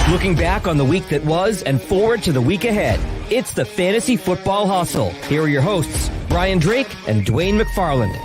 Looking back on the week that was and forward to the week ahead. It's the Fantasy Football Hustle. Here are your hosts, Brian Drake and Dwain McFarland.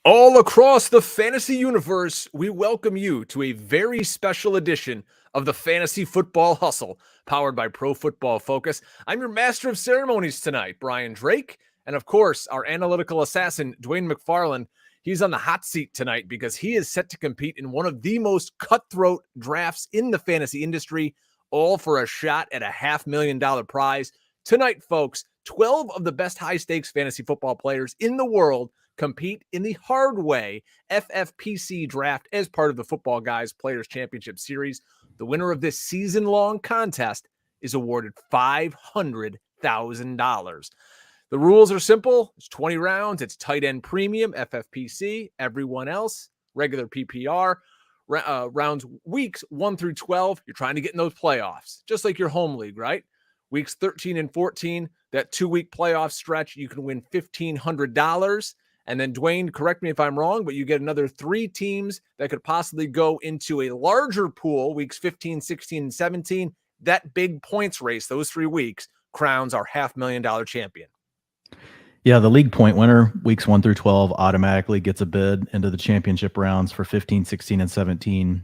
All across the fantasy universe, we welcome you to a very special edition of the Fantasy Football Hustle, powered by Pro Football Focus. I'm your master of ceremonies tonight, Brian Drake, and of course, our analytical assassin, Dwain McFarland. He's on the hot seat tonight because he is set to compete in one of the most cutthroat drafts in the fantasy industry, all for a shot at a $500,000 prize. Tonight, folks, 12 of the best high-stakes fantasy football players in the world compete in the hard way FFPC draft as part of the FootballGuys Players Championship series. The winner of this season-long contest is awarded $500,000. The rules are simple. It's 20 rounds. It's tight end premium, FFPC. Everyone else, regular PPR. Rounds weeks 1 through 12, you're trying to get in those playoffs, just like your home league, right? Weeks 13 and 14, that 2-week playoff stretch, you can win $1,500. And then, Dwain, correct me if I'm wrong, but you get another 3 teams that could possibly go into a larger pool, weeks 15, 16, and 17. That big points race, those 3 weeks, crowns our $500,000 champion. Yeah, the league point winner, weeks 1 through 12, automatically gets a bid into the championship rounds for 15, 16, and 17.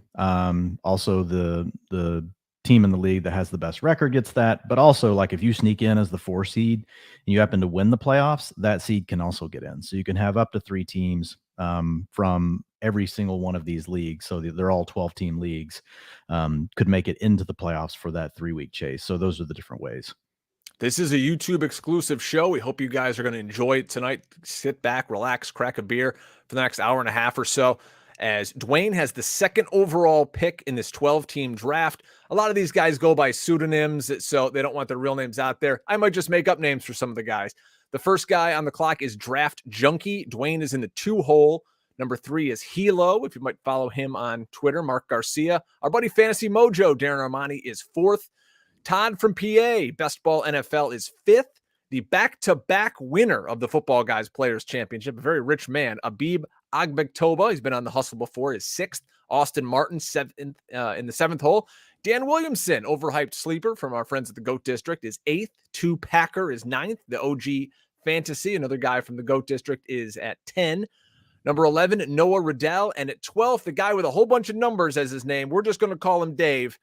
Also, the team in the league that has the best record gets that. But also, like, if you sneak in as the 4 seed and you happen to win the playoffs, that seed can also get in. So you can have up to 3 teams from every single one of these leagues. So they're all 12-team leagues, could make it into the playoffs for that 3-week chase. So those are the different ways. This is a YouTube exclusive show. We hope you guys are going to enjoy it tonight. Sit back, relax, crack a beer for the next hour and a half or so, as Dwain has the 2nd overall pick in this 12-team draft. A lot of these guys go by pseudonyms, so they don't want their real names out there. I might just make up names for some of the guys. The first guy on the clock is Draft Junkie. Dwain is in the 2 hole. Number 3 is Hilo, if you might follow him on Twitter. Mark Garcia. Our buddy Fantasy Mojo, Darren Armani, is 4th. Todd from PA, Best Ball NFL, is 5th. The back-to-back winner of the FootballGuys Players Championship, a very rich man, Abib Agbektoba, he's been on the hustle before, is 6th. Austin Martin, 7th, in the 7th hole. Dan Williamson, overhyped sleeper from our friends at the GOAT District, is 8th. 2 Packer is 9th. The OG Fantasy, another guy from the GOAT District, is at 10. Number 11, Noah Riddell. And at 12th, the guy with a whole bunch of numbers as his name, we're just going to call him Dave.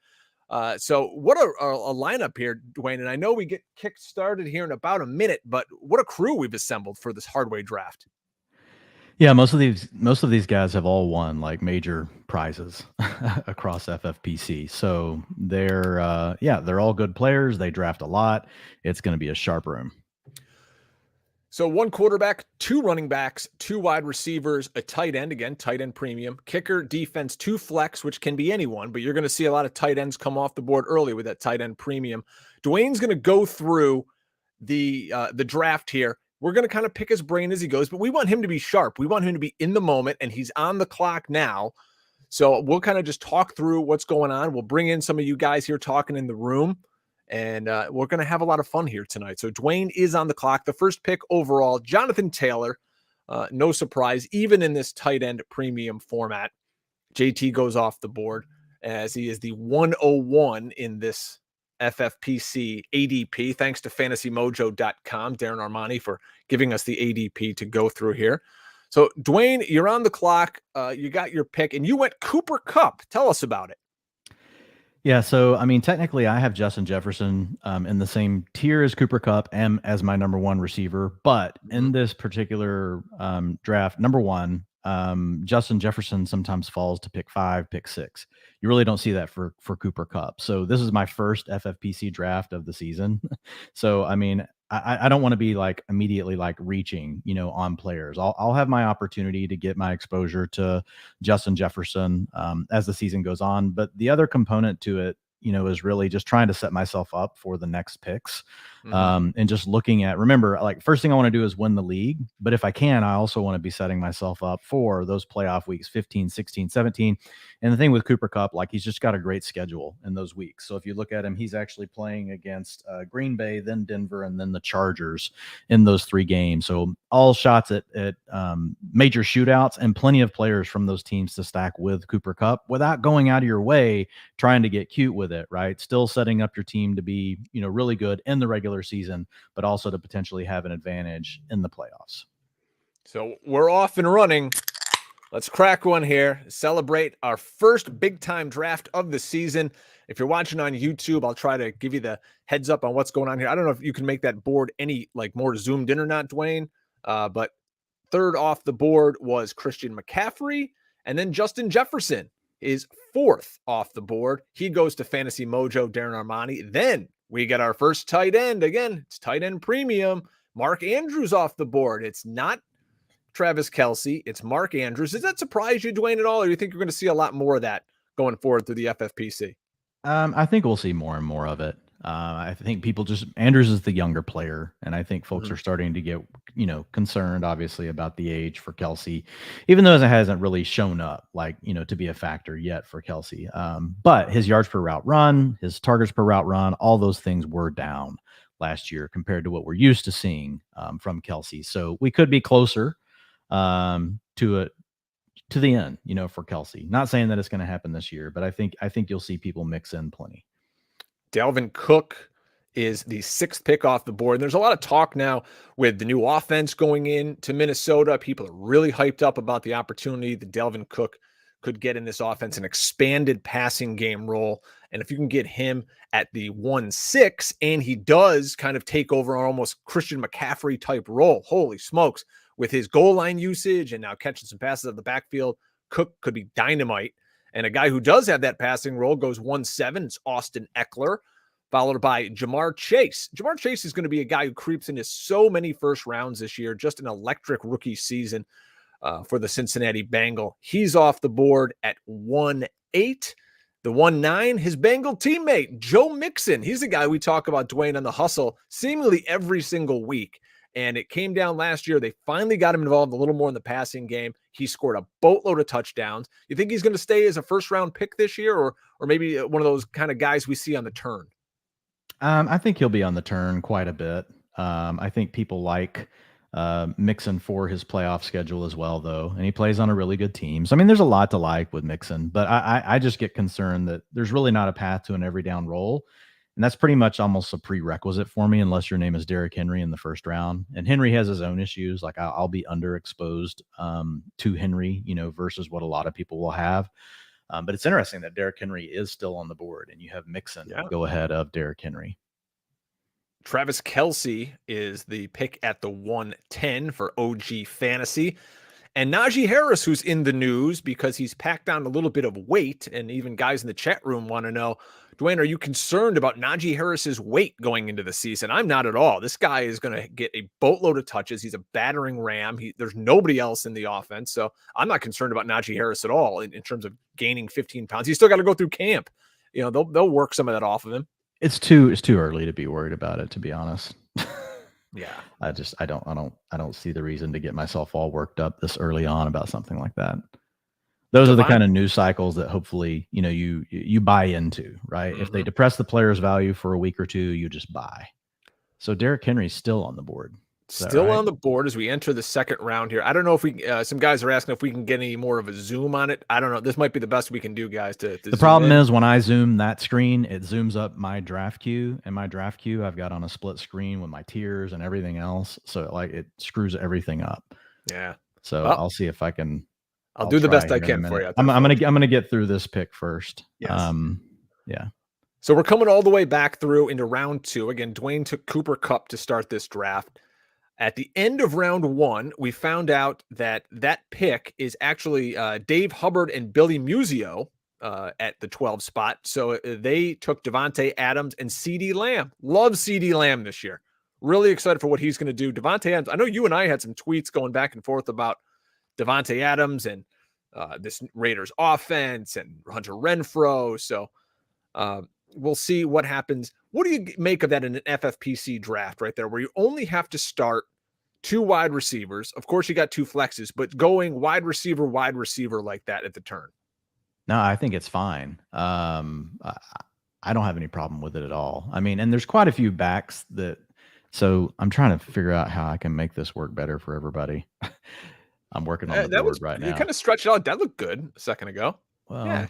So what a lineup here, Dwain. And I know we get kick started here in about a minute, but what a crew we've assembled for this hardway draft. Yeah, most of these guys have all won like major prizes across FFPC. So they're all good players. They draft a lot. It's going to be a sharp room. So 1 quarterback, 2 running backs, 2 wide receivers, a tight end, again, tight end premium, kicker, defense, 2 flex, which can be anyone, but you're going to see a lot of tight ends come off the board early with that tight end premium. Dwain's going to go through the draft here. We're going to kind of pick his brain as he goes, but we want him to be sharp. We want him to be in the moment, and he's on the clock now. So we'll kind of just talk through what's going on. We'll bring in some of you guys here talking in the room. And we're going to have a lot of fun here tonight. So Dwain is on the clock. The first pick overall, Jonathan Taylor. No surprise, even in this tight end premium format. JT goes off the board as he is the 101 in this FFPC ADP. Thanks to fantasymojo.com, Darren Armani, for giving us the ADP to go through here. So Dwain, you're on the clock. You got your pick, and you went Cooper Kupp. Tell us about it. Yeah, so I mean, technically, I have Justin Jefferson in the same tier as Cooper Kupp and as my number 1 receiver. But in this particular draft, number 1, Justin Jefferson sometimes falls to pick 5, pick 6. You really don't see that for Cooper Kupp. So this is my first FFPC draft of the season. So I mean, I don't want to be like immediately like reaching, on players. I'll have my opportunity to get my exposure to Justin Jefferson as the season goes on. But the other component to it, is really just trying to set myself up for the next picks. Mm-hmm. And just looking at, remember, like, first thing I want to do is win the league. But if I can, I also want to be setting myself up for those playoff weeks, 15, 16, 17. And the thing with Cooper Kupp, like, he's just got a great schedule in those weeks. So if you look at him, he's actually playing against Green Bay, then Denver, and then the Chargers in those 3 games. So all shots at major shootouts, and plenty of players from those teams to stack with Cooper Kupp without going out of your way trying to get cute with it, right? Still setting up your team to be, really good in the regular season, but also to potentially have an advantage in the playoffs. So we're off and running. Let's crack one here. Celebrate our first big-time draft of the season. If you're watching on YouTube, I'll try to give you the heads up on what's going on here. I don't know if you can make that board any more zoomed in or not, Dwayne. But third off the board was Christian McCaffrey, and then Justin Jefferson is fourth off the board. He goes to Fantasy Mojo, Darren Armani. Then we get our first tight end. Again, it's tight end premium. Mark Andrews off the board. It's not Travis Kelce. It's Mark Andrews. Does that surprise you, Dwayne, at all? Or do you think you're going to see a lot more of that going forward through the FFPC? I think we'll see more and more of it. I think people Andrews is the younger player, and I think folks are starting to get, concerned, obviously, about the age for Kelce, even though it hasn't really shown up to be a factor yet for Kelce. But his yards per route run, his targets per route run, all those things were down last year compared to what we're used to seeing from Kelce. So we could be closer to the end, for Kelce. Not saying that it's going to happen this year, but I think you'll see people mix in plenty. Dalvin Cook is the 6th pick off the board. And there's a lot of talk now with the new offense going into Minnesota. People are really hyped up about the opportunity that Dalvin Cook could get in this offense, an expanded passing game role. And if you can get him at the 1-6, and he does kind of take over an almost Christian McCaffrey type role, holy smokes, with his goal line usage and now catching some passes out of the backfield, Cook could be dynamite. And a guy who does have that passing role goes 1-7. It's Austin Eckler, followed by Jamar Chase. Jamar Chase is going to be a guy who creeps into so many first rounds this year, just an electric rookie season for the Cincinnati Bengal. He's off the board at 1-8. The 1-9, his Bengal teammate, Joe Mixon. He's the guy we talk about, Dwayne, on the hustle seemingly every single week. And it came down last year. They finally got him involved a little more in the passing game. He scored a boatload of touchdowns. You think he's going to stay as a first-round pick this year, or maybe one of those kind of guys we see on the turn? I think he'll be on the turn quite a bit. I think people like Mixon for his playoff schedule as well, though. And he plays on a really good team. So, I mean, there's a lot to like with Mixon. But I just get concerned that there's really not a path to an every down role. And that's pretty much almost a prerequisite for me, unless your name is Derrick Henry in the first round. And Henry has his own issues. Like I'll be underexposed to Henry, versus what a lot of people will have. But it's interesting that Derrick Henry is still on the board, and you have Mixon go ahead of Derrick Henry. Travis Kelce is the pick at the 1-10 for OG Fantasy. And Najee Harris, who's in the news because he's packed on a little bit of weight, and even guys in the chat room want to know, Dwayne, are you concerned about Najee Harris's weight going into the season? I'm not at all. This guy is going to get a boatload of touches. He's a battering ram. There's nobody else in the offense, so I'm not concerned about Najee Harris at all in terms of gaining 15 pounds. He's still got to go through camp. They'll work some of that off of him. It's too early to be worried about it, to be honest. Yeah. I don't see the reason to get myself all worked up this early on about something like that. Those are the kind of news cycles that hopefully, you buy into, right? Mm-hmm. If they depress the player's value for a week or two, you just buy. So Derrick Henry's still on the board. Still on the board as we enter the second round here. I don't know if we, some guys are asking if we can get any more of a zoom on it. I don't know. This might be the best we can do, guys. The problem is when I zoom that screen, it zooms up my draft queue, and my draft queue I've got on a split screen with my tiers and everything else. So it screws everything up. Yeah. So I'll see if I can. I'll do the best I can for you. I'm gonna get through this pick first. Yes. Yeah. So we're coming all the way back through into round 2. Again, Dwayne took Cooper Kupp to start this draft. At the end of round 1, we found out that pick is actually Dave Hubbard and Billy Musio at the 12 spot. So they took Javonte Adams and CeeDee Lamb. Love CeeDee Lamb this year. Really excited for what he's going to do. Davante Adams, I know you and I had some tweets going back and forth about Davante Adams and this Raiders offense and Hunter Renfrow. So we'll see what happens. What do you make of that in an FFPC draft right there, where you only have to start 2 wide receivers? Of course, you got 2 flexes, but going wide receiver like that at the turn. No, I think it's fine. I don't have any problem with it at all. I mean, and there's quite a few backs that, so I'm trying to figure out how I can make this work better for everybody. I'm working on the board right now. You kind of stretched it out. That looked good a second ago. Well, yeah.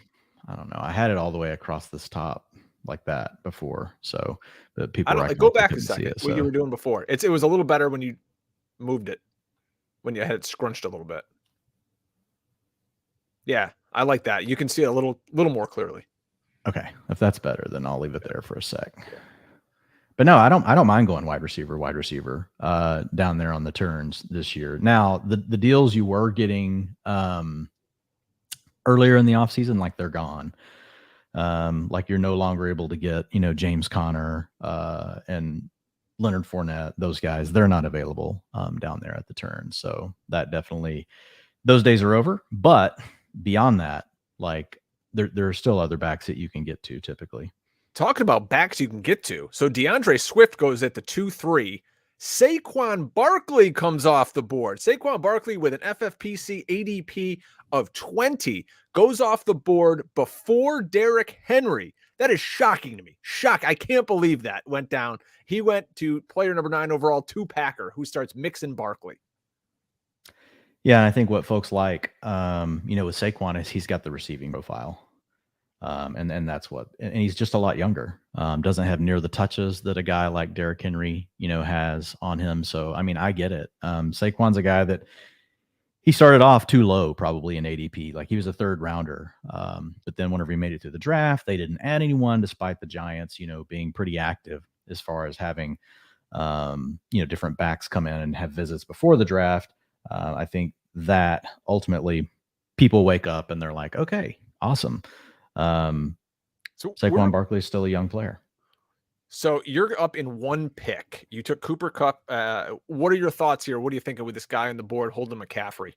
I don't know. I had it all the way across this top like that before. So the people go back a second. It, what you were doing before. It was a little better when you moved it, when you had it scrunched a little bit. Yeah, I like that. You can see it a little more clearly. Okay. If that's better, then I'll leave it there for a sec. But no, I don't mind going wide receiver down there on the turns this year. Now, the deals you were getting earlier in the offseason, like they're gone. Like you're no longer able to get, James Conner and Leonard Fournette, those guys, they're not available down there at the turn. So that definitely, those days are over. But beyond that, like there are still other backs that you can get to typically. Talking about backs you can get to. So DeAndre Swift goes at the 2-3. Saquon Barkley comes off the board. Saquon Barkley with an FFPC ADP of 20 goes off the board before Derrick Henry. That is shocking to me. I can't believe that went down. He went to player number 9 overall to Packer, who starts mixing Barkley. Yeah, and I think what folks like, with Saquon is he's got the receiving profile. And that's and he's just a lot younger. Doesn't have near the touches that a guy like Derrick Henry, has on him. So, I mean, I get it. Saquon's a guy that he started off too low, probably in ADP. Like he was a 3rd rounder. But then whenever he made it through the draft, they didn't add anyone despite the Giants, being pretty active as far as having, different backs come in and have visits before the draft. I think that ultimately people wake up and they're like, okay, awesome. So Saquon Barkley is still a young player. So you're up in 1 pick. You took Cooper Kupp. What are your thoughts here? What are you thinking with this guy on the board, Holden McCaffrey?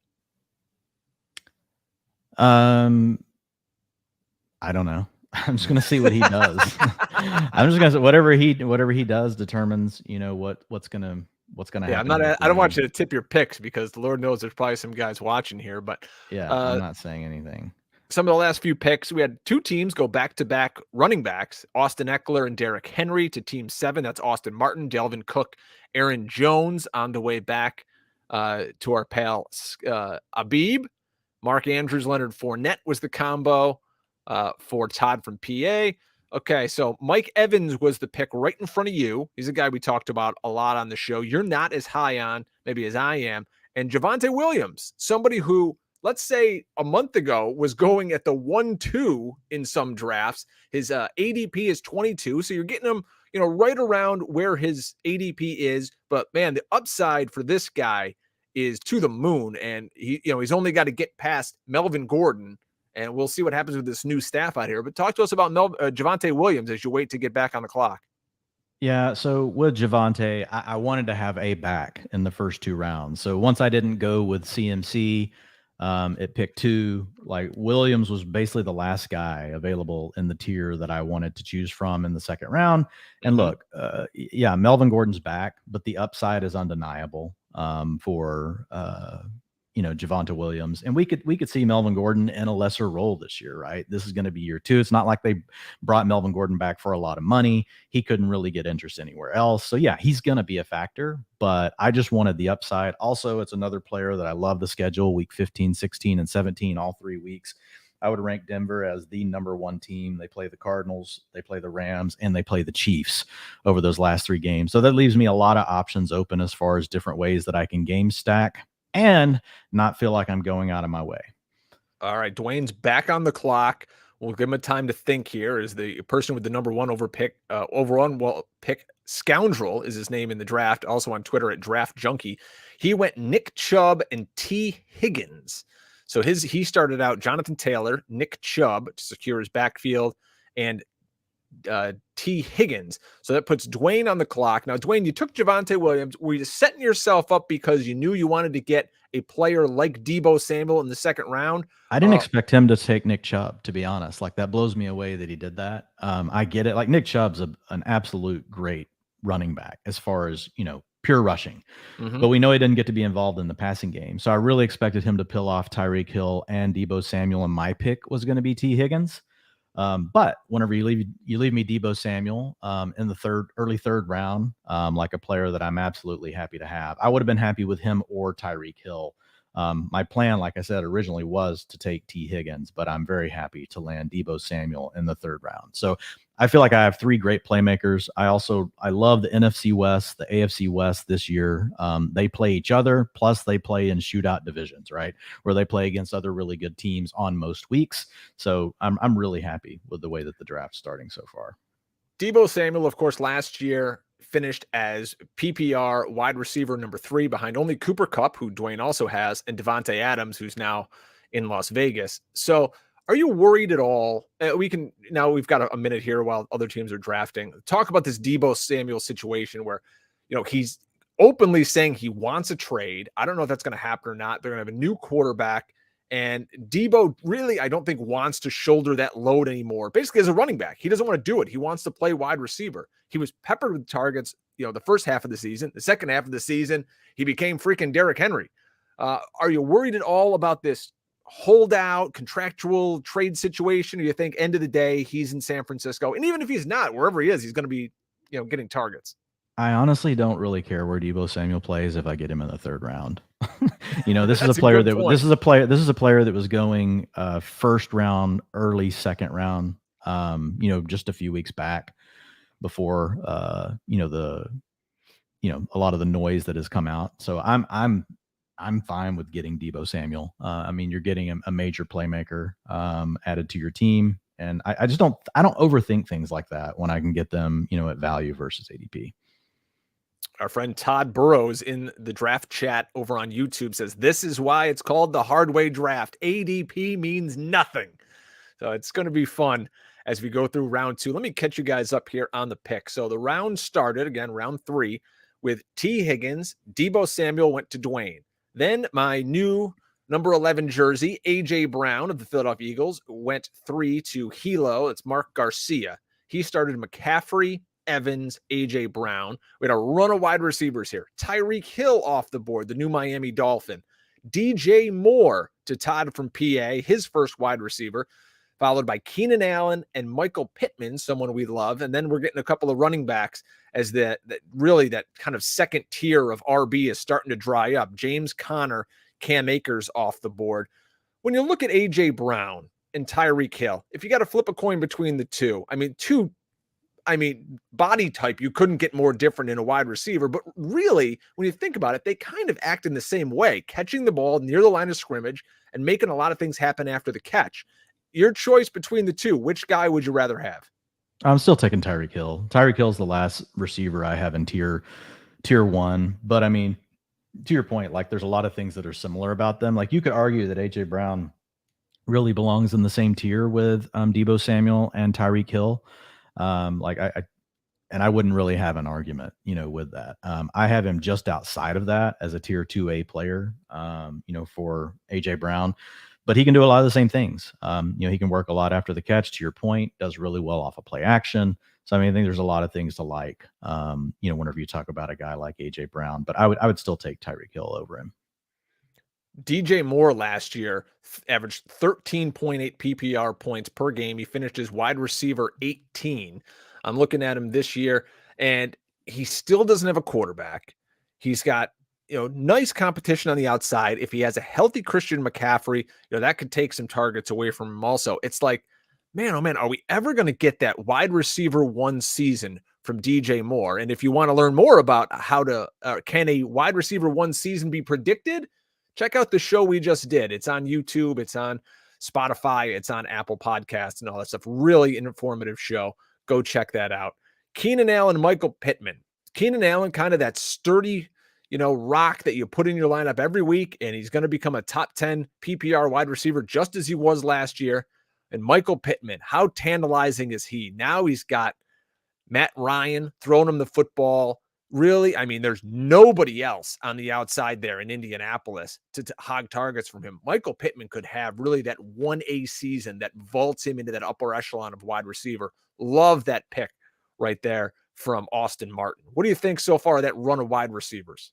I don't know. I'm just going to see what he does. I'm just going to say whatever he does determines, what's going to happen. I don't want you to tip your picks because the Lord knows there's probably some guys watching here, but I'm not saying anything. Some of the last few picks, we had 2 teams go back-to-back running backs, Austin Eckler and Derrick Henry to team 7. That's Austin Martin, Delvin Cook, Aaron Jones on the way back to our pal Abib. Mark Andrews, Leonard Fournette was the combo for Todd from PA. Okay, so Mike Evans was the pick right in front of you. He's a guy we talked about a lot on the show. You're not as high on maybe as I am. And Javonte Williams, somebody who, let's say a month ago, was going at the 1-2 in some drafts. His ADP is 22, so you're getting him, right around where his ADP is. But man, the upside for this guy is to the moon, and he's only got to get past Melvin Gordon, and we'll see what happens with this new staff out here. But talk to us about Javonte Williams as you wait to get back on the clock. Yeah, so with Javonte, I wanted to have a back in the first 2 rounds. So once I didn't go with CMC, at pick 2, like Williams was basically the last guy available in the tier that I wanted to choose from in the 2nd round. And look, Melvin Gordon's back, but the upside is undeniable for Javonte Williams. And we could see Melvin Gordon in a lesser role this year, right? This is going to be year 2. It's not like they brought Melvin Gordon back for a lot of money. He couldn't really get interest anywhere else. So yeah, he's going to be a factor, but I just wanted the upside. Also, it's another player that I love the schedule, week 15, 16, and 17, all 3 weeks. I would rank Denver as the number 1 team. They play the Cardinals, they play the Rams, and they play the Chiefs over those last 3 games. So that leaves me a lot of options open as far as different ways that I can game stack and not feel like I'm going out of my way. All right, Dwayne's back on the clock. We'll give him a time to think here. Is the person with the number 1 overall pick, Scoundrel is his name in the draft. Also on Twitter at Draft Junkie. He went Nick Chubb and T. Higgins. So he started out Jonathan Taylor, Nick Chubb to secure his backfield, and T. Higgins. So that puts Dwain on the clock. Now, Dwain, you took Javonte Williams. Were you setting yourself up because you knew you wanted to get a player like Deebo Samuel in the second round? I didn't expect him to take Nick Chubb, to be honest. Like, that blows me away that he did that. I get it. Like, Nick Chubb's an absolute great running back as far as, pure rushing. But we know he didn't get to be involved in the passing game. So I really expected him to peel off Tyreek Hill and Deebo Samuel, and my pick was going to be T. Higgins. But whenever you leave me Deebo Samuel in the early third round, like a player that I'm absolutely happy to have. I would have been happy with him or Tyreek Hill. My plan, like I said, originally was to take T. Higgins, but I'm very happy to land Deebo Samuel in the third round. So I feel like I have three great playmakers. I love the NFC West, the AFC West this year. They play each other, plus they play in shootout divisions, right? Where they play against other really good teams on most weeks. So I'm really happy with the way that the draft's starting so far. Deebo Samuel, of course, last year finished as PPR wide receiver number 3 behind only Cooper Kupp, who Dwain also has, and Davante Adams, who's now in Las Vegas. So are you worried at all? We've got a minute here while other teams are drafting. Talk about this Deebo Samuel situation where, he's openly saying he wants a trade. I don't know if that's going to happen or not. They're going to have a new quarterback. And Deebo really, I don't think, wants to shoulder that load anymore. Basically, as a running back, he doesn't want to do it. He wants to play wide receiver. He was peppered with targets, the first half of the season. The second half of the season, he became freaking Derrick Henry. Are you worried at all about this holdout, contractual trade situation? Or you think end of the day, he's in San Francisco? And even if he's not, wherever he is, he's going to be, getting targets. I honestly don't really care where Deebo Samuel plays if I get him in the third round. This is a player that was going first round, early second round, just a few weeks back before a lot of the noise that has come out. So I'm fine with getting Deebo Samuel. You're getting a major playmaker added to your team. And I don't overthink things like that when I can get them, at value versus ADP. Our friend Todd Burrows in the draft chat over on YouTube says, this is why it's called the hard way draft. ADP means nothing. So it's going to be fun as we go through round 2. Let me catch you guys up here on the pick. So the round started, again, round 3, with T. Higgins. Deebo Samuel went to Dwain. Then my new number 11 jersey, A.J. Brown of the Philadelphia Eagles, went 3 to Hilo. It's Mark Garcia. He started McCaffrey, Evans, A.J. Brown. We had a run of wide receivers here. Tyreek Hill off the board, the new Miami Dolphin. DJ Moore to Todd from PA, his first wide receiver, followed by Keenan Allen and Michael Pittman, someone we love. And then we're getting a couple of running backs as that kind of second tier of RB is starting to dry up. James Conner, Cam Akers off the board. When you look at A.J. Brown and Tyreek Hill, if you got to flip a coin between the two, body type, you couldn't get more different in a wide receiver. But really, when you think about it, they kind of act in the same way, catching the ball near the line of scrimmage and making a lot of things happen after the catch. Your choice between the two, which guy would you rather have? I'm still taking Tyreek Hill. Tyreek Hill's the last receiver I have in tier 1. But to your point, like, there's a lot of things that are similar about them. Like, you could argue that A.J. Brown really belongs in the same tier with Deebo Samuel and Tyreek Hill. I wouldn't really have an argument, with that. I have him just outside of that as a tier 2A player, for AJ Brown, but he can do a lot of the same things. He can work a lot after the catch, to your point, does really well off of play action. So, I think there's a lot of things to like, whenever you talk about a guy like AJ Brown, but I would still take Tyreek Hill over him. DJ Moore last year averaged 13.8 PPR points per game. He finished as wide receiver 18. I'm looking at him this year, and he still doesn't have a quarterback. He's got, nice competition on the outside. If he has a healthy Christian McCaffrey, that could take some targets away from him also. It's like, man, oh man, are we ever going to get that wide receiver 1 season from DJ Moore? And if you want to learn more about how to, can a wide receiver 1 season be predicted? Check out the show we just did. It's on YouTube. It's on Spotify. It's on Apple Podcasts and all that stuff. Really informative show. Go check that out. Keenan Allen, Michael Pittman. Keenan Allen, kind of that sturdy, rock that you put in your lineup every week, and he's going to become a top 10 PPR wide receiver just as he was last year. And Michael Pittman, how tantalizing is he? Now he's got Matt Ryan throwing him the football. Really, I mean, there's nobody else on the outside there in Indianapolis to hog targets from him. Michael Pittman could have really that 1A season that vaults him into that upper echelon of wide receiver. Love that pick right there from Austin Martin. What do you think so far of that run of wide receivers?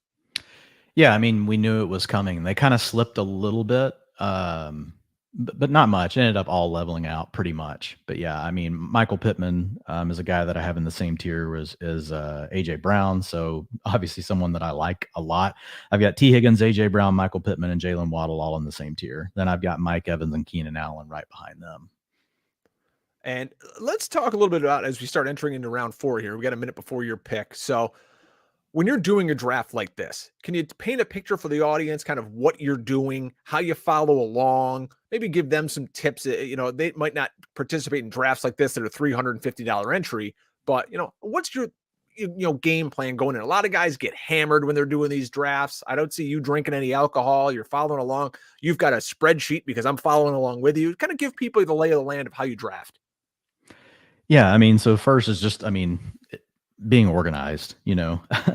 Yeah, I mean, we knew it was coming. They kind of slipped a little bit, but not much. It ended up all leveling out pretty much. But yeah, I mean, Michael Pittman is a guy that I have in the same tier as AJ Brown. So obviously someone that I like a lot. I've got T. Higgins, AJ Brown, Michael Pittman, and Jalen Waddle all in the same tier. Then I've got Mike Evans and Keenan Allen right behind them. And let's talk a little bit about as we start entering into round 4 here. We got a minute before your pick. So when you're doing a draft like this, can you paint a picture for the audience, kind of what you're doing, how you follow along, maybe give them some tips? You know, they might not participate in drafts like this that are $350 entry, but what's your game plan going in? A lot of guys get hammered when they're doing these drafts. I don't see you drinking any alcohol. You're following along. You've got a spreadsheet because I'm following along with you. Kind of give people the lay of the land of how you draft. Yeah, I mean, so first is just, being organized,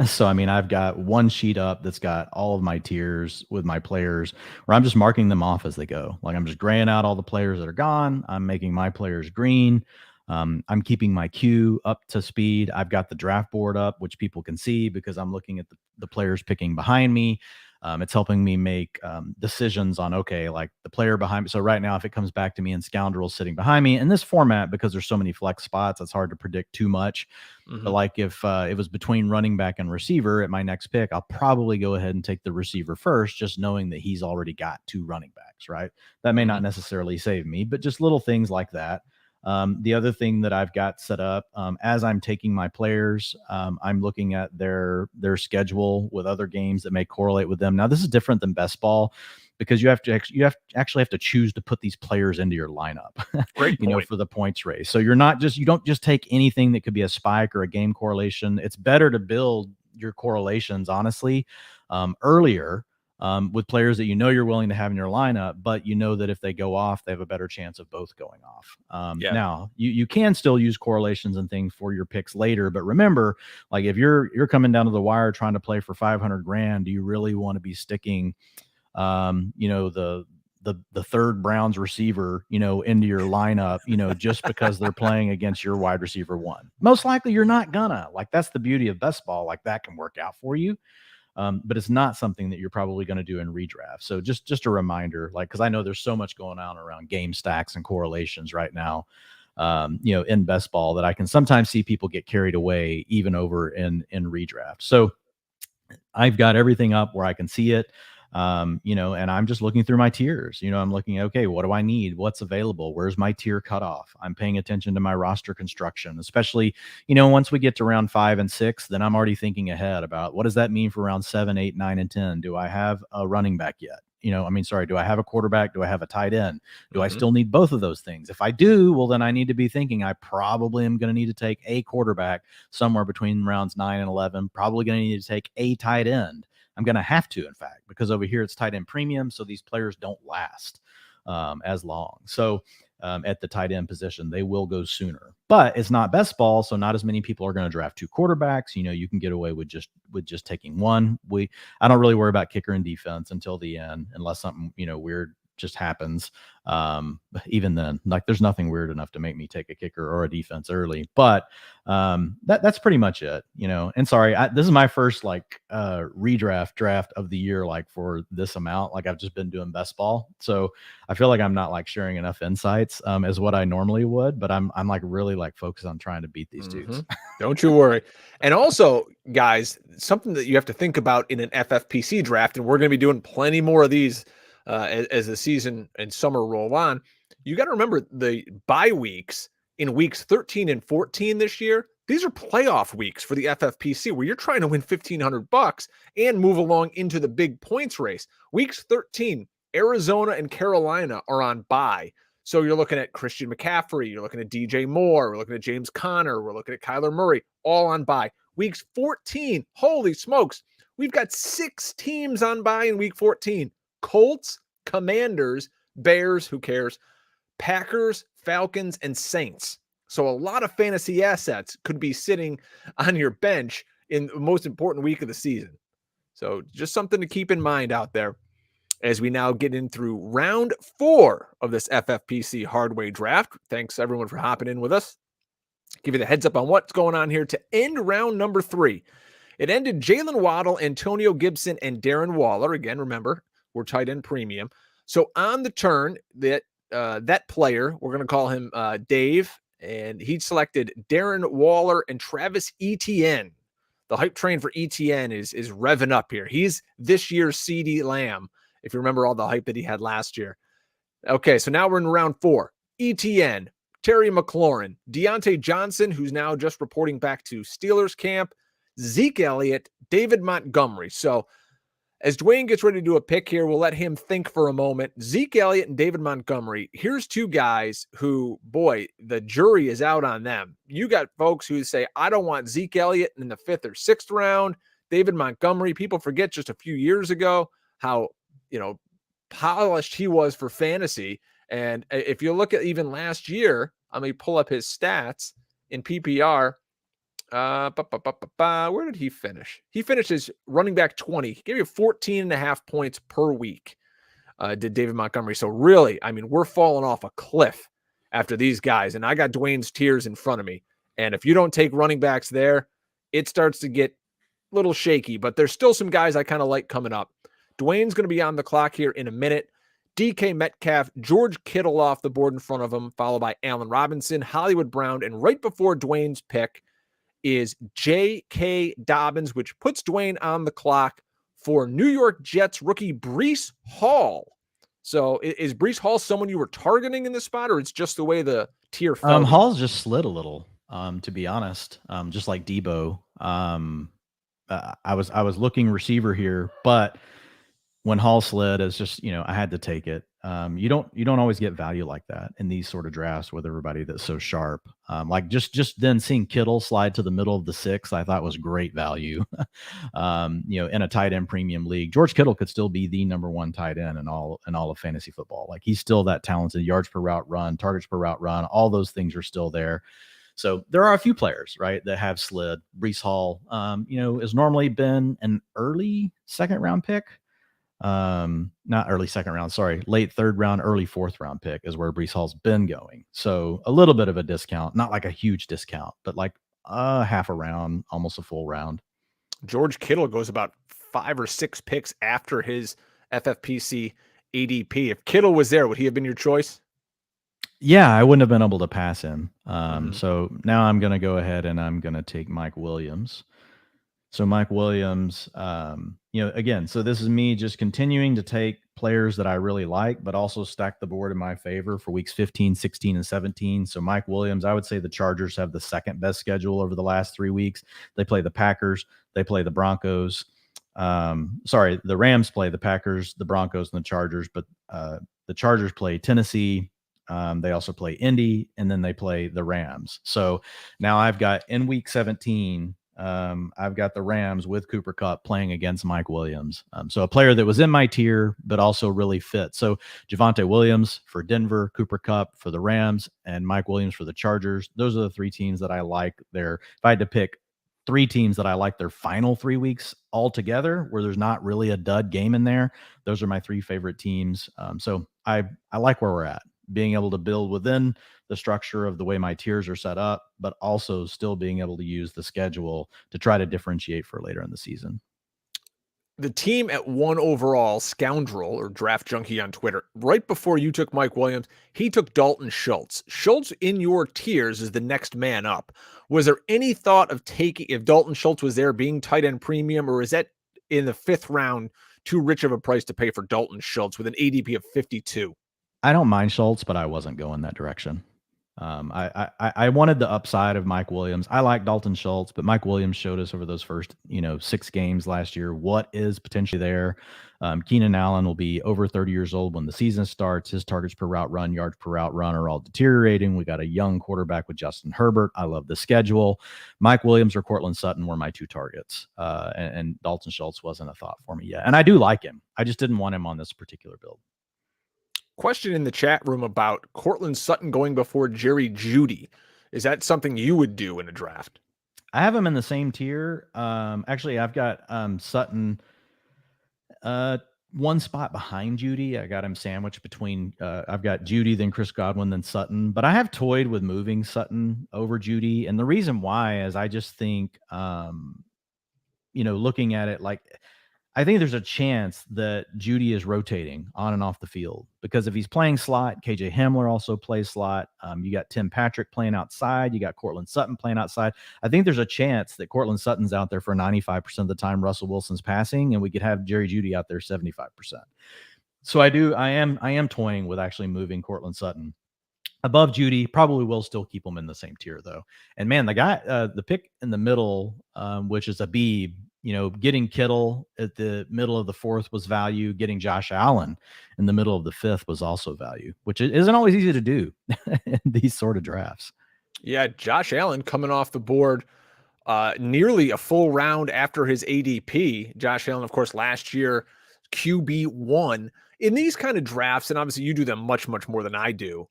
So, I've got one sheet up that's got all of my tiers with my players where I'm just marking them off as they go. Like I'm just graying out all the players that are gone. I'm making my players green. I'm keeping my queue up to speed. I've got the draft board up, which people can see because I'm looking at the players picking behind me. It's helping me make decisions on, okay, like the player behind me. So right now, if it comes back to me and Scoundrel's sitting behind me in this format, because there's so many flex spots, it's hard to predict too much. But like if it was between running back and receiver at my next pick, I'll probably go ahead and take the receiver first, just knowing that he's already got 2 running backs, right? That may not necessarily save me, but just little things like that. The other thing that I've got set up as I'm taking my players, I'm looking at their schedule with other games that may correlate with them. Now, this is different than best ball because you actually have to choose to put these players into your lineup, Great point. For the points race. So you don't just take anything that could be a spike or a game correlation. It's better to build your correlations, honestly, earlier. With players that you're willing to have in your lineup, but that if they go off, they have a better chance of both going off. Now, you can still use correlations and things for your picks later, but remember, like if you're coming down to the wire trying to play for 500 grand, do you really want to be sticking, the third Browns receiver, into your lineup, just because they're playing against your wide receiver 1? Most likely you're not gonna. Like that's the beauty of best ball. Like that can work out for you. But it's not something that you're probably going to do in redraft. So just a reminder, like, because I know there's so much going on around game stacks and correlations right now, in best ball that I can sometimes see people get carried away even over in redraft. So I've got everything up where I can see it. And I'm just looking through my tiers. I'm looking, okay, what do I need? What's available? Where's my tier cutoff? I'm paying attention to my roster construction, especially, once we get to round 5 and 6, then I'm already thinking ahead about what does that mean for round 7, 8, 9, and 10? Do I have a running back yet? Do I have a quarterback? Do I have a tight end? Do I still need both of those things? If I do, well, then I need to be thinking I probably am going to need to take a quarterback somewhere between rounds 9 and 11, probably going to need to take a tight end. I'm going to have to, in fact, because over here it's tight end premium. So these players don't last as long. So at the tight end position, they will go sooner, but it's not best ball. So not as many people are going to draft 2 quarterbacks. You can get away with just taking one. I don't really worry about kicker and defense until the end, unless something, weird just happens. Even then, like there's nothing weird enough to make me take a kicker or a defense early, but that's pretty much it, and sorry, this is my first redraft draft of the year, like for this amount. Like I've just been doing best ball. So I feel like I'm not like sharing enough insights as what I normally would, but I'm like really like focused on trying to beat these dudes. Don't you worry. And also, guys, something that you have to think about in an FFPC draft, and we're going to be doing plenty more of these as the season and summer roll on, you got to remember the bye weeks in weeks 13 and 14 this year. These are playoff weeks for the FFPC where you're trying to win $1,500 and move along into the big points race. Weeks 13, Arizona and Carolina are on bye. So you're looking at Christian McCaffrey, you're looking at DJ Moore, we're looking at James Conner, we're looking at Kyler Murray, all on bye. Weeks 14, holy smokes, we've got 6 teams on bye in week 14. Colts, Commanders, Bears, who cares? Packers, Falcons, and Saints. So a lot of fantasy assets could be sitting on your bench in the most important week of the season. So just something to keep in mind out there as we now get in through round 4 of this FFPC hardware draft. Thanks everyone for hopping in with us. Give you the heads up on what's going on here to end round number 3. It ended Jalen Waddle, Antonio Gibson, and Darren Waller. Again, remember, we're tight end premium. So on the turn, that player, we're going to call him Dave, and he selected Darren Waller and Travis Etienne. The hype train for Etienne is revving up here. He's this year's CeeDee Lamb, if you remember all the hype that he had last year. Okay, so now we're in round 4. Etienne, Terry McLaurin, Deontay Johnson, who's now just reporting back to Steelers camp, Zeke Elliott, David Montgomery. So as Dwain gets ready to do a pick here, we'll let him think for a moment. Zeke Elliott and David Montgomery. Here's two guys who, boy, the jury is out on them. You got folks who say, I don't want Zeke Elliott in the 5th or 6th round. David Montgomery, people forget just a few years ago how, polished he was for fantasy. And if you look at even last year, let me pull up his stats in PPR. Where did he finish? He finished as running back 20. He gave you 14.5 points per week, did David Montgomery. So really, we're falling off a cliff after these guys. And I got Dwayne's tiers in front of me. And if you don't take running backs there, it starts to get a little shaky. But there's still some guys I kind of like coming up. Dwayne's going to be on the clock here in a minute. DK Metcalf, George Kittle off the board in front of him, followed by Allen Robinson, Hollywood Brown, and right before Dwayne's pick is J.K. Dobbins, which puts Dwayne on the clock for New York Jets rookie Breece Hall. So is Breece Hall someone you were targeting in this spot, or it's just the way the tier fell? Hall's just slid a little, to be honest, just like Deebo. I was looking receiver here, but when Hall slid, it's just, I had to take it. You don't always get value like that in these sort of drafts with everybody that's so sharp. Like just then seeing Kittle slide to the middle of the 6th, I thought was great value. In a tight end premium league, George Kittle could still be the number 1 tight end in all of fantasy football. Like he's still that talented. Yards per route run, targets per route run, all those things are still there. So there are a few players, right, that have slid. Breece Hall, has normally been an early 2nd round pick. Not early 2nd round, sorry, late 3rd round, early 4th round pick is where Breece Hall's been going. So a little bit of a discount, not like a huge discount, but like half a round, almost a full round. George Kittle goes about 5 or 6 picks after his FFPC ADP. If Kittle was there, would he have been your choice? Yeah, I wouldn't have been able to pass him. So now I'm going to go ahead and I'm going to take Mike Williams. So Mike Williams, again, so this is me just continuing to take players that I really like, but also stack the board in my favor for weeks 15, 16, and 17. So Mike Williams, I would say the Chargers have the 2nd best schedule over the last 3 weeks. They play the Packers, they play the Broncos. The Rams play the Packers, the Broncos, and the Chargers, but the Chargers play Tennessee. They also play Indy, and then they play the Rams. So now I've got in week 17, I've got the Rams with Cooper Kupp playing against Mike Williams. So a player that was in my tier, but also really fit. So Javonte Williams for Denver, Cooper Kupp for the Rams, and Mike Williams for the Chargers. Those are the 3 teams that I like there. If I had to pick 3 teams that I like their final 3 weeks all together, where there's not really a dud game in there, those are my 3 favorite teams. So I like where we're at, being able to build within the structure of the way my tiers are set up, but also still being able to use the schedule to try to differentiate for later in the season. The team at 1 overall, Scoundrel or Draft Junkie on Twitter, right before you took Mike Williams, he took Dalton Schultz. Schultz in your tiers is the next man up. Was there any thought of taking, if Dalton Schultz was there, being tight end premium, or is that in the 5th round too rich of a price to pay for Dalton Schultz with an ADP of 52? I don't mind Schultz, but I wasn't going that direction. I wanted the upside of Mike Williams. I like Dalton Schultz, but Mike Williams showed us over those first, 6 games last year what is potentially there. Keenan Allen will be over 30 years old when the season starts. His targets per route run, yards per route run are all deteriorating. We got a young quarterback with Justin Herbert. I love the schedule. Mike Williams or Cortland Sutton were my 2 targets, and Dalton Schultz wasn't a thought for me yet. And I do like him. I just didn't want him on this particular build. Question in the chat room about Cortland Sutton going before Jerry Jeudy. Is that something you would do in a draft? I have him in the same tier. Actually, I've got Sutton one spot behind Jeudy. I got him sandwiched between. I've got Jeudy, then Chris Godwin, then Sutton. But I have toyed with moving Sutton over Jeudy, and the reason why is I just think, looking at it, like, I think there's a chance that Jeudy is rotating on and off the field, because if he's playing slot, KJ Hamler also plays slot. You got Tim Patrick playing outside. You got Cortland Sutton playing outside. I think there's a chance that Cortland Sutton's out there for 95% of the time Russell Wilson's passing, and we could have Jerry Jeudy out there 75%. So I am toying with actually moving Cortland Sutton above Jeudy. Probably will still keep him in the same tier though. And man, the guy, the pick in the middle, which is Abib, getting Kittle at the middle of the fourth was value. Getting Josh Allen in the middle of the fifth was also value, which isn't always easy to do in these sort of drafts. Yeah, Josh Allen coming off the board nearly a full round after his ADP. Josh Allen, of course, last year, QB1. In these kind of drafts, and obviously you do them much, much more than I do,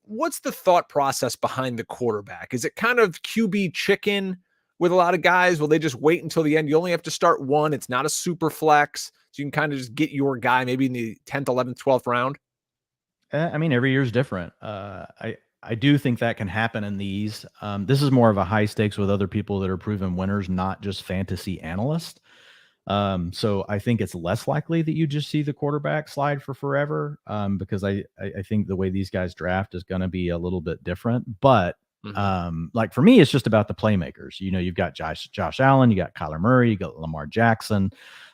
what's the thought process behind the quarterback? Is it kind of QB chicken with a lot of guys? Will they just wait until the end? You only have to start one. It's not a super flex. So you can kind of just get your guy maybe in the 10th, 11th, 12th round. I mean, every year is different. I do think that can happen in these. This is more of a high stakes with other people that are proven winners, not just fantasy analysts. So I think it's less likely that you just see the quarterback slide for forever, because I think the way these guys draft is going to be a little bit different. But like for me, it's just about the playmakers. You've got Josh Allen, you got Kyler Murray, you got Lamar Jackson.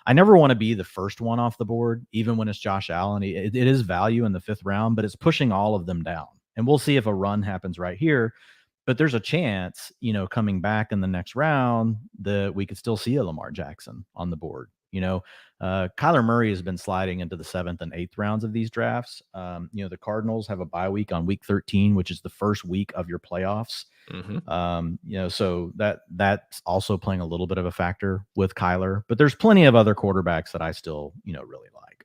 I never want to be the first one off the board, even when it's Josh Allen. It is value in the fifth round, but it's pushing all of them down. And we'll see if a run happens right here. But there's a chance, coming back in the next round, that we could still see a Lamar Jackson on the board. Kyler Murray has been sliding into the 7th and 8th rounds of these drafts. The Cardinals have a bye week on week 13, which is the first week of your playoffs. So that's also playing a little bit of a factor with Kyler. But there's plenty of other quarterbacks that I still, really like.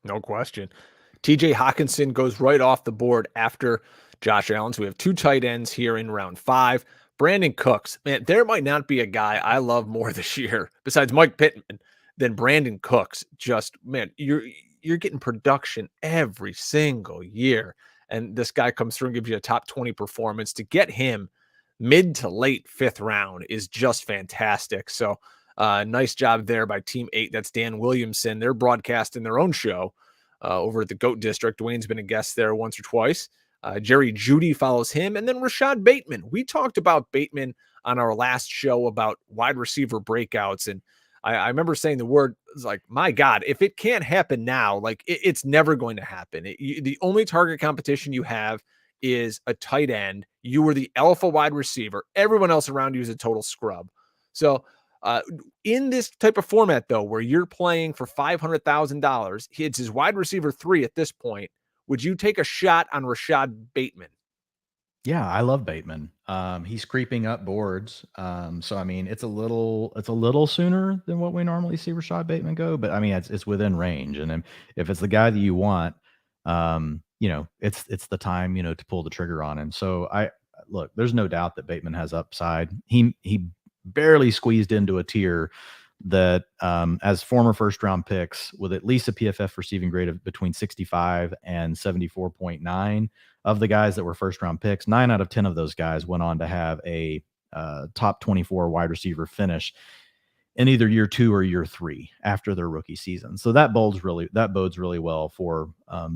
No question. TJ Hawkinson goes right off the board after Josh Allen. So we have two tight ends here in round 5. Brandon Cooks, man, there might not be a guy I love more this year besides Mike Pittman than Brandon Cooks. Just, man, you're getting production every single year. And this guy comes through and gives you a top 20 performance. To get him mid to late 5th round is just fantastic. So nice job there by Team 8. That's Dan Williamson. They're broadcasting their own show over at the GOAT District. Dwayne's been a guest there once or twice. Jerry Jeudy follows him. And then Rashad Bateman. We talked about Bateman on our last show about wide receiver breakouts. And I remember saying the word, was like, my God, if it can't happen now, like it's never going to happen. The only target competition you have is a tight end. You were the alpha wide receiver. Everyone else around you is a total scrub. So in this type of format, though, where you're playing for $500,000, it's his wide receiver 3 at this point. Would you take a shot on Rashad Bateman? Yeah, I love Bateman. He's creeping up boards. So I mean, it's a little sooner than what we normally see Rashad Bateman go, but I mean, it's within range. And if it's the guy that you want, it's the time, to pull the trigger on him. So look, there's no doubt that Bateman has upside. He barely squeezed into a tier that, as former first round picks with at least a PFF receiving grade of between 65 and 74.9 of the guys that were first round picks, 9 out of 10 of those guys went on to have a top 24 wide receiver finish in either year 2 or year 3 after their rookie season. So that bodes really well for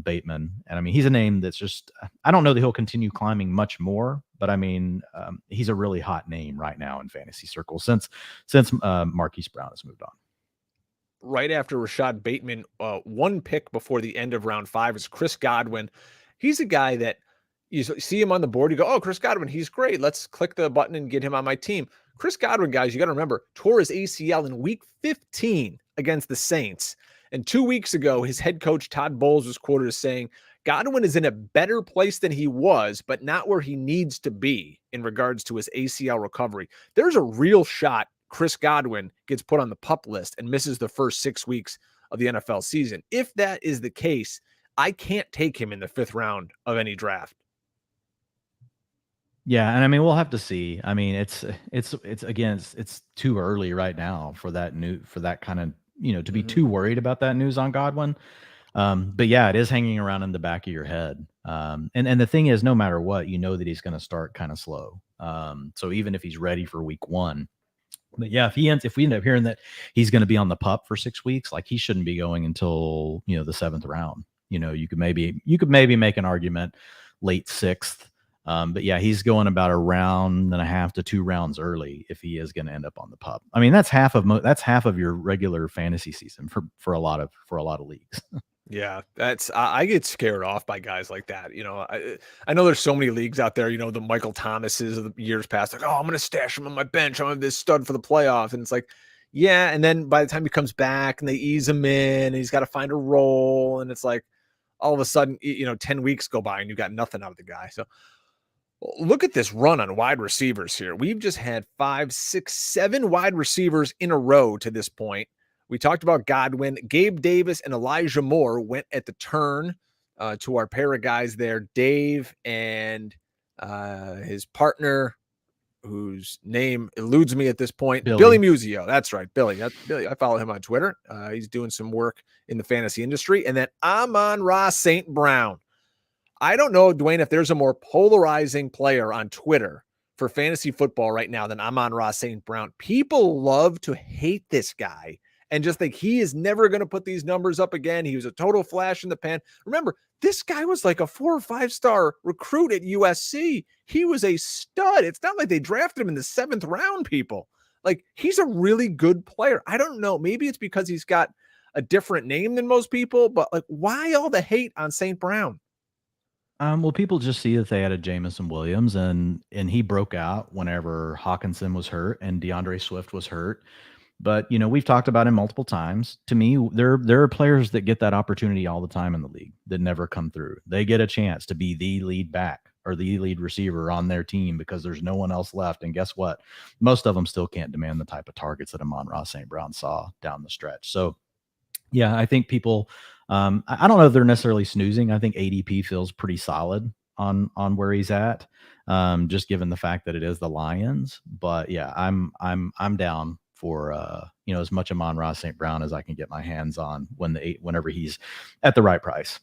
Bateman. And I mean, he's a name that's just, I don't know that he'll continue climbing much more, but I mean, he's a really hot name right now in fantasy circles since Marquise Brown has moved on. Right after Rashad Bateman, one pick before the end of round 5 is Chris Godwin. He's a guy that you see him on the board, you go, oh, Chris Godwin, he's great. Let's click the button and get him on my team. Chris Godwin, guys, you got to remember, tore his ACL in week 15 against the Saints. And 2 weeks ago, his head coach, Todd Bowles, was quoted as saying, Godwin is in a better place than he was, but not where he needs to be in regards to his ACL recovery. There's a real shot Chris Godwin gets put on the PUP list and misses the first 6 weeks of the NFL season. If that is the case, I can't take him in the 5th round of any draft. Yeah, and I mean, we'll have to see. I mean, it's again, it's too early right now for that kind of, to be too worried about that news on Godwin. But yeah, it is hanging around in the back of your head. And the thing is, no matter what, that he's going to start kind of slow. So even if he's ready for week 1, but yeah, if we end up hearing that he's going to be on the pup for 6 weeks, like he shouldn't be going until, the 7th round. You could maybe make an argument late 6th. But yeah, he's going about a round and a half to 2 rounds early if he is going to end up on the pup. I mean, that's half of your regular fantasy season for a lot of leagues. Yeah, I get scared off by guys like that. I know there's so many leagues out there, the Michael Thomases of the years past, like, oh, I'm going to stash him on my bench. I'm going to have this stud for the playoffs. And it's like, yeah. And then by the time he comes back and they ease him in and he's got to find a role. And it's like, all of a sudden, 10 weeks go by and you got nothing out of the guy. So look at this run on wide receivers here. We've just had 5, 6, 7 wide receivers in a row to this point. We talked about Godwin. Gabe Davis and Elijah Moore went at the turn to our pair of guys there, Dave and his partner, whose name eludes me at this point, Billy Musio. That's right, Billy. That's Billy. I follow him on Twitter. He's doing some work in the fantasy industry. And then Amon-Ra St. Brown. I don't know, Dwayne, if there's a more polarizing player on Twitter for fantasy football right now than Amon-Ra St. Brown. People love to hate this guy and just think he is never going to put these numbers up again. He was a total flash in the pan. Remember, this guy was like a 4 or 5 star recruit at USC. He was a stud. It's not like they drafted him in the 7th round, people. Like, he's a really good player. I don't know. Maybe it's because he's got a different name than most people, but like, why all the hate on St. Brown? Well, people just see that they had a Jamison Williams and he broke out whenever Hawkinson was hurt and DeAndre Swift was hurt. But, we've talked about him multiple times. To me, there are players that get that opportunity all the time in the league that never come through. They get a chance to be the lead back or the lead receiver on their team because there's no one else left. And guess what? Most of them still can't demand the type of targets that Amon-Ra St. Brown saw down the stretch. So, yeah, I think people I don't know if they're necessarily snoozing. I think ADP feels pretty solid on where he's at, just given the fact that it is the Lions. But yeah, I'm down for as much Amon-Ra St. Brown as I can get my hands on whenever he's at the right price.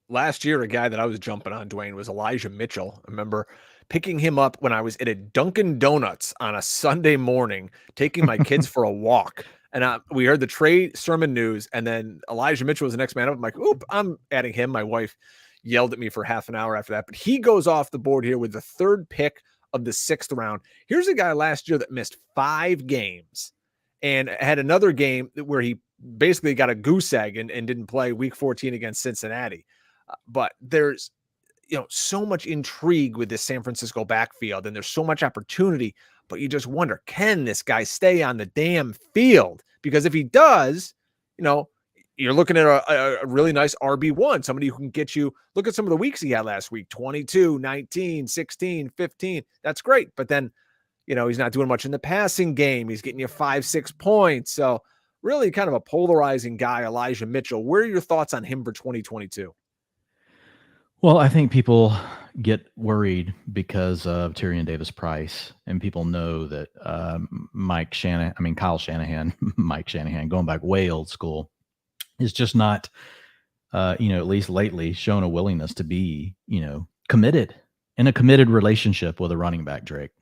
Last year, a guy that I was jumping on, Dwayne, was Elijah Mitchell. I remember picking him up when I was at a Dunkin' Donuts on a Sunday morning, taking my kids for a walk. And we heard the trade sermon news, and then Elijah Mitchell was the next man up. I'm like, oop, I'm adding him. My wife yelled at me for half an hour after that. But he goes off the board here with the 3rd pick of the 6th round. Here's a guy last year that missed 5 games and had another game where he basically got a goose egg and didn't play week 14 against Cincinnati. But there's so much intrigue with this San Francisco backfield, and there's so much opportunity. But you just wonder, can this guy stay on the damn field? Because if he does, you're looking at a really nice RB1, somebody who can get you. Look at some of the weeks he had last week, 22, 19, 16, 15. That's great. But then, he's not doing much in the passing game. He's getting you 5, 6 points. So really kind of a polarizing guy, Elijah Mitchell. What are your thoughts on him for 2022? Well, I think people get worried because of Tyrion Davis-Price, and people know that Kyle Shanahan, Mike Shanahan, going back way old school, is just not, at least lately, shown a willingness to be, committed in a committed relationship with a running back, Drake.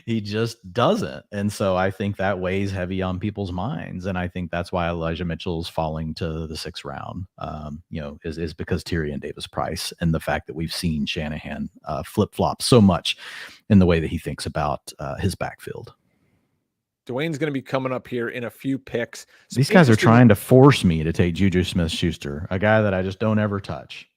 he just doesn't. And so I think that weighs heavy on people's minds. And I think that's why Elijah Mitchell's falling to the 6th round, is because Tyrion Davis-Price and the fact that we've seen Shanahan flip-flop so much in the way that he thinks about his backfield. Dwayne's going to be coming up here in a few picks. These guys are trying to force me to take Juju Smith-Schuster, a guy that I just don't ever touch.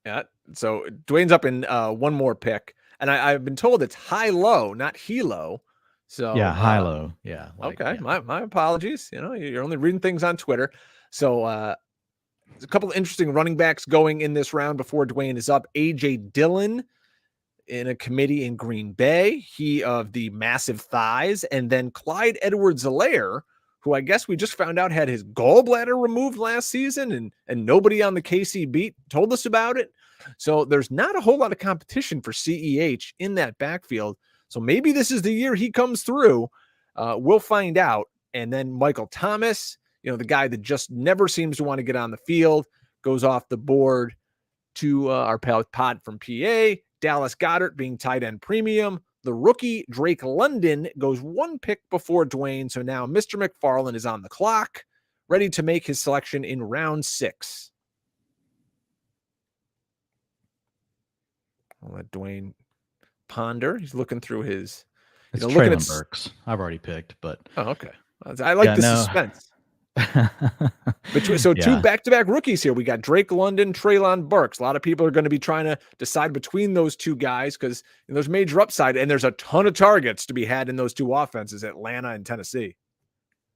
Yeah. So Dwayne's up in one more pick, and I've been told it's high-low, not helo. So yeah, high-low. Yeah. Okay. Yeah. My apologies. You're only reading things on Twitter. So there's a couple of interesting running backs going in this round before Dwayne is up. AJ Dillon in a committee in Green Bay, he of the massive thighs, and then Clyde Edwards-Helaire, who I guess we just found out had his gallbladder removed last season, and nobody on the KC beat told us about it. So there's not a whole lot of competition for CEH in that backfield. So maybe this is the year he comes through. We'll find out. And then Michael Thomas, the guy that just never seems to want to get on the field, goes off the board to our pal Pod from PA. Dallas Goedert being tight end premium. The rookie Drake London goes one pick before Dwain. So now Mr. McFarland is on the clock, ready to make his selection in round 6. I'll let Dwain ponder. He's looking through his. It's Traylon Burks. I've already picked, but. Oh, okay. I like the suspense. So two back-to-back rookies here. We got Drake London, Traylon Burks. A lot of people are going to be trying to decide between those two guys because there's major upside, and there's a ton of targets to be had in those two offenses, Atlanta and Tennessee.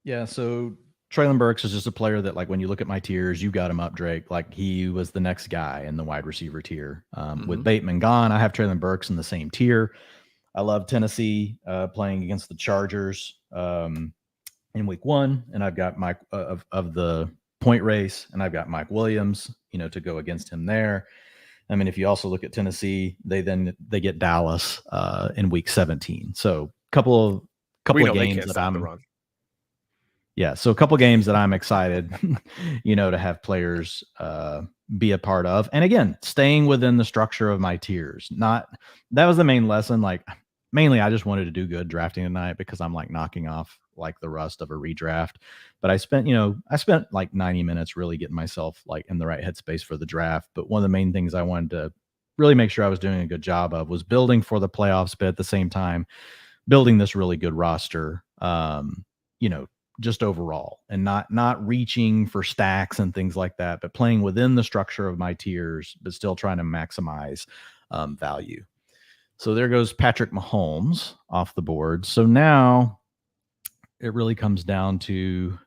Yeah, so Traylon Burks is just a player that, like, when you look at my tiers, you got him up, Drake. Like, he was the next guy in the wide receiver tier. With Bateman gone, I have Traylon Burks in the same tier. I love Tennessee playing against the Chargers in week 1, and I've got Mike of the point race, and I've got Mike Williams, to go against him there. I mean, if you also look at Tennessee, they get Dallas in week 17. So couple of games that a couple games that I'm excited, to have players be a part of. And again, staying within the structure of my tiers. That was the main lesson. Like, mainly I just wanted to do good drafting tonight because I'm like knocking off like the rust of a redraft. But I spent like 90 minutes really getting myself like in the right headspace for the draft. But one of the main things I wanted to really make sure I was doing a good job of was building for the playoffs, but at the same time, building this really good roster, just overall, and not reaching for stacks and things like that, but playing within the structure of my tiers, but still trying to maximize value. So there goes Patrick Mahomes off the board. So now it really comes down to,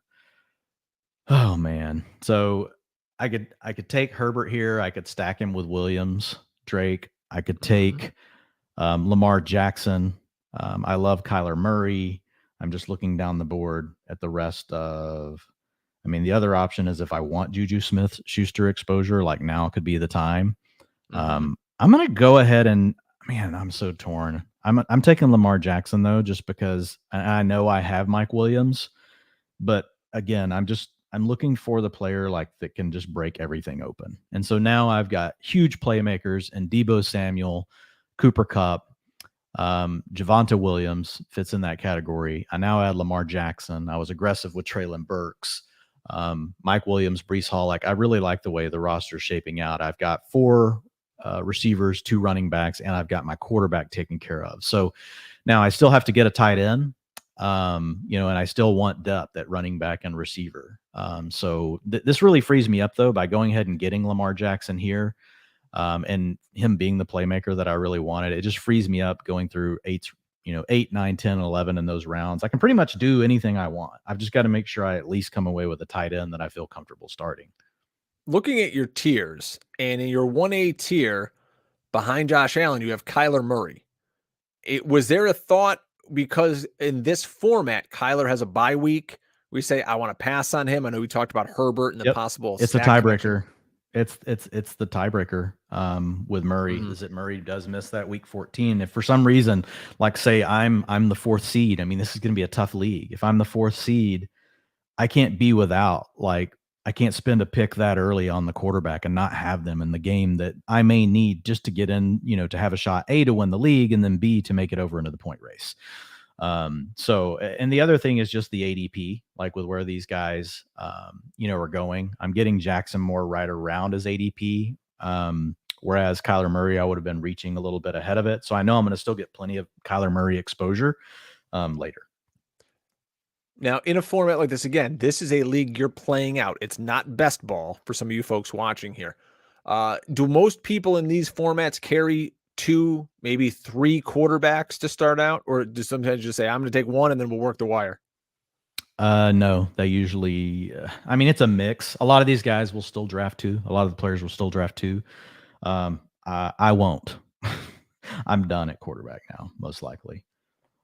oh man. So I could take Herbert here. I could stack him with Williams, Drake. I could take Lamar Jackson. I love Kyler Murray. I'm just looking down the board at the rest of, the other option is if I want Juju Smith-Schuster exposure, like now could be the time. I'm going to go ahead and, man, I'm so torn. I'm taking Lamar Jackson though, just because I know I have Mike Williams, but again, I'm looking for the player like that can just break everything open. And so now I've got huge playmakers and Deebo Samuel, Cooper Kupp, Javonte Williams fits in that category. I now add Lamar Jackson. I was aggressive with Traylon Burks, Mike Williams, Breece Hall. Like, I really like the way the roster is shaping out. I've got 4 receivers, 2 running backs, and I've got my quarterback taken care of. So now I still have to get a tight end, and I still want depth at running back and receiver. So this really frees me up though by going ahead and getting Lamar Jackson here. And him being the playmaker that I really wanted, it just frees me up going through 8, 9, 10, 11 in those rounds. I can pretty much do anything I want. I've just got to make sure I at least come away with a tight end that I feel comfortable starting. Looking at your tiers, and in your 1A tier behind Josh Allen, you have Kyler Murray. Was there a thought, because in this format, Kyler has a bye week, we say, I want to pass on him? I know we talked about Herbert and the possible. It's a tiebreaker. It's the tiebreaker with Murray. Is that Murray does miss that week 14. If for some reason, like say I'm the 4th seed, this is going to be a tough league. If I'm the 4th seed, I can't be without, I can't spend a pick that early on the quarterback and not have them in the game that I may need just to get in, to have a shot, A, to win the league, and then B, to make it over into the point race. So, and the other thing is just the ADP, like with where these guys, are going. I'm getting Jackson more right around his ADP. Whereas Kyler Murray, I would have been reaching a little bit ahead of it. So I know I'm going to still get plenty of Kyler Murray exposure, later. Now, in a format like this, again, this is a league you're playing out. It's not best ball for some of you folks watching here. Do most people in these formats carry 2, maybe 3 quarterbacks to start out? Or do sometimes just say, I'm going to take 1 and then we'll work the wire? No, they usually, it's a mix. A lot of these guys will still draft 2. A lot of the players will still draft 2. I won't. I'm done at quarterback now, most likely.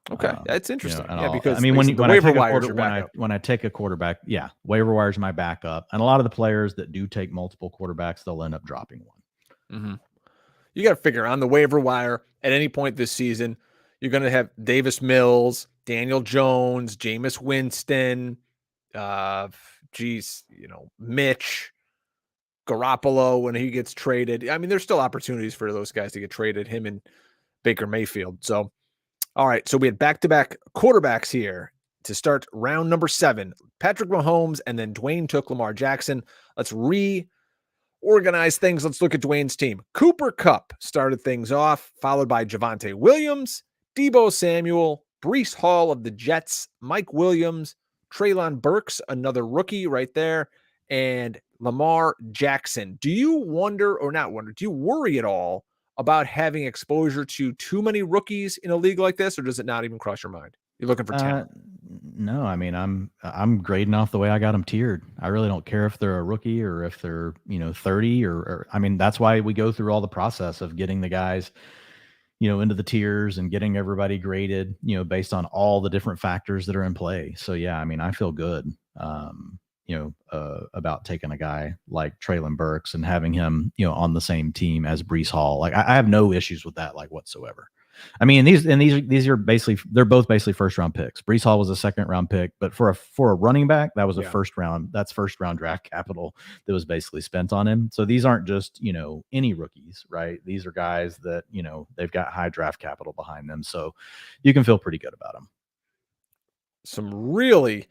Okay, that's interesting. And Yeah, all. because I mean, like I said, the waiver wire is your backup. when I take a quarterback, yeah, waiver wire is my backup, and a lot of the players that do take multiple quarterbacks, they'll end up dropping one. Mm-hmm. You got to figure on the waiver wire at any point this season, you're going to have Davis Mills, Daniel Jones, Jameis Winston, Mitch, Garoppolo when he gets traded. I mean, there's still opportunities for those guys to get traded, him and Baker Mayfield. So, all right. So we had back-to-back quarterbacks here to start round number 7. Patrick Mahomes, and then Dwain took Lamar Jackson. Let's reorganize things. Let's look at Dwain's team. Cooper Kupp started things off, followed by Javonte Williams, Deebo Samuel, Breece Hall of the Jets, Mike Williams, Treylon Burks, another rookie right there, and Lamar Jackson. Do you worry at all about having exposure to too many rookies in a league like this, or does it not even cross your mind? You're looking for talent. No, I mean, I'm grading off the way I got them tiered. I really don't care if they're a rookie or if they're 30 or I mean, that's why we go through all the process of getting the guys into the tiers and getting everybody graded based on all the different factors that are in play. So yeah, I mean, I feel good about taking a guy like Treylon Burks and having him on the same team as Breece Hall. Like I have no issues with that whatsoever. I mean, these are they're both basically first round picks. Breece Hall was a second round pick, but for a running back, that was a first round draft capital that was basically spent on him. So these aren't just, any rookies, right? These are guys that, they've got high draft capital behind them. So you can feel pretty good about them. Some really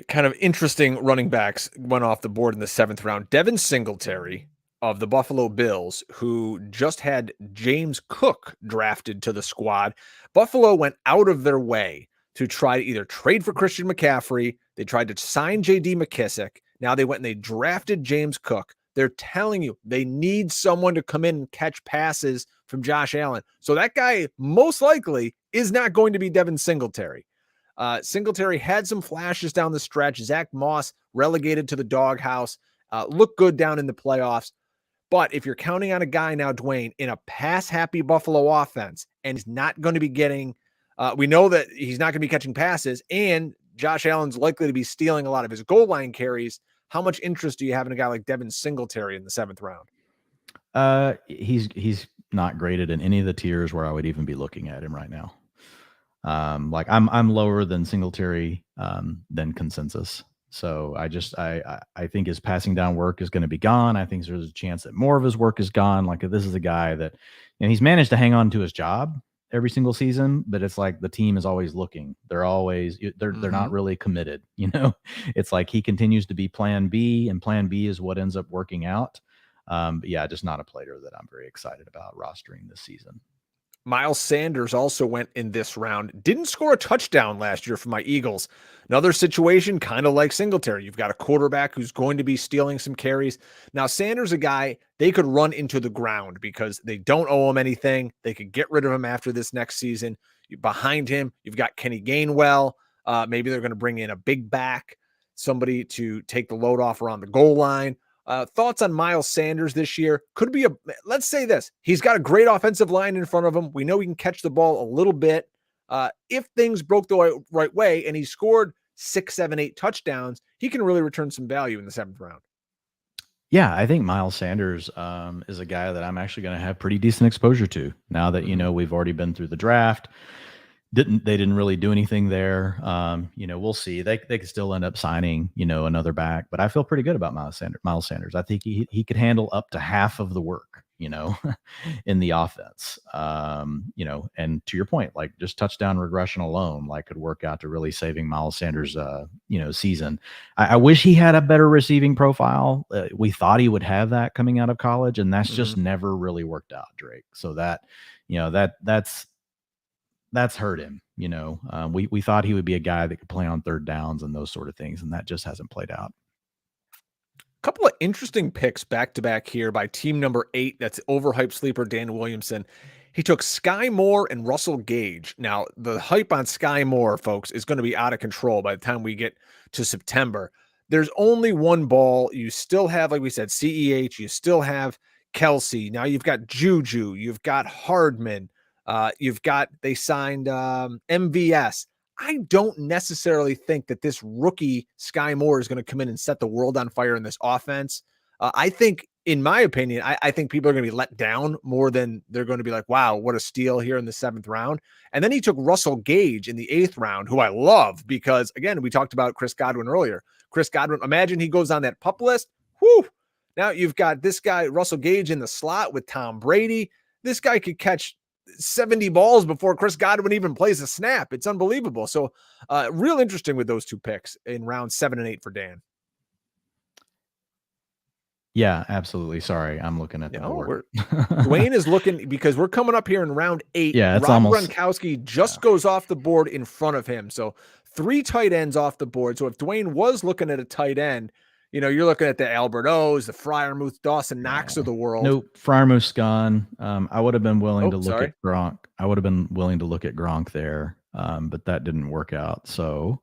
kind of interesting running backs went off the board in the 7th round. Devin Singletary of the Buffalo Bills, who just had James Cook drafted to the squad. Buffalo went out of their way to try to either trade for Christian McCaffrey. They tried to sign J.D. McKissick. Now they went and they drafted James Cook. They're telling you they need someone to come in and catch passes from Josh Allen. So that guy most likely is not going to be Devin Singletary. Singletary had some flashes down the stretch. Zach Moss relegated to the doghouse. Looked good down in the playoffs. But if you're counting on a guy now, Dwain, in a pass-happy Buffalo offense, and he's not going to be getting we know that he's not going to be catching passes, and Josh Allen's likely to be stealing a lot of his goal line carries, how much interest do you have in a guy like Devin Singletary in the 7th round? He's not graded in any of the tiers where I would even be looking at him right now. I'm lower than Singletary than consensus. So I think his passing down work is going to be gone. I think there's a chance that more of his work is gone. Like this is a guy that, he's managed to hang on to his job every single season, but it's like the team is always looking. They're not really committed. It's like he continues to be plan B, and plan B is what ends up working out. But yeah, just not a player that I'm very excited about rostering this season. Miles Sanders also went in this round. Didn't score a touchdown last year for my Eagles. Another situation kind of like Singletary. You've got a quarterback who's going to be stealing some carries. Now, Sanders, a guy they could run into the ground because they don't owe him anything. They could get rid of him after this next season. Behind him, you've got Kenny Gainwell. Maybe they're going to bring in a big back, somebody to take the load off around the goal line. Thoughts on Miles Sanders this year? Could be let's say this. He's got a great offensive line in front of him. We know he can catch the ball a little bit. If things broke the right way and he scored 6, 7, 8 touchdowns, he can really return some value in the 7th round. Yeah, I think Miles Sanders is a guy that I'm actually going to have pretty decent exposure to now that, we've already been through the draft. They didn't really do anything there. We'll see. They could still end up signing, another back, but I feel pretty good about Miles Sanders. I think he could handle up to half of the work, in the offense. And to your point, like just touchdown regression alone, could work out to really saving Miles Sanders, season. I wish he had a better receiving profile. We thought he would have that coming out of college, and that's just never really worked out, Drake. So that, that's hurt him. We thought he would be a guy that could play on third downs and those sort of things, and that just hasn't played out. A couple of interesting picks back to back here by team number 8. That's overhyped sleeper Dan Williamson. He took Sky Moore and Russell Gage. Now, the hype on Sky Moore, folks, is going to be out of control by the time we get to September. There's only one ball. You still have, like we said, CEH. You still have Kelsey. Now you've got Juju. You've got Hardman. They signed MVS. I don't necessarily think that this rookie Sky Moore is going to come in and set the world on fire in this offense. I think, in my opinion, I think people are going to be let down more than they're going to be like, wow, what a steal here in the 7th round. And then he took Russell Gage in the 8th round, who I love because, again, we talked about Chris Godwin earlier. Chris Godwin, imagine he goes on that PUP list. Whew. Now you've got this guy, Russell Gage, in the slot with Tom Brady. This guy could catch 70 balls before Chris Godwin even plays a snap. It's unbelievable. So real interesting with those 2 picks in rounds 7 and 8 for Dan. Yeah, absolutely. Sorry, I'm looking at the board. Dwayne is looking because we're coming up here in round 8. Yeah, it's Rob almost Gronkowski just goes off the board in front of him. So 3 tight ends off the board. So if Dwayne was looking at a tight end, you're looking at the Albert O's, the Freiermuth, Dawson Knox of the world. Nope, Freiermuth's gone. I would have been willing to look at Gronk. I would have been willing to look at Gronk there, but that didn't work out. So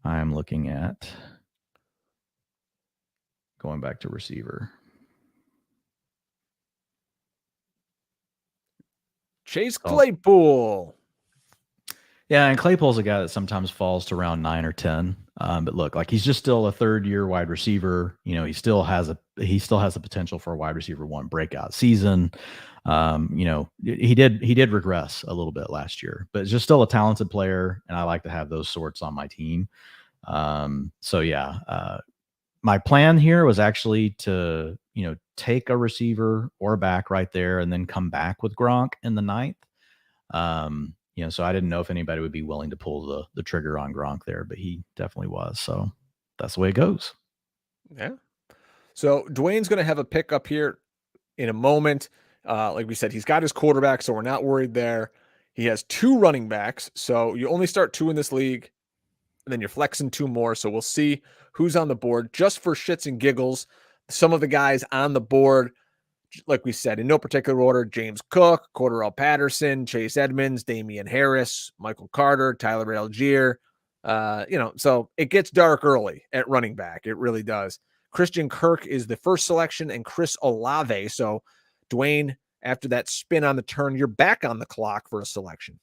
I'm looking at going back to receiver. Chase Claypool. Yeah, and Claypool's a guy that sometimes falls to round 9 or 10. But look, like he's just still a 3rd-year wide receiver. He still has the potential for a wide receiver 1 breakout season. He did regress a little bit last year, but just still a talented player, and I like to have those sorts on my team. My plan here was actually to take a receiver or a back right there, and then come back with Gronk in the 9th. So I didn't know if anybody would be willing to pull the trigger on Gronk there, but he definitely was. So that's the way it goes. Yeah. So Dwayne's going to have a pick up here in a moment. Like we said, he's got his quarterback, so we're not worried there. He has 2 running backs, so you only start 2 in this league, and then you're flexing 2 more. So we'll see who's on the board just for shits and giggles. Some of the guys on the board, like we said, in no particular order: James Cook, Cordarrelle Patterson, Chase Edmonds, Damian Harris, Michael Carter, Tyler Algier. So it gets dark early at running back. It really does. Christian Kirk is the first selection, and Chris Olave. So Dwayne, after that spin on the turn, you're back on the clock for a selection.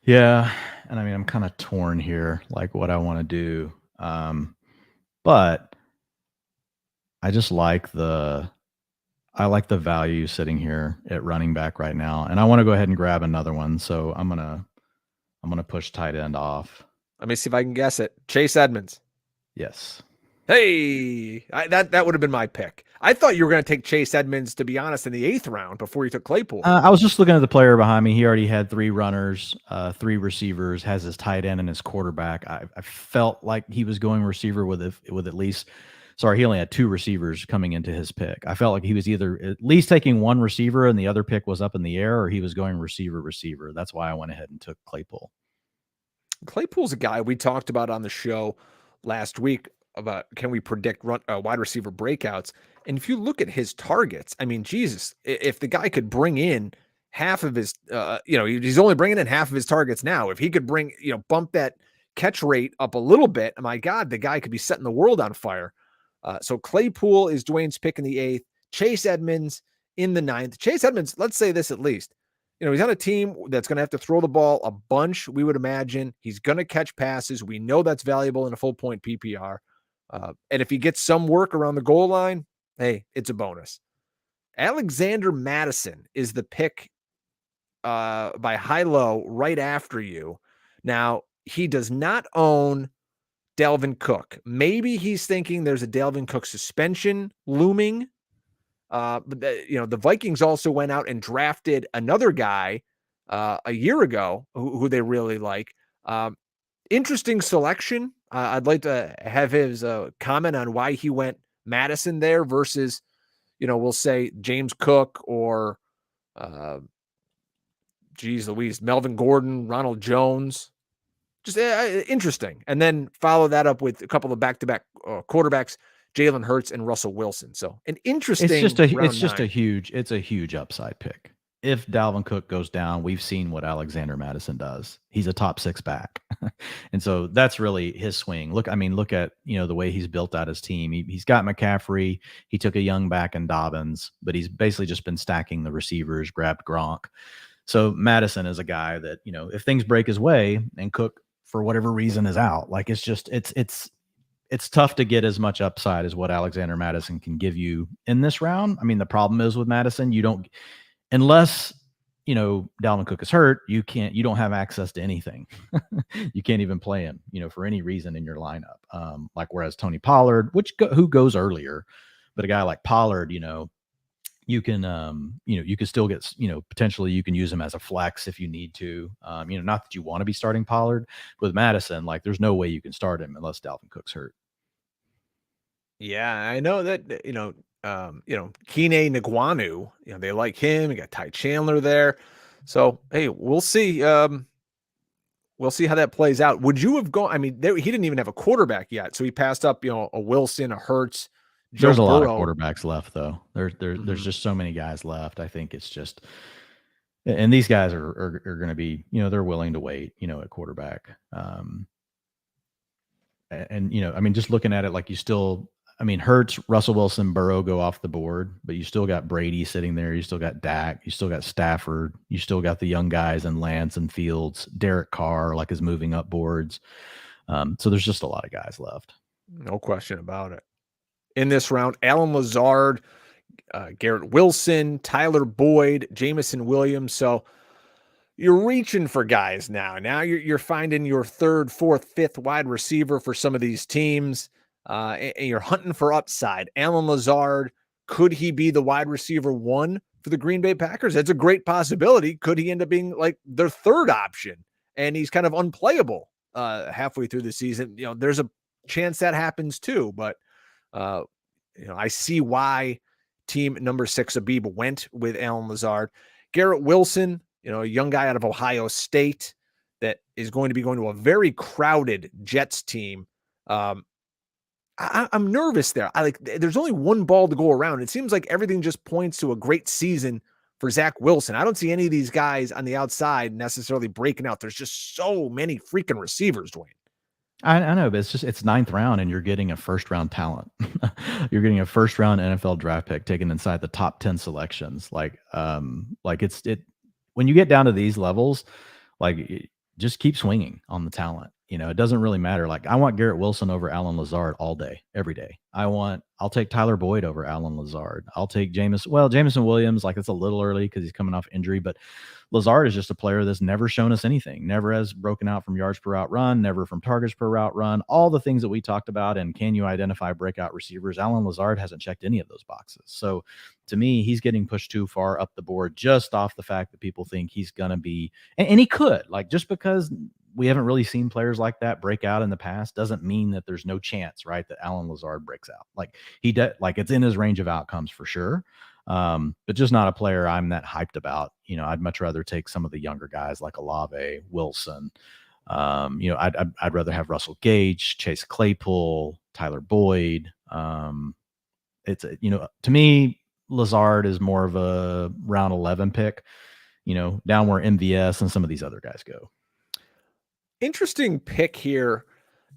Yeah, and I mean, I'm kind of torn here, like what I want to do. But I just like the value sitting here at running back right now, and I want to go ahead and grab another one. So I'm gonna push tight end off. Let me see if I can guess it. Chase Edmonds. Yes. Hey, that would have been my pick. I thought you were going to take Chase Edmonds, to be honest, in the 8th round before you took Claypool. I was just looking at the player behind me. He already had 3 runners, 3 receivers, has his tight end and his quarterback. I felt like he was going receiver with at least. Sorry, he only had 2 receivers coming into his pick. I felt like he was either at least taking 1 receiver and the other pick was up in the air, or he was going receiver. That's why I went ahead and took Claypool. Claypool's a guy we talked about on the show last week about can we predict wide receiver breakouts. And if you look at his targets, I mean, Jesus, if the guy could bring in half of his, he's only bringing in half of his targets now. If he could bump that catch rate up a little bit, my God, the guy could be setting the world on fire. So Claypool is Dwayne's pick in the 8th. Chase Edmonds in the 9th. Chase Edmonds, let's say this at least. He's on a team that's going to have to throw the ball a bunch, we would imagine. He's going to catch passes. We know that's valuable in a full point PPR. And if he gets some work around the goal line, hey, it's a bonus. Alexander Madison is the pick by high-low right after you. Now, he does not own Dalvin Cook. Maybe he's thinking there's a Dalvin Cook suspension looming. But the Vikings also went out and drafted another guy a year ago who they really like. Interesting selection. I'd like to have his comment on why he went Madison there versus, we'll say James Cook or, Melvin Gordon, Ronald Jones. Just interesting. And then follow that up with a couple of back-to-back quarterbacks, Jalen Hurts and Russell Wilson. So an interesting. It's a huge upside pick. if Dalvin Cook goes down, we've seen what Alexander Mattison does. He's a top 6 back. And so that's really his swing. Look at, the way he's built out his team. He's got McCaffrey. He took a young back in Dobbins, but he's basically just been stacking the receivers, grabbed Gronk. So Mattison is a guy that, if things break his way and Cook for whatever reason is out, like it's tough to get as much upside as what Alexander Mattison can give you in this round. I mean, the problem is with Mattison, you don't, unless, Dalvin Cook is hurt, you don't have access to anything. You can't even play him, for any reason in your lineup. Whereas Tony Pollard, who goes earlier, but a guy like Pollard, you can, you can still get, potentially you can use him as a flex if you need to. Not that you want to be starting Pollard. With Madison, there's no way you can start him unless Dalvin Cook's hurt. Yeah, I know that, Kene Nguanu, they like him. You got Ty Chandler there. So, hey, we'll see. We'll see how that plays out. Would you have gone? I mean, he didn't even have a quarterback yet. So he passed up, a Wilson, a Hurts. There's a lot of quarterbacks left, though. There's just so many guys left. I think it's just, and these guys are going to be, they're willing to wait, at quarterback. Just looking at it, Hurts, Russell Wilson, Burrow go off the board, but you still got Brady sitting there. You still got Dak. You still got Stafford. You still got the young guys and Lance and Fields. Derek Carr is moving up boards. So there's just a lot of guys left. No question about it. In this round, Allen Lazard, Garrett Wilson, Tyler Boyd, Jamison Williams. So you're reaching for guys now. Now you're finding your third, fourth, fifth wide receiver for some of these teams. And you're hunting for upside. Allen Lazard, could he be the wide receiver 1 for the Green Bay Packers? That's a great possibility. Could he end up being their third option? And he's kind of unplayable halfway through the season. There's a chance that happens too, but I see why team number 6, Abib, went with Allen Lazard. Garrett Wilson, a young guy out of Ohio State that is going to be going to a very crowded Jets team. I'm nervous there. There's only one ball to go around. It seems like everything just points to a great season for Zach Wilson. I don't see any of these guys on the outside necessarily breaking out. There's just so many freaking receivers, Dwayne. I know, but it's 9th round and you're getting a first round talent. You're getting a first round NFL draft pick taken inside the top 10 selections. When you get down to these levels, just keep swinging on the talent. It doesn't really matter. I want Garrett Wilson over Allen Lazard all day, every day. I'll take Tyler Boyd over Allen Lazard. I'll take Jamison Williams. It's a little early because he's coming off injury, but Lazard is just a player that's never shown us anything, never has broken out from yards per route run, never from targets per route run, all the things that we talked about. And can you identify breakout receivers? Allen Lazard hasn't checked any of those boxes. So to me, he's getting pushed too far up the board just off the fact that people think he's going to be, and he could, just because we haven't really seen players like that break out in the past doesn't mean that there's no chance, right, that Allen Lazard breaks out. It's in his range of outcomes for sure. But just not a player I'm that hyped about. I'd much rather take some of the younger guys like Olave, Wilson. I'd rather have Russell Gage, Chase Claypool, Tyler Boyd. To me, Lazard is more of a round 11 pick, down where MVS and some of these other guys go. Interesting pick here,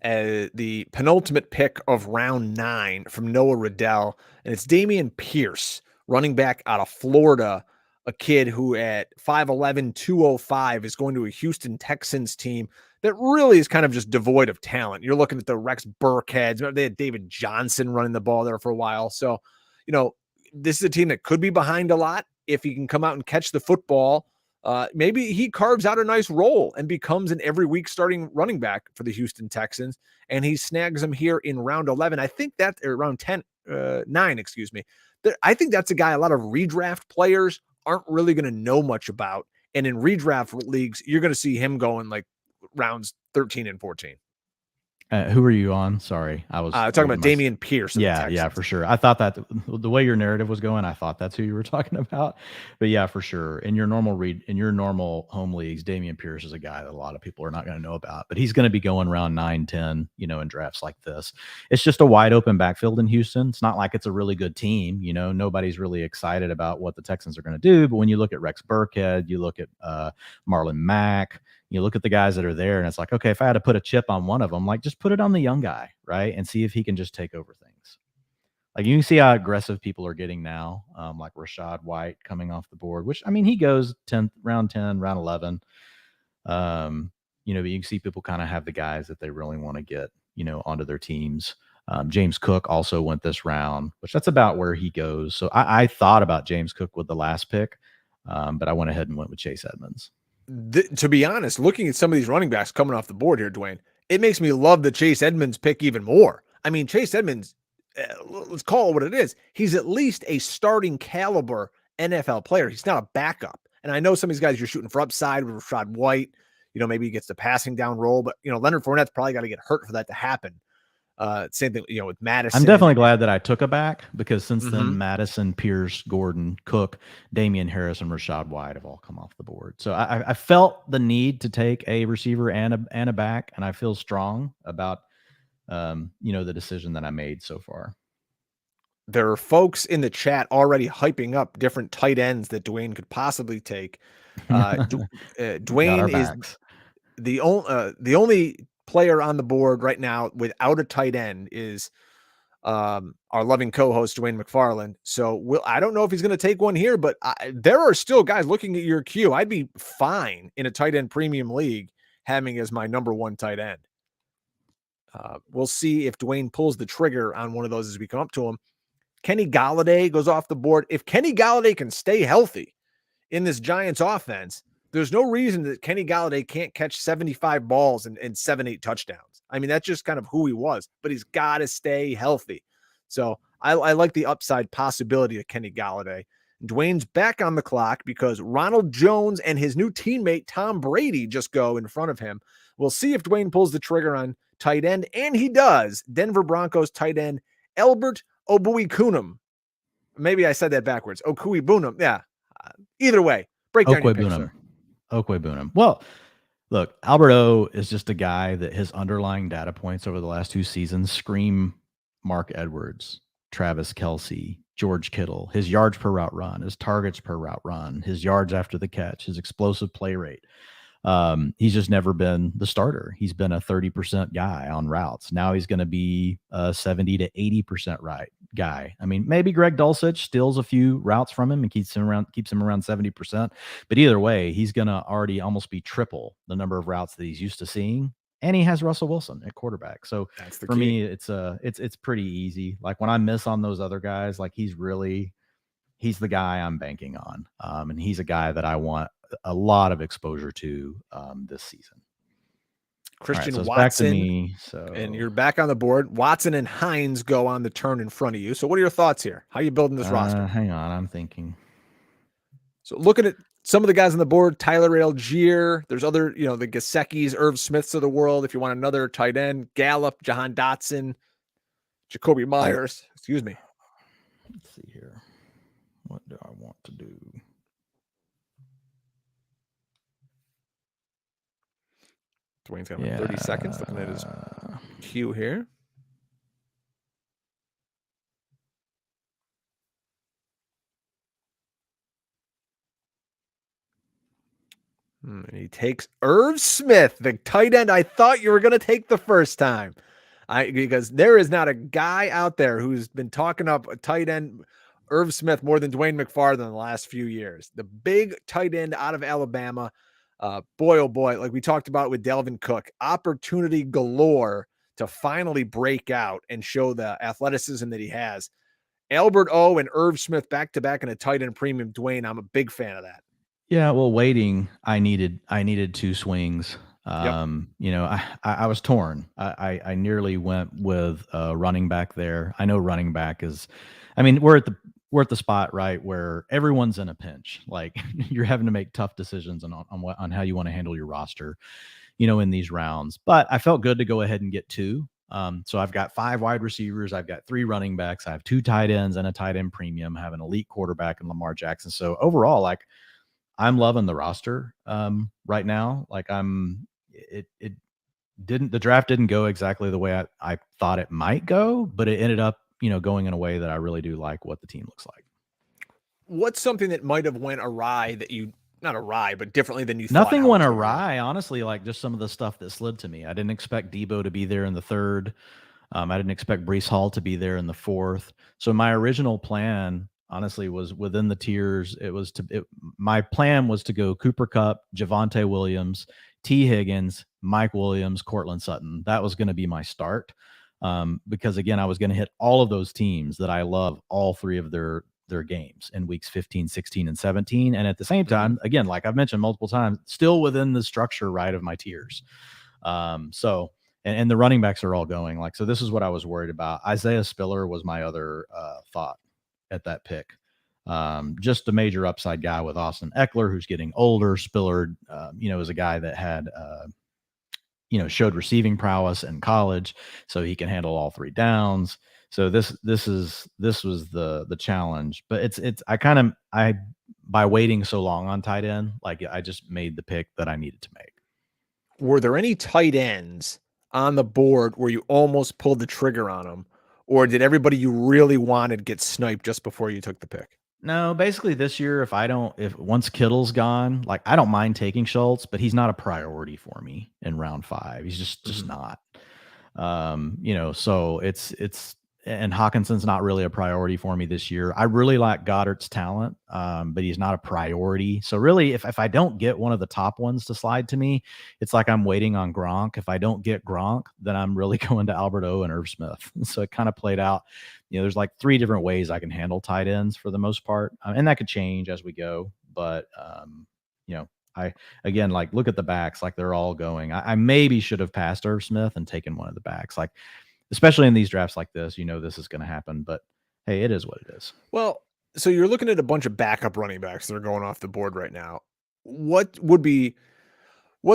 the penultimate pick of round 9 from Noah Riddell, and it's Dameon Pierce, running back out of Florida, a kid who at 5'11", 205 is going to a Houston Texans team that really is kind of just devoid of talent. You're looking at the Rex Burkheads. They had David Johnson running the ball there for a while. So, this is a team that could be behind a lot. If he can come out and catch the football, maybe he carves out a nice role and becomes an every week starting running back for the Houston Texans. And he snags him here in round 11. I think that, or round 9, excuse me. I think that's a guy a lot of redraft players aren't really going to know much about. And in redraft leagues, you're going to see him going rounds 13 and 14. Who are you on? Sorry, I was Talking about Damian Pierce. Yeah, for sure. I thought that the way your narrative was going, I thought that's who you were talking about. But yeah, for sure. In your normal home leagues, Damian Pierce is a guy that a lot of people are not going to know about. But he's going to be going around 9, 10, in drafts like this. It's just a wide open backfield in Houston. It's not like it's a really good team. Nobody's really excited about what the Texans are going to do. But when you look at Rex Burkhead, you look at Marlon Mack. You look at the guys that are there, and it's like, okay, if I had to put a chip on one of them, like just put it on the young guy, right? And see if he can just take over things. Like you can see how aggressive people are getting now, like Rashad White coming off the board, which, he goes round 10, round 11. But you can see people kind of have the guys that they really want to get, onto their teams. James Cook also went this round, which that's about where he goes. So I thought about James Cook with the last pick, but I went ahead and went with Chase Edmonds. To be honest, looking at some of these running backs coming off the board here, Dwayne, it makes me love the Chase Edmonds pick even more. Chase Edmonds, let's call it what it is. He's at least a starting caliber NFL player. He's not a backup. And I know some of these guys you're shooting for upside with Rashad White. Maybe he gets the passing down role, but Leonard Fournette's probably got to get hurt for that to happen. Same thing, with Madison. I'm definitely glad that I took it back because since then, Madison, Pierce, Gordon, Cook, Damian Harris, and Rashad White have all come off the board. So I felt the need to take a receiver and a back, and I feel strong about the decision that I made so far. There are folks in the chat already hyping up different tight ends that Dwayne could possibly take. Dwayne is the only player on the board right now without a tight end is our loving co-host Dwain McFarland. So I don't know if he's going to take one here, but there are still guys looking at your queue. I'd be fine in a tight end premium league having as my number one tight end. We'll see if Dwayne pulls the trigger on one of those as we come up to him. Kenny Golladay goes off the board. If Kenny Golladay can stay healthy in this Giants offense, there's no reason that Kenny Golladay can't catch 75 balls and 7-8 touchdowns. That's just kind of who he was, but he's got to stay healthy. So I like the upside possibility of Kenny Golladay. Dwayne's back on the clock because Ronald Jones and his new teammate Tom Brady just go in front of him. We'll see if Dwayne pulls the trigger on tight end, and he does. Denver Broncos tight end Albert Obuikunum. Maybe I said that backwards. Okuibunum. Yeah. Either way, break down your pick, sir. Okwebunam. Well, look, Albert O is just a guy that his underlying data points over the last 2 seasons scream Mark Edwards, Travis Kelce, George Kittle, his yards per route run, his targets per route run, his yards after the catch, his explosive play rate. He's just never been the starter. He's been a 30% guy on routes. Now he's going to be a 70 to 80% right guy. Maybe Greg Dulcich steals a few routes from him and keeps him around 70%. But either way, he's going to already almost be triple the number of routes that he's used to seeing. And he has Russell Wilson at quarterback. So for me, it's pretty easy. Like when I miss on those other guys, like he's the guy I'm banking on. And he's a guy that I want a lot of exposure to this season. Christian right, so Watson, back to me, and you're back on the board. Watson and Hines go on the turn in front of you. So what are your thoughts here? How are you building this roster? Hang on, I'm thinking. So looking at some of the guys on the board, Tyler Algier, there's other, the Gesicki's, Irv Smiths of the world. If you want another tight end, Gallup, Jahan Dotson, Jacoby Myers. Excuse me. Let's see here. What do I want to do? Dwayne's got 30 seconds looking at his queue here. And he takes Irv Smith, the tight end I thought you were going to take the first time. Because there is not a guy out there who's been talking up a tight end, Irv Smith, more than Dwain McFarland in the last few years. The big tight end out of Alabama. Boy, oh boy, like we talked about with Delvin Cook, opportunity galore to finally break out and show the athleticism that he has. Albert O and Irv Smith back-to-back in a tight end premium. Dwayne, I'm a big fan of that. Yeah, well, waiting, I needed 2 swings. I was torn. I nearly went with running back there. I know running back is, we're at the spot, right, where everyone's in a pinch. Like you're having to make tough decisions on how you want to handle your roster. in these rounds. But I felt good to go ahead and get 2. So I've got 5 wide receivers. I've got 3 running backs. I have 2 tight ends and a tight end premium. I have an elite quarterback in Lamar Jackson. So overall, like, I'm loving the roster right now. Like, the draft didn't go exactly the way I thought it might go, but it ended up, going in a way that I really do like what the team looks like. What's something that might have went awry that not awry, but differently than you thought? Nothing went awry, honestly. Like, just some of the stuff that slid to me. I didn't expect Deebo to be there in the 3rd. I didn't expect Breece Hall to be there in the 4th. So my original plan, honestly, was within the tiers. My plan was to go Cooper Kupp, Javonte Williams, T. Higgins, Mike Williams, Cortland Sutton. That was going to be my start. Because again, I was going to hit all of those teams that I love, all 3 of their games in weeks 15, 16, and 17. And at the same time, again, like I've mentioned multiple times, still within the structure, right, of my tiers. So the running backs are all going. Like, so this is what I was worried about. Isaiah Spiller was my other thought at that pick. Just a major upside guy with Austin Eckler, who's getting older. Spiller, is a guy that had, showed receiving prowess in college, so he can handle all 3 downs. So this was the challenge, but by waiting so long on tight end, like, I just made the pick that I needed to make. Were there any tight ends on the board where you almost pulled the trigger on them, or did everybody you really wanted get sniped just before you took the pick? No, basically this year, if once Kittle's gone, like, I don't mind taking Schultz, but he's not a priority for me in round 5. He's just not. So and Hawkinson's not really a priority for me this year. I really like Goddard's talent, but he's not a priority. So really, if I don't get one of the top ones to slide to me, it's like I'm waiting on Gronk. If I don't get Gronk, then I'm really going to Albert O and Irv Smith. So it kind of played out. There's like 3 different ways I can handle tight ends for the most part. And that could change as we go. But, I, again, like, look at the backs, like, they're all going. I maybe should have passed Irv Smith and taken one of the backs. Like, especially in these drafts like this, this is going to happen, but hey, it is what it is. Well, so you're looking at a bunch of backup running backs that are going off the board right now. What's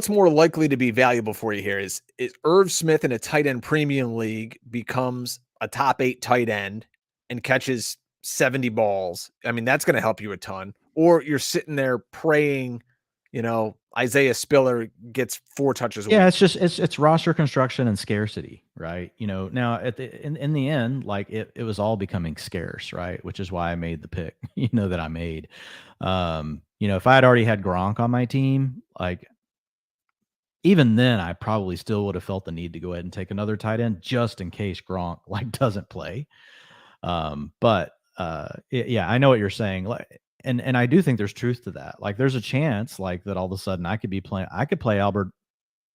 more likely to be valuable for you here is Irv Smith in a tight end premium league becomes a top 8 tight end and catches 70 balls. I mean, that's going to help you a ton. Or you're sitting there praying, Isaiah Spiller gets 4 touches. Yeah, it's roster construction and scarcity, right? Now in the end, like, it was all becoming scarce, right? Which is why I made the pick, that I made. If I had already had Gronk on my team, like, even then, I probably still would have felt the need to go ahead and take another tight end just in case Gronk, like, doesn't play. But yeah, I know what you're saying. Like, and I do think there's truth to that. Like, there's a chance, like, that all of a sudden I could play Albert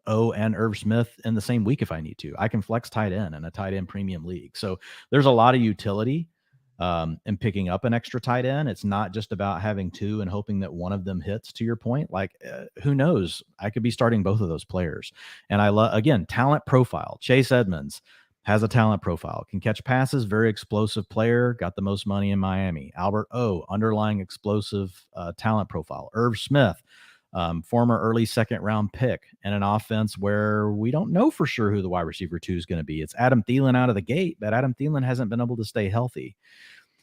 O and Irv Smith in the same week if I need to. I can flex tight end in a tight end premium league. So there's a lot of utility in picking up an extra tight end. It's not just about having 2 and hoping that one of them hits, to your point. Like, who knows? I could be starting both of those players. And I love, again, talent profile. Chase Edmonds has a talent profile, can catch passes, very explosive player, got the most money in Miami. Albert O, underlying explosive talent profile. Irv Smith, former early 2nd round pick, and an offense where we don't know for sure who the wide receiver 2 is going to be. It's Adam Thielen out of the gate, but Adam Thielen hasn't been able to stay healthy.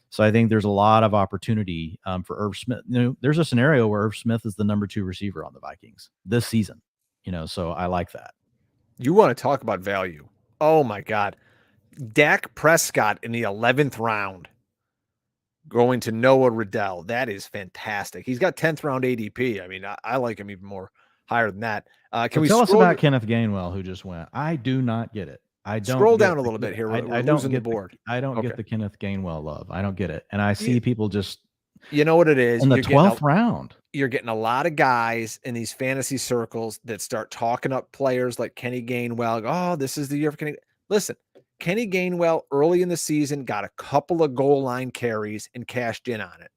So I think there's a lot of opportunity for Irv Smith. There's a scenario where Irv Smith is the number 2 receiver on the Vikings this season. So I like that. You want to talk about value? Oh my God. Dak Prescott in the 11th round going to Noah Riddell. That is fantastic. He's got 10th round ADP. I mean, I like him even more higher than that. Can we tell us about Kenneth Gainwell, who just went? I do not get it. I don't scroll down a little bit here. I don't get the board. I don't get the Kenneth Gainwell love. I don't get it. And I see people just, you know what it is? In the 12th round. You're getting a lot of guys in these fantasy circles that start talking up players like Kenny Gainwell. Oh, this is the year for Kenny. Listen, Kenny Gainwell early in the season got a couple of goal line carries and cashed in on it.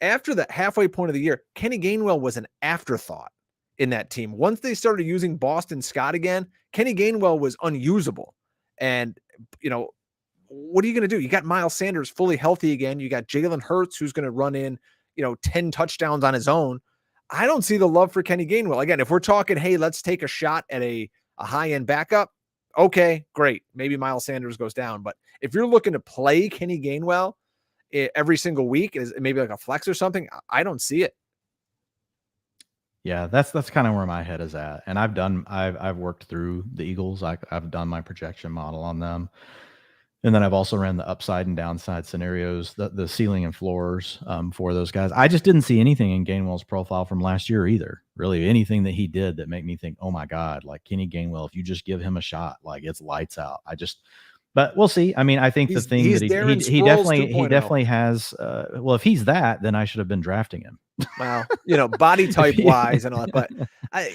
After the halfway point of the year, Kenny Gainwell was an afterthought in that team. Once they started using Boston Scott again, Kenny Gainwell was unusable. And, what are you going to do? You got Miles Sanders fully healthy again. You got Jalen Hurts, who's going to run in, 10 touchdowns on his own. I don't see the love for Kenny Gainwell. Again, if we're talking, hey, let's take a shot at a high-end backup, okay, great. Maybe Miles Sanders goes down. But if you're looking to play Kenny Gainwell every single week, is maybe like a flex or something, I don't see it. Yeah, that's kind of where my head is at. And I've worked through the Eagles. I've done my projection model on them. And then I've also ran the upside and downside scenarios, the ceiling and floors for those guys. I just didn't see anything in Gainwell's profile from last year either. Really, anything that he did that made me think, oh my God, like Kenny Gainwell, if you just give him a shot, like it's lights out. But we'll see. I mean, I think the thing that he definitely has. Well, if he's that, then I should have been drafting him. Well, body type wise and all that, but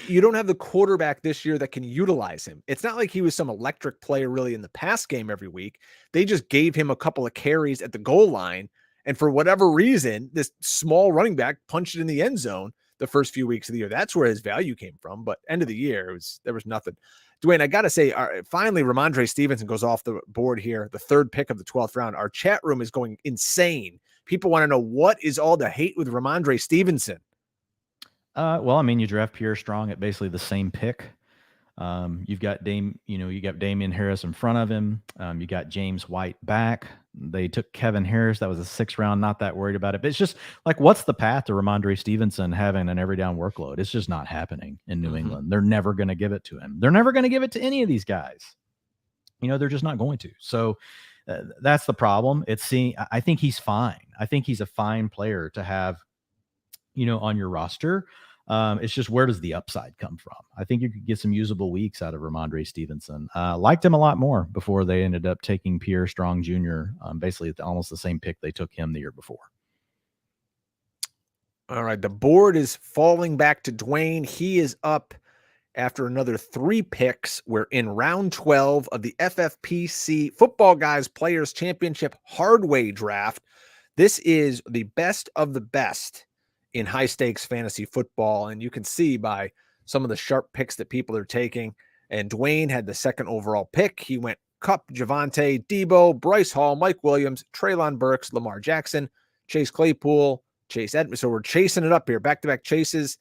you don't have the quarterback this year that can utilize him. It's not like he was some electric player really in the pass game every week. They just gave him a couple of carries at the goal line. And for whatever reason, this small running back punched it in the end zone the first few weeks of the year. That's where his value came from. But end of the year, there was nothing. Dwayne, I got to say, finally, Ramondre Stevenson goes off the board here, the third pick of the 12th round. Our chat room is going insane. People want to know, what is all the hate with Ramondre Stevenson? Well, I mean, you draft Pierre Strong at basically the same pick. You've got you got Damian Harris in front of him. You got James White back. They took Kevin Harris. That was a 6th round. Not that worried about it. But it's just like, what's the path to Ramondre Stevenson having an every down workload? It's just not happening in New England. They're never going to give it to him. They're never going to give it to any of these guys. They're just not going to. So that's the problem. I think he's fine. I think he's a fine player to have, on your roster. It's just, where does the upside come from? I think you could get some usable weeks out of Ramondre Stevenson. Liked him a lot more before they ended up taking Pierre Strong Jr. Basically at almost the same pick they took him the year before. All right. The board is falling back to Dwayne. He is up after another 3 picks. We're in round 12 of the FFPC Football Guys Players Championship Hardway Draft. This is the best of the best in high stakes fantasy football. And you can see by some of the sharp picks that people are taking. And Dwayne had the 2nd overall pick. He went Kupp, Javonte, Deebo, Bryce Hall, Mike Williams, Treylon Burks, Lamar Jackson, Chase Claypool, Chase Edmonds. So we're chasing it up here. Back-to-back chases.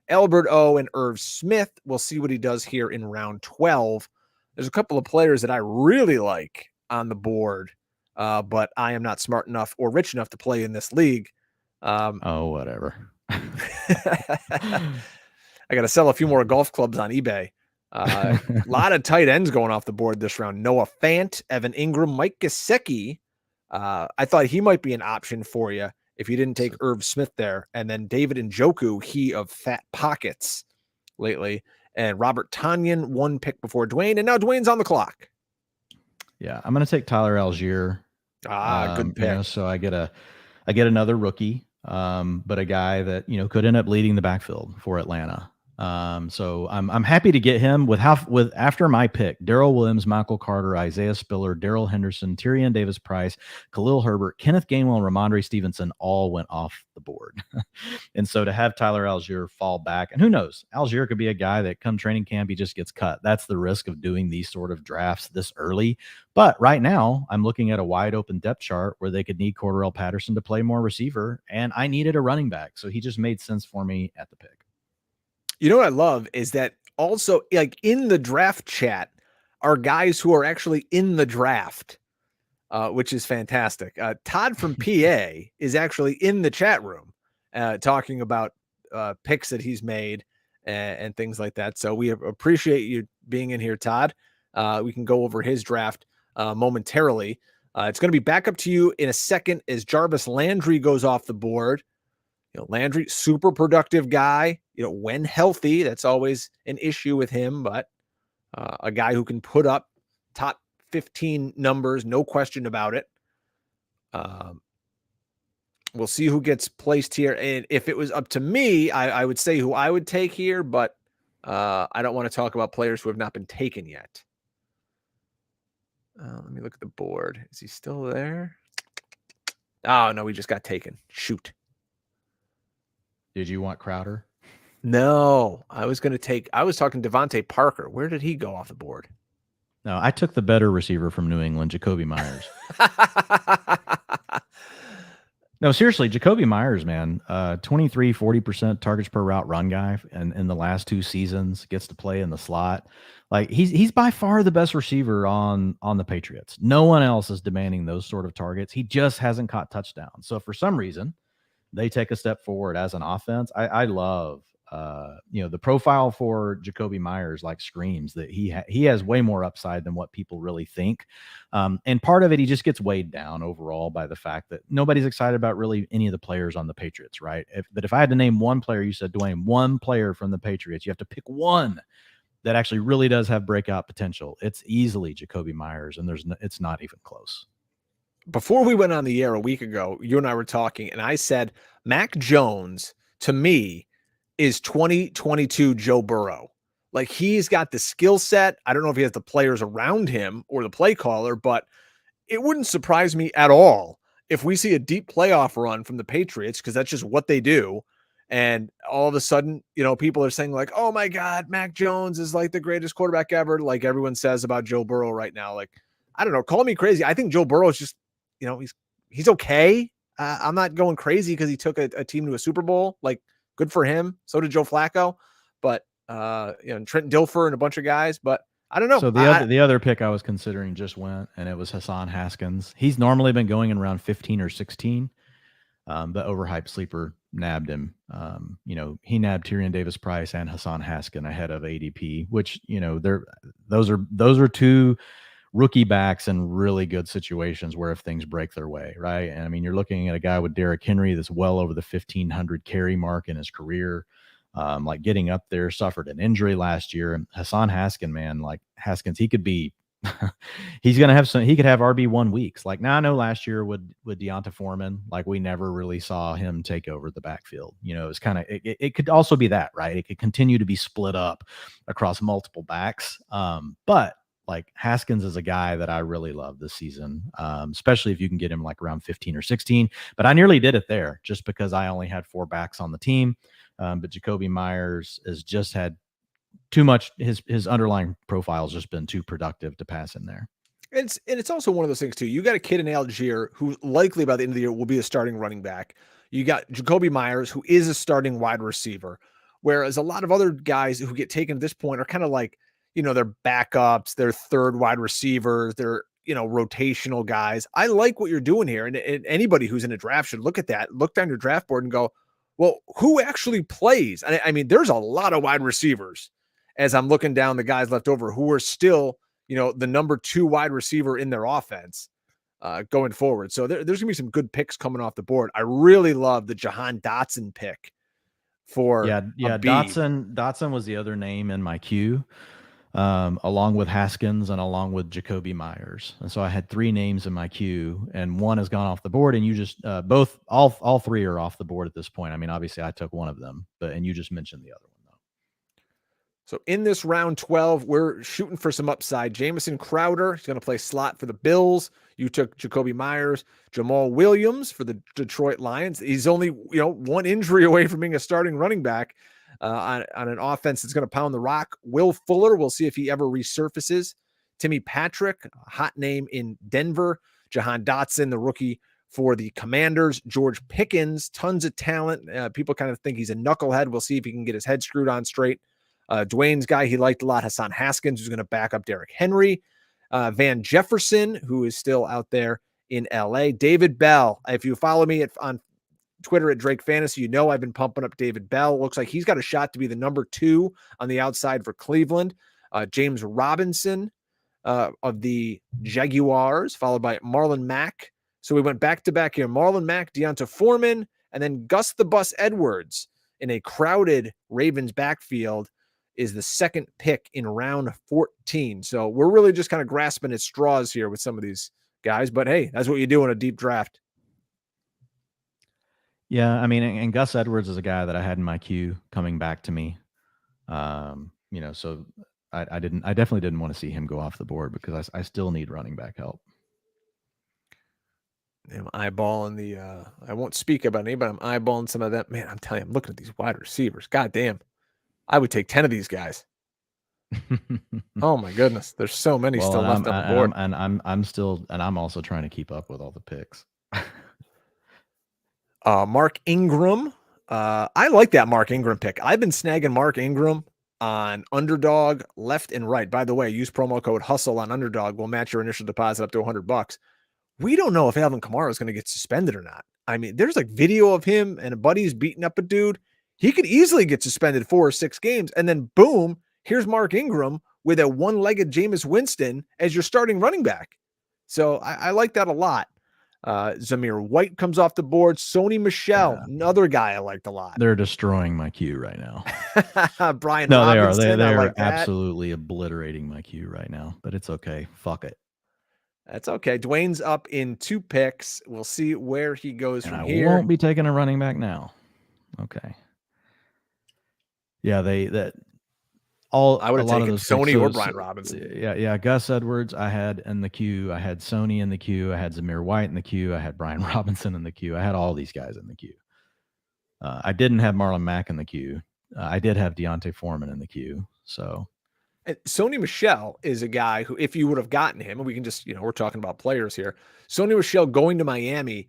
Albert O and Irv Smith. We'll see what he does here in round 12. There's a couple of players that I really like on the board, but I am not smart enough or rich enough to play in this league. Whatever. I got to sell a few more golf clubs on eBay. A lot of tight ends going off the board this round. Noah Fant, Evan Ingram, Mike Gesicki. I thought he might be an option for you if you didn't take Irv Smith there. And then David Njoku, he of fat pockets lately. And Robert Tonyan, 1 pick before Dwayne. And now Dwayne's on the clock. Yeah, I'm going to take Tyler Algier. Good pick. So I get another rookie. But a guy that, could end up leading the backfield for Atlanta. So I'm happy to get him after my pick: Darrell Williams, Michael Carter, Isaiah Spiller, Darrell Henderson, Tyrion Davis-Price, Khalil Herbert, Kenneth Gainwell, and Ramondre Stevenson all went off the board. And so to have Tyler Algier fall back, and who knows, Algier could be a guy that come training camp, he just gets cut. That's the risk of doing these sort of drafts this early. But right now I'm looking at a wide open depth chart where they could need Cordarrelle Patterson to play more receiver, and I needed a running back. So he just made sense for me at the pick. You know what I love is that also, like, in the draft chat are guys who are actually in the draft, which is fantastic. Todd from PA is actually in the chat room talking about picks that he's made and things like that. So we appreciate you being in here, Todd. We can go over his draft momentarily. It's going to be back up to you in a second as Jarvis Landry goes off the board. Landry, super productive guy, when healthy. That's always an issue with him, but a guy who can put up top 15 numbers, no question about it. We'll see who gets placed here. And if it was up to me, I would say who I would take here, but I don't want to talk about players who have not been taken yet. Let me look at the board. Is he still there? Oh, no, he just got taken. Shoot. Did you want Crowder? No, I was talking Devontae Parker. Where did he go off the board? No, I took the better receiver from New England, Jacoby Myers. No, seriously, Jacoby Myers, man, 23, 40% targets per route run guy, and in the last 2 seasons gets to play in the slot. Like he's by far the best receiver on the Patriots. No one else is demanding those sort of targets. He just hasn't caught touchdowns. So for some reason, they take a step forward as an offense. I love the profile for Jacoby Myers like screams that he has way more upside than what people really think. And part of it, he just gets weighed down overall by the fact that nobody's excited about really any of the players on the Patriots, right? If I had to name one player, you said, Dwayne, one player from the Patriots, you have to pick one that actually really does have breakout potential. It's easily Jacoby Myers, and it's not even close. Before we went on the air a week ago, you and I were talking, and I said Mac Jones to me is 2022 Joe Burrow. Like he's got the skill set. I don't know if he has the players around him or the play caller, but it wouldn't surprise me at all if we see a deep playoff run from the Patriots, because that's just what they do. And all of a sudden, people are saying like, oh my God, Mac Jones is like the greatest quarterback ever. Like everyone says about Joe Burrow right now. Like, I don't know, call me crazy. I think Joe Burrow is just, he's okay. I'm not going crazy because he took a team to a Super Bowl. Like, good for him. So did Joe Flacco, but Trent Dilfer and a bunch of guys. But I don't know. So the other pick I was considering just went, and it was Hassan Haskins. He's normally been going in around 15 or 16, but overhyped sleeper nabbed him. He nabbed Tyrion Davis-Price and Hassan Haskins ahead of ADP, which those are two rookie backs in really good situations where if things break their way, right? And I mean, you're looking at a guy with Derrick Henry that's well over the 1,500 carry mark in his career, like getting up there, suffered an injury last year. And Hassan Haskins, man, like Haskins, he could be, he could have RB1 weeks. Like now I know last year with Deonta Foreman, like we never really saw him take over the backfield. It's kind of, it could also be that, right? It could continue to be split up across multiple backs. But like Haskins is a guy that I really love this season, especially if you can get him like around 15 or 16. But I nearly did it there just because I only had 4 backs on the team. But Jacoby Myers has just had too much. His underlying profile has just been too productive to pass in there. It's also one of those things too. You got a kid in Algier who likely by the end of the year will be a starting running back. You got Jacoby Myers, who is a starting wide receiver, whereas a lot of other guys who get taken at this point are kind of like, they're backups, they're third wide receivers, they're, rotational guys. I like what you're doing here. And anybody who's in a draft should look at that, look down your draft board and go, well, who actually plays? I mean, there's a lot of wide receivers as I'm looking down the guys left over who are still, the number 2 wide receiver in their offense going forward. So there's going to be some good picks coming off the board. I really love the Jahan Dotson pick for Dotson was the other name in my queue. Along with Haskins and along with Jacoby Myers. And so I had 3 names in my queue, and one has gone off the board, and you just all 3 are off the board at this point. I mean, obviously I took one of them, and you just mentioned the other one though. So in this round 12, we're shooting for some upside. Jamison Crowder, he's going to play slot for the Bills. You took Jacoby Myers. Jamal Williams for the Detroit Lions. He's only, 1 injury away from being a starting running back. On an offense that's going to pound the rock. Will Fuller, we'll see if he ever resurfaces. Timmy Patrick, a hot name in Denver. Jahan Dotson, the rookie for the Commanders. George Pickens, tons of talent. People kind of think he's a knucklehead. We'll see if he can get his head screwed on straight. Dwayne's guy he liked a lot, Hassan Haskins, who's going to back up Derrick Henry. Van Jefferson, who is still out there in LA. David Bell, if you follow me on Twitter at Drake Fantasy, I've been pumping up David Bell. Looks like he's got a shot to be the number 2 on the outside for Cleveland. James Robinson of the Jaguars, followed by Marlon Mack. So we went back-to-back here. Marlon Mack, Deonta Foreman, and then Gus the Bus Edwards in a crowded Ravens backfield is the second pick in round 14. So we're really just kind of grasping at straws here with some of these guys. But hey, that's what you do in a deep draft. Yeah, I mean, and Gus Edwards is a guy that I had in my queue coming back to me. So I definitely didn't want to see him go off the board because I still need running back help. I'm eyeballing I won't speak about any, but I'm eyeballing some of that. Man, I'm telling you, I'm looking at these wide receivers. God damn. I would take 10 of these guys. Oh my goodness. There's so many still left on the board. I'm also trying to keep up with all the picks. Mark Ingram. I like that Mark Ingram pick. I've been snagging Mark Ingram on Underdog left and right. By the way, use promo code HUSTLE on Underdog. We'll match your initial deposit up to $100. We don't know if Alvin Kamara is going to get suspended or not. I mean, there's like video of him and a buddy's beating up a dude. He could easily get suspended 4 or 6 games. And then boom, here's Mark Ingram with a one-legged Jameis Winston as your starting running back. So I like that a lot. Zamir White comes off the board. Sony Michel, another guy I liked a lot. They're destroying my queue right now. Brian no, Robinson, they are like absolutely obliterating my queue right now, but it's okay. Fuck it. That's okay. Dwayne's up in 2 picks. We'll see where he goes from I here. Won't be taking a running back now. Okay. Yeah, I would have taken Sony or Brian Robinson. Yeah. Gus Edwards, I had in the queue. I had Sony in the queue. I had Zamir White in the queue. I had Brian Robinson in the queue. I had all these guys in the queue. I didn't have Marlon Mack in the queue. I did have Deontay Foreman in the queue. So, and Sony Michel is a guy who, if you would have gotten him, and we can just, we're talking about players here. Sony Michel going to Miami,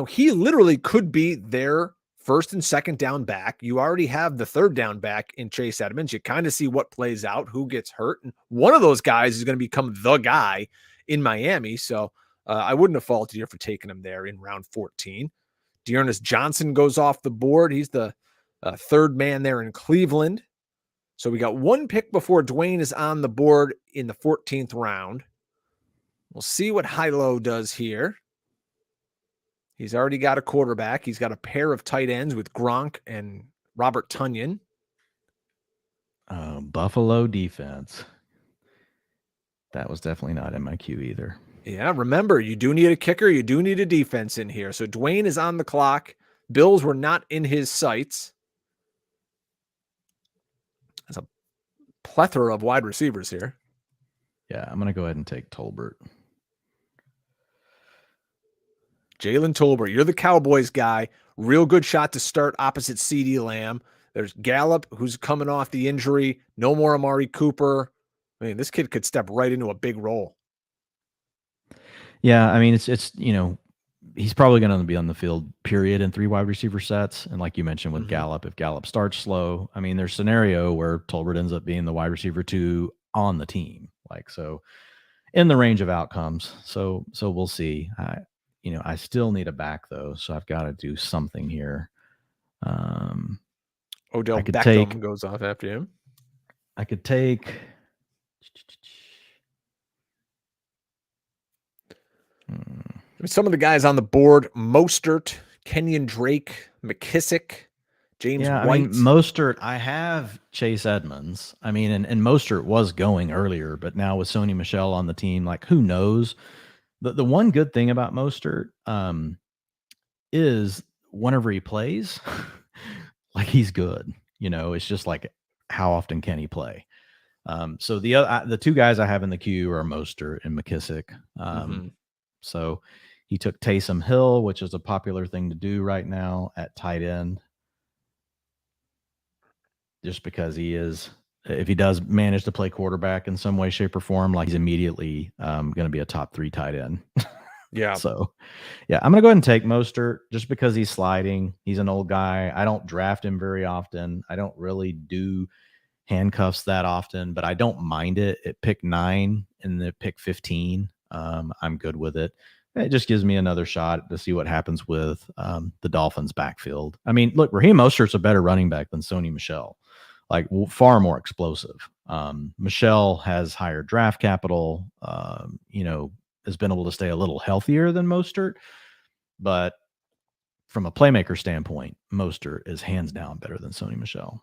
he literally could be their first and second down back. You already have the third down back in Chase Edmonds. You kind of see what plays out, who gets hurt. And one of those guys is going to become the guy in Miami. So I wouldn't have faulted you for taking him there in round 14. Dearness Johnson goes off the board. He's the third man there in Cleveland. So we got 1 pick before Dwayne is on the board in the 14th round. We'll see what Hilo does here. He's already got a quarterback. He's got a pair of tight ends with Gronk and Robert Tonyan. Buffalo defense. That was definitely not in my queue either. Yeah, remember, you do need a kicker. You do need a defense in here. So Dwayne is on the clock. Bills were not in his sights. There's a plethora of wide receivers here. Yeah, I'm going to go ahead and take Tolbert. Jalen Tolbert, you're the Cowboys guy. Real good shot to start opposite CeeDee Lamb. There's Gallup, who's coming off the injury. No more Amari Cooper. I mean, this kid could step right into a big role. Yeah, I mean, it's he's probably going to be on the field, period, in 3 wide receiver sets. And like you mentioned with Gallup, if Gallup starts slow, I mean, there's a scenario where Tolbert ends up being the wide receiver 2 on the team. So in the range of outcomes. So we'll see. I still need a back though, so I've got to do something here. Odell Beckham goes off after him. I could take. Some of the guys on the board: Mostert, Kenyon Drake, McKissick, James White. I mean, Mostert. I have Chase Edmonds. I mean, and Mostert was going earlier, but now with Sony Michel on the team, like who knows? The one good thing about Mostert is whenever he plays, like he's good. It's just like how often can he play? So the 2 guys I have in the queue are Mostert and McKissick. So he took Taysom Hill, which is a popular thing to do right now at tight end, just because he is. If he does manage to play quarterback in some way, shape, or form, like he's immediately going to be a top 3 tight end. Yeah. So, yeah, I'm going to go ahead and take Mostert just because he's sliding. He's an old guy. I don't draft him very often. I don't really do handcuffs that often, but I don't mind it. At pick 9 and the pick 15, I'm good with it. It just gives me another shot to see what happens with the Dolphins' backfield. I mean, look, Raheem Mostert's a better running back than Sony Michel. Like far more explosive. Michelle has higher draft capital, has been able to stay a little healthier than Mostert, but from a playmaker standpoint, Mostert is hands down better than Sony Michel.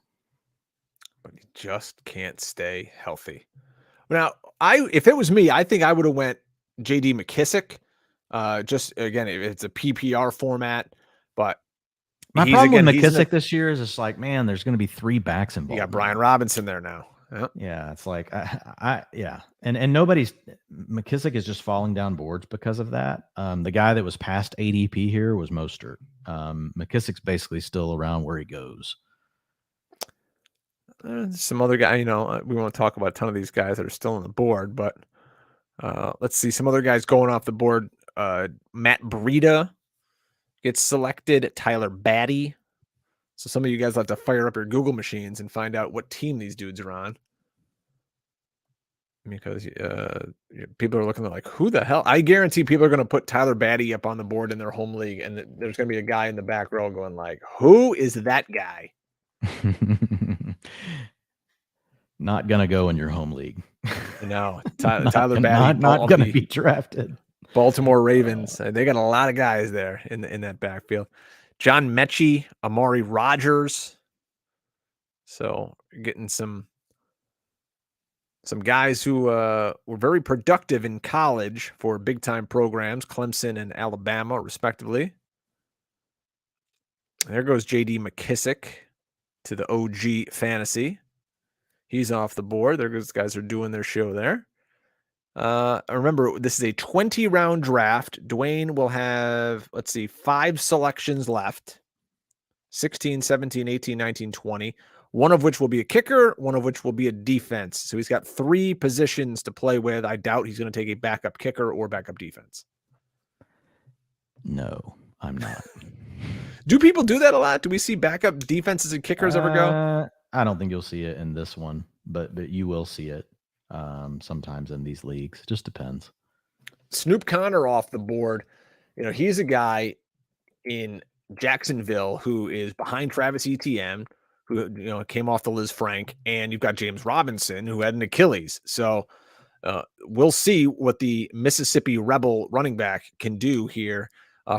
But he just can't stay healthy. Now, if it was me, I think I would have went JD McKissick. Just again, it's a PPR format, but my problem with McKissick this year is it's like, man, there's going to be 3 backs involved. You got Brian Robinson there now. Yep. Yeah, it's like yeah, and McKissick is just falling down boards because of that. The guy that was past ADP here was Mostert. McKissick's basically still around where he goes. Some other guy, we won't talk about a ton of these guys that are still on the board, but let's see some other guys going off the board. Matt Breida, gets selected Tyler Batty. So some of you guys will have to fire up your Google machines and find out what team these dudes are on. Because people are looking like, who the hell? I guarantee people are going to put Tyler Batty up on the board in their home league, and there's going to be a guy in the back row going like, who is that guy? Not going to go in your home league. No, Tyler Batty. Not going to be drafted. Baltimore Ravens. They got a lot of guys there in that backfield. John Mechie, Amari Rogers. So getting some guys who were very productive in college for big-time programs, Clemson and Alabama, respectively. There goes J.D. McKissick to the OG Fantasy. He's off the board. There goes guys are doing their show there. Remember, this is a 20-round draft. Dwain will have, 5 selections left. 16, 17, 18, 19, 20. One of which will be a kicker, one of which will be a defense. So he's got 3 positions to play with. I doubt he's going to take a backup kicker or backup defense. No, I'm not. Do people do that a lot? Do we see backup defenses and kickers ever go? I don't think you'll see it in this one, but you will see it sometimes in these leagues. Just depends. Snoop Connor off the board. He's a guy in Jacksonville who is behind Travis Etienne, who came off the Liz Frank, and you've got James Robinson who had an Achilles. So we'll see what the Mississippi Rebel running back can do here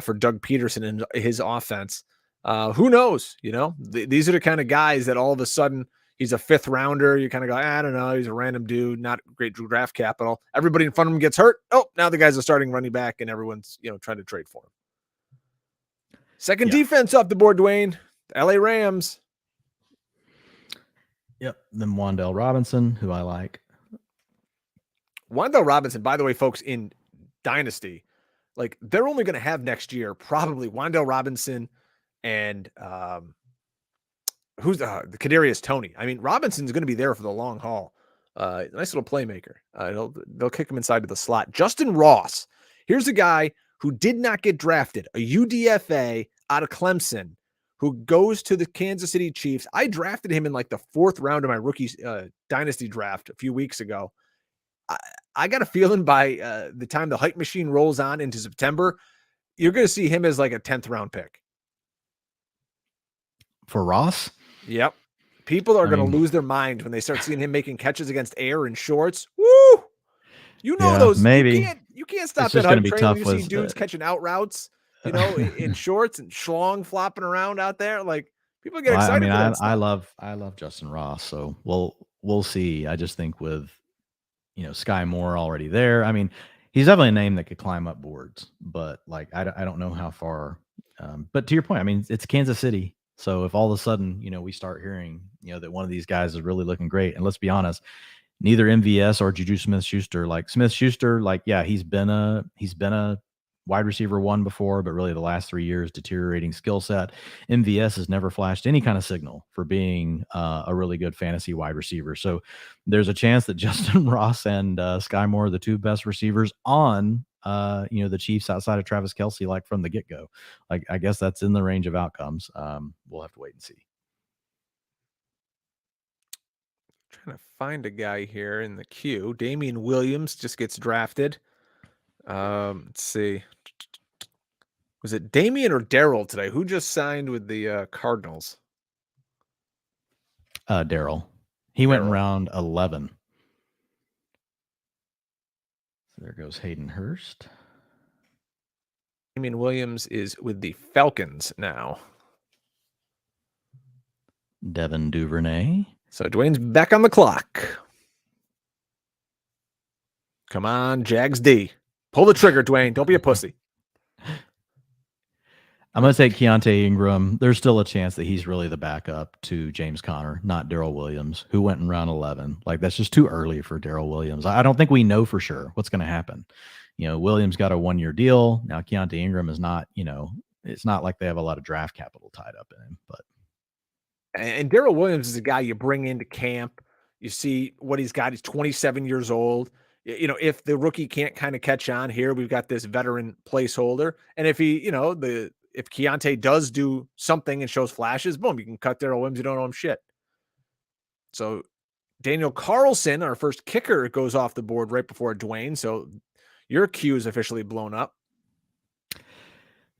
for Doug Peterson and his offense. Who knows? These are the kind of guys that all of a sudden he's a 5th rounder. You kind of go, I don't know. He's a random dude, not great draft capital. Everybody in front of him gets hurt. Oh, now the guy's a starting running back, and everyone's trying to trade for him. Second defense off the board, Dwain. LA Rams. Yep. Then Wan'Dale Robinson, who I like. Wan'Dale Robinson, by the way, folks, in Dynasty, they're only going to have next year probably Wan'Dale Robinson and who's the Kadarius Toney. I mean, Robinson's going to be there for the long haul. Nice little playmaker. They'll kick him inside to the slot. Justin Ross. Here's a guy who did not get drafted, a UDFA out of Clemson, who goes to the Kansas City Chiefs. I drafted him in the 4th round of my rookie dynasty draft a few weeks ago. I got a feeling by the time the hype machine rolls on into September, you're going to see him as a 10th round pick. For Ross? Yep. People are going to lose their mind when they start seeing him making catches against air in shorts. Woo! Those. Maybe. You can't stop it's that hype train tough when you see dudes catching out routes, in shorts and schlong flopping around out there. People get excited. I love Justin Ross. So we'll see. I just think with Sky Moore already there. I mean, he's definitely a name that could climb up boards, but I don't know how far. But to your point, I mean, it's Kansas City. So if all of a sudden, we start hearing, that one of these guys is really looking great, and let's be honest, neither MVS or Juju Smith-Schuster, Smith-Schuster, he's been a wide receiver 1 before, but really the last 3 years, deteriorating skill set. MVS has never flashed any kind of signal for being a really good fantasy wide receiver. So there's a chance that Justin Ross and Sky Moore are the 2 best receivers on the Chiefs outside of Travis Kelce, from the get-go. I guess that's in the range of outcomes. We'll have to wait and see. Trying to find a guy here in the queue. Damian Williams just gets drafted. Let's see. Was it Damian or Daryl today? Who just signed with the Cardinals? Daryl. He went in round 11. So there goes Hayden Hurst. Damian Williams is with the Falcons now. Devin Duvernay. So Dwayne's back on the clock. Come on, Jags D. Pull the trigger, Dwayne. Don't be a pussy. I'm going to take Keontae Ingram. There's still a chance that he's really the backup to James Conner, not Darrell Williams, who went in round 11. That's just too early for Darrell Williams. I don't think we know for sure what's going to happen. Williams got a 1-year deal. Now Keontae Ingram is not, it's not like they have a lot of draft capital tied up in him. And Darrell Williams is a guy you bring into camp. You see what he's got. He's 27 years old. If the rookie can't kind of catch on here, we've got this veteran placeholder. And if he, if Keontae does do something and shows flashes, boom, you can cut Darrell Williams. You don't owe him shit. So Daniel Carlson, our first kicker, goes off the board right before Dwain. So your queue is officially blown up.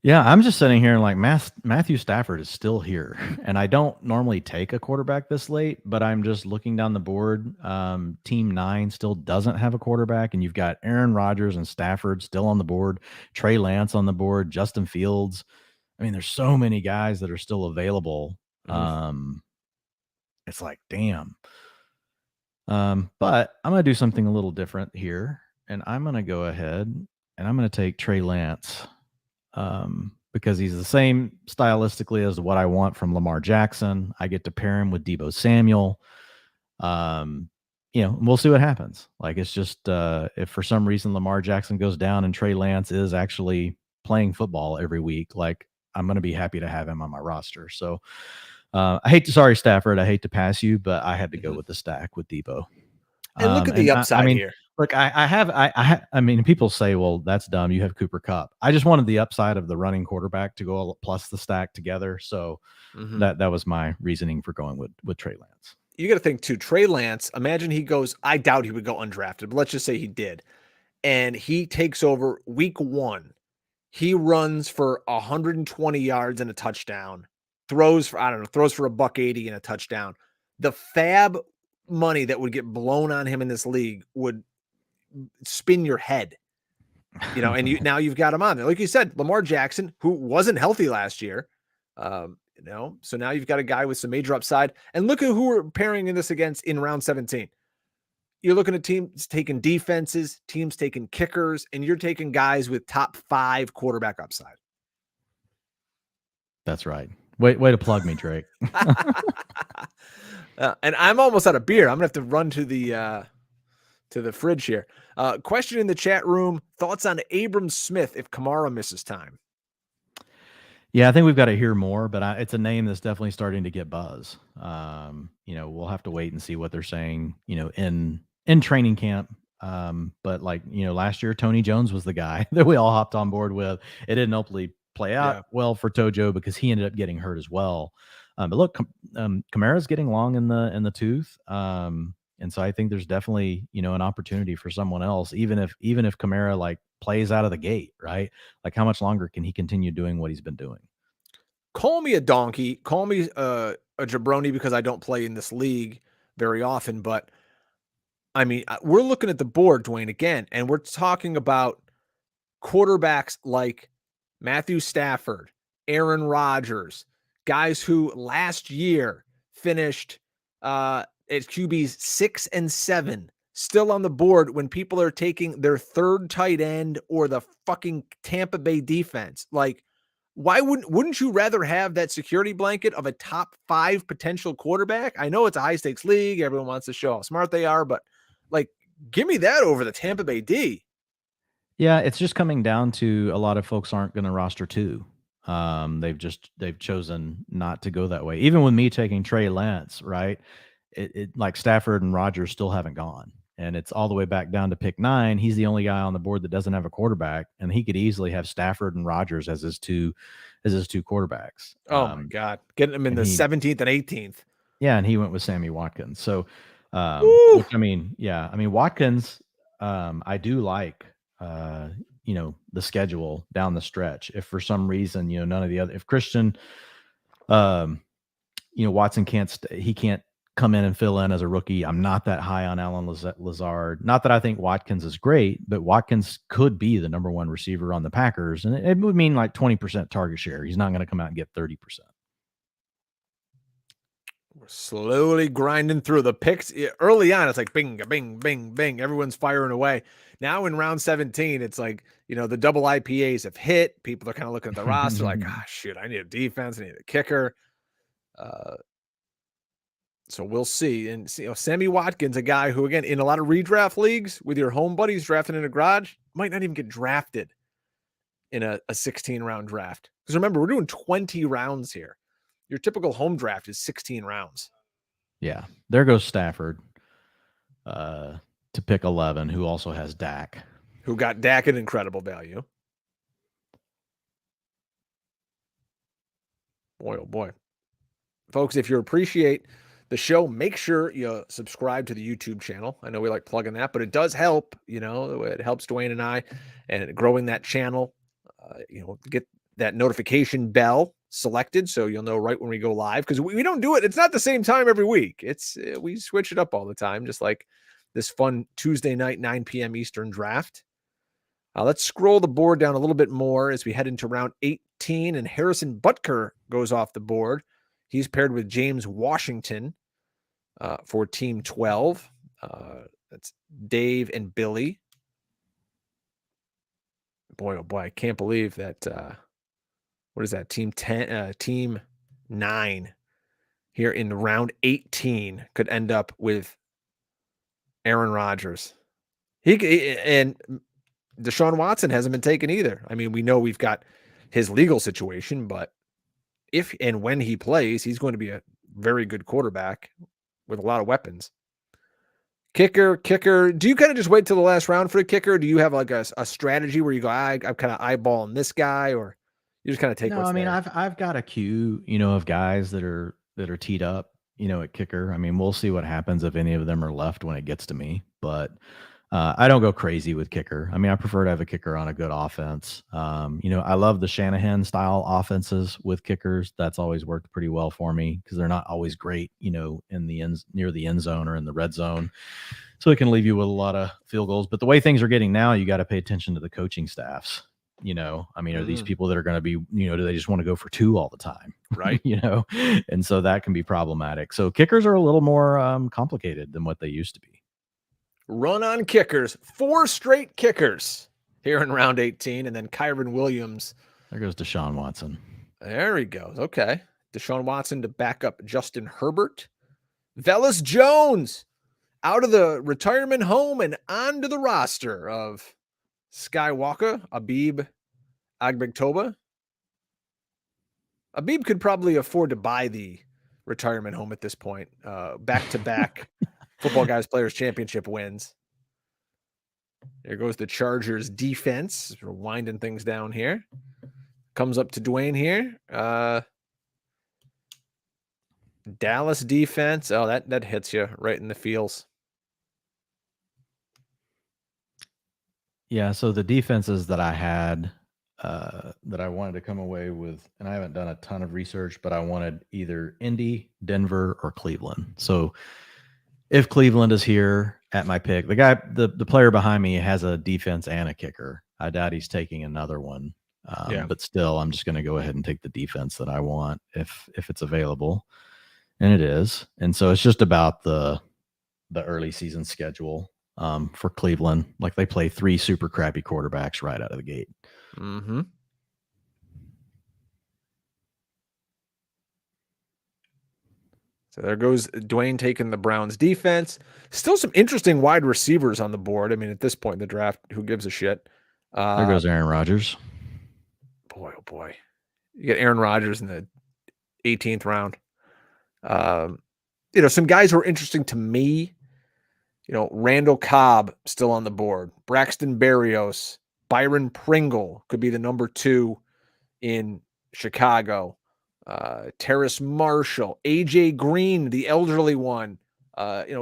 Yeah, I'm just sitting here and like Matthew Stafford is still here, and I don't normally take a quarterback this late, but I'm just looking down the board. Team 9 still doesn't have a quarterback, and you've got Aaron Rodgers and Stafford still on the board, Trey Lance on the board, Justin Fields. I mean, there's so many guys that are still available. It's like, damn. But I'm going to do something a little different here, and I'm going to go ahead and I'm going to take Trey Lance. Because he's the same stylistically as what I want from Lamar Jackson. I get to pair him with Deebo Samuel. We'll see what happens. Like, it's just if for some reason Lamar Jackson goes down and Trey Lance is actually playing football every week, like, I'm going to be happy to have him on my roster. So sorry, Stafford, I hate to pass you, but I had to go with the stack with Deebo. And look at the upside here. Look, I mean, people say, well, that's dumb. You have Cooper Kupp. I just wanted the upside of the running quarterback to go plus the stack together. So that was my reasoning for going with Trey Lance. You got to think too, Trey Lance, imagine he goes, I doubt he would go undrafted, but let's just say he did. And he takes over week 1. He runs for 120 yards and a touchdown, throws for $180 and a touchdown. The fab money that would get blown on him in this league would spin your head, and now you've got him on there. Like you said, Lamar Jackson, who wasn't healthy last year, so now you've got a guy with some major upside. And look at who we're pairing in this against in round 17. You're looking at teams taking defenses, teams taking kickers, and you're taking guys with top 5 quarterback upside. That's right. Way to plug me, Drake. And I'm almost out of beer. I'm gonna have to run to the fridge here. Question in the chat room: thoughts on Abram Smith if Kamara misses time? Yeah, I think we've got to hear more, but it's a name that's definitely starting to get buzz. We'll have to wait and see what they're saying, in training camp. But last year, Tony Jones was the guy that we all hopped on board with. It didn't hopefully play out well for Tojo because he ended up getting hurt as well. But look, Kamara's getting long in the tooth. And so I think there's definitely, an opportunity for someone else, even if Kamara plays out of the gate, right? Like, how much longer can he continue doing what he's been doing? Call me a donkey, call me a jabroni because I don't play in this league very often. But I mean, we're looking at the board, Dwain, again, and we're talking about quarterbacks like Matthew Stafford, Aaron Rodgers, guys who last year finished at QBs 6 and 7, still on the board when people are taking their 3rd tight end or the fucking Tampa Bay defense. Like, why wouldn't you rather have that security blanket of a top 5 potential quarterback? I know it's a high stakes league. Everyone wants to show how smart they are, but give me that over the Tampa Bay D. Yeah, it's just coming down to a lot of folks aren't going to roster 2. They've chosen not to go that way. Even with me taking Trey Lance, right? It like Stafford and Rodgers still haven't gone, and it's all the way back down to pick 9. He's the only guy on the board that doesn't have a quarterback, and he could easily have Stafford and Rodgers as his two quarterbacks. Oh my God, getting him in the 17th and 18th. Yeah, and he went with Sammy Watkins. So, Watkins, I do like, the schedule down the stretch. If for some reason, none of the other, if Christian, Watson can't come in and fill in as a rookie. I'm not that high on Allen Lazard. Not that I think Watkins is great, but Watkins could be the number 1 receiver on the Packers. And it would mean 20% target share. He's not going to come out and get 30%. We're slowly grinding through the picks. Early on, it's like bing, bing, bing, bing. Everyone's firing away. Now in round 17, it's like, the double IPAs have hit. People are kind of looking at the roster like, shit, I need a defense. I need a kicker. So we'll see. And Sammy Watkins, a guy who, again, in a lot of redraft leagues with your home buddies drafting in a garage, might not even get drafted in a 16-round draft. Because remember, we're doing 20 rounds here. Your typical home draft is 16 rounds. Yeah. There goes Stafford to pick 11, who also has Dak. Who got Dak at incredible value. Boy, oh boy. Folks, if you appreciate the show, make sure you subscribe to the YouTube channel. I know we like plugging that, but it does help. It helps Dwain and I and growing that channel. Get that notification bell selected so you'll know right when we go live, because we don't do it. It's not the same time every week. We switch it up all the time, just like this fun Tuesday night, 9 p.m. Eastern draft. Let's scroll the board down a little bit more as we head into round 18, and Harrison Butker goes off the board. He's paired with James Washington for Team 12. That's Dave and Billy. Boy, oh boy, I can't believe that. What is that? Team 10, Team 9 here in round 18 could end up with Aaron Rodgers. And Deshaun Watson hasn't been taken either. I mean, we know we've got his legal situation, but if and when he plays, he's going to be a very good quarterback with a lot of weapons. Kicker. Do you kind of just wait till the last round for the kicker? Do you have like a strategy where you go, I'm kind of eyeballing this guy, or you just kind of take? No, I mean, I've got a queue, of guys that are teed up, at kicker. I mean, we'll see what happens if any of them are left when it gets to me, but I don't go crazy with kicker. I mean, I prefer to have a kicker on a good offense. I love the Shanahan style offenses with kickers. That's always worked pretty well for me because they're not always great, in the ends near the end zone or in the red zone. So it can leave you with a lot of field goals. But the way things are getting now, you got to pay attention to the coaching staffs. I mean, are these people that are going to be, do they just want to go for 2 all the time? Right. And so that can be problematic. So kickers are a little more complicated than what they used to be. Run on kickers, 4 straight kickers here in round 18. And then Kyron Williams. There goes Deshaun Watson. There he goes. Okay. Deshaun Watson to back up Justin Herbert. Velus Jones out of the retirement home and onto the roster of Skywalker, Abib Agbegtoba. Abib could probably afford to buy the retirement home at this point. Back-to-back Football Guys Players Championship wins. There goes the Chargers defense. We're winding things down here. Comes up to Dwain here. Dallas defense. Oh, that hits you right in the feels. Yeah, so the defenses that I had that I wanted to come away with, and I haven't done a ton of research, but I wanted either Indy, Denver, or Cleveland. So if Cleveland is here at my pick, the player behind me has a defense and a kicker. I doubt he's taking another one. But still, I'm just going to go ahead and take the defense that I want if it's available, and it is. And so it's just about the early season schedule for Cleveland. Like they play 3 super crappy quarterbacks right out of the gate. Mm-hmm. So there goes Dwain taking the Browns defense. Still some interesting wide receivers on the board. I mean, at this point in the draft, who gives a shit? There goes Aaron Rodgers. Boy, oh boy. You get Aaron Rodgers in the 18th round. Some guys who are interesting to me. Randall Cobb still on the board. Braxton Berrios. Byron Pringle could be the number 2 in Chicago. Terrace Marshall, AJ Green, the elderly one,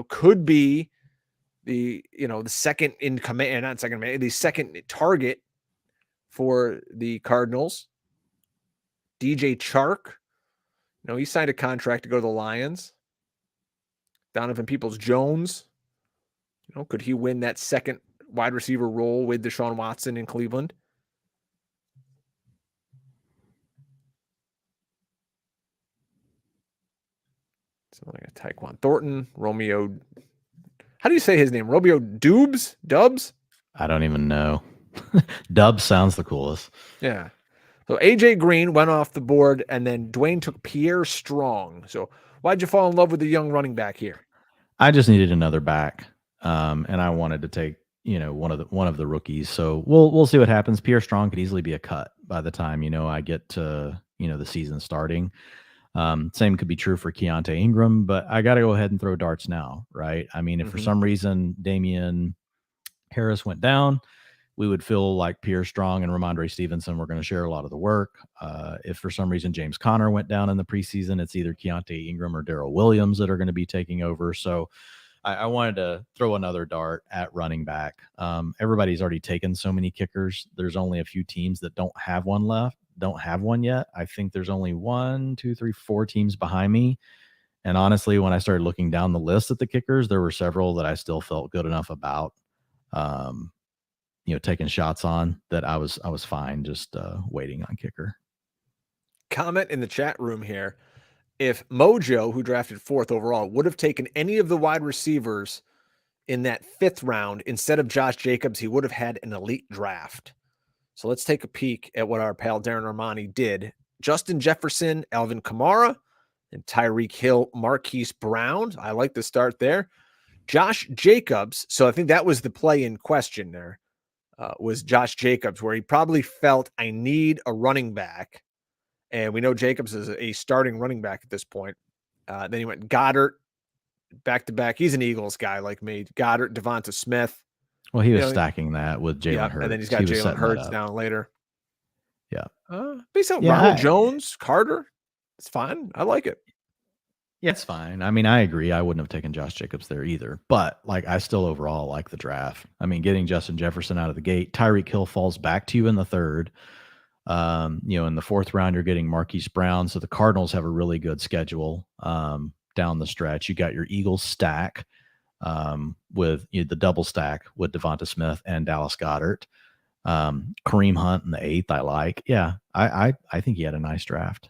could be the second in command, not second command, the second target for the Cardinals. DJ Chark, he signed a contract to go to the Lions. Donovan Peoples-Jones, could he win that second wide receiver role with Deshaun Watson in Cleveland? So like Tyquan Thornton, Romeo. How do you say his name? Romeo Dubs? I don't even know. Dubs sounds the coolest. Yeah. So AJ Green went off the board, and then Dwain took Pierre Strong. So why'd you fall in love with the young running back here? I just needed another back, and I wanted to take one of the rookies. So we'll see what happens. Pierre Strong could easily be a cut by the time I get to the season starting. Same could be true for Keontae Ingram, but I got to go ahead and throw darts now, right? I mean, if for some reason Damian Harris went down we would feel like Pierre Strong and Ramondre Stevenson were going to share a lot of the work. If for some reason James Conner went down in the preseason, it's either Keontae Ingram or Darrell Williams that are going to be taking over. So I wanted to throw another dart at running back. Everybody's already taken so many kickers. There's only a few teams that don't have one yet. I think there's only 4 teams behind me. And honestly, when I started looking down the list at the kickers, there were several that I still felt good enough about, taking shots on, that I was fine just waiting on kicker. Comment in the chat room here. If Mojo, who drafted 4th overall, would have taken any of the wide receivers in that 5th round instead of Josh Jacobs, he would have had an elite draft. So let's take a peek at what our pal Darren Armani did. Justin Jefferson, Alvin Kamara, and Tyreek Hill, Marquise Brown. I like the start there. Josh Jacobs. So I think that was the play in question there, was Josh Jacobs, where he probably felt, I need a running back. And we know Jacobs is a starting running back at this point. Then he went Goddard back-to-back. He's an Eagles guy like me. Goddard, Devonta Smith. Well, he was stacking that with Jalen Hurts. And then he's got Jalen Hurts down later. Yeah. Ronald Jones, Carter. It's fine. I like it. Yeah, it's fine. I mean, I agree. I wouldn't have taken Josh Jacobs there either. But, I still overall like the draft. I mean, getting Justin Jefferson out of the gate. Tyreek Hill falls back to you in the 3rd. In the 4th round, you're getting Marquise Brown. So the Cardinals have a really good schedule down the stretch. You got your Eagles stack with the double stack with Devonta Smith and Dallas Goedert. Kareem Hunt in the 8th, I like. Yeah, I think he had a nice draft.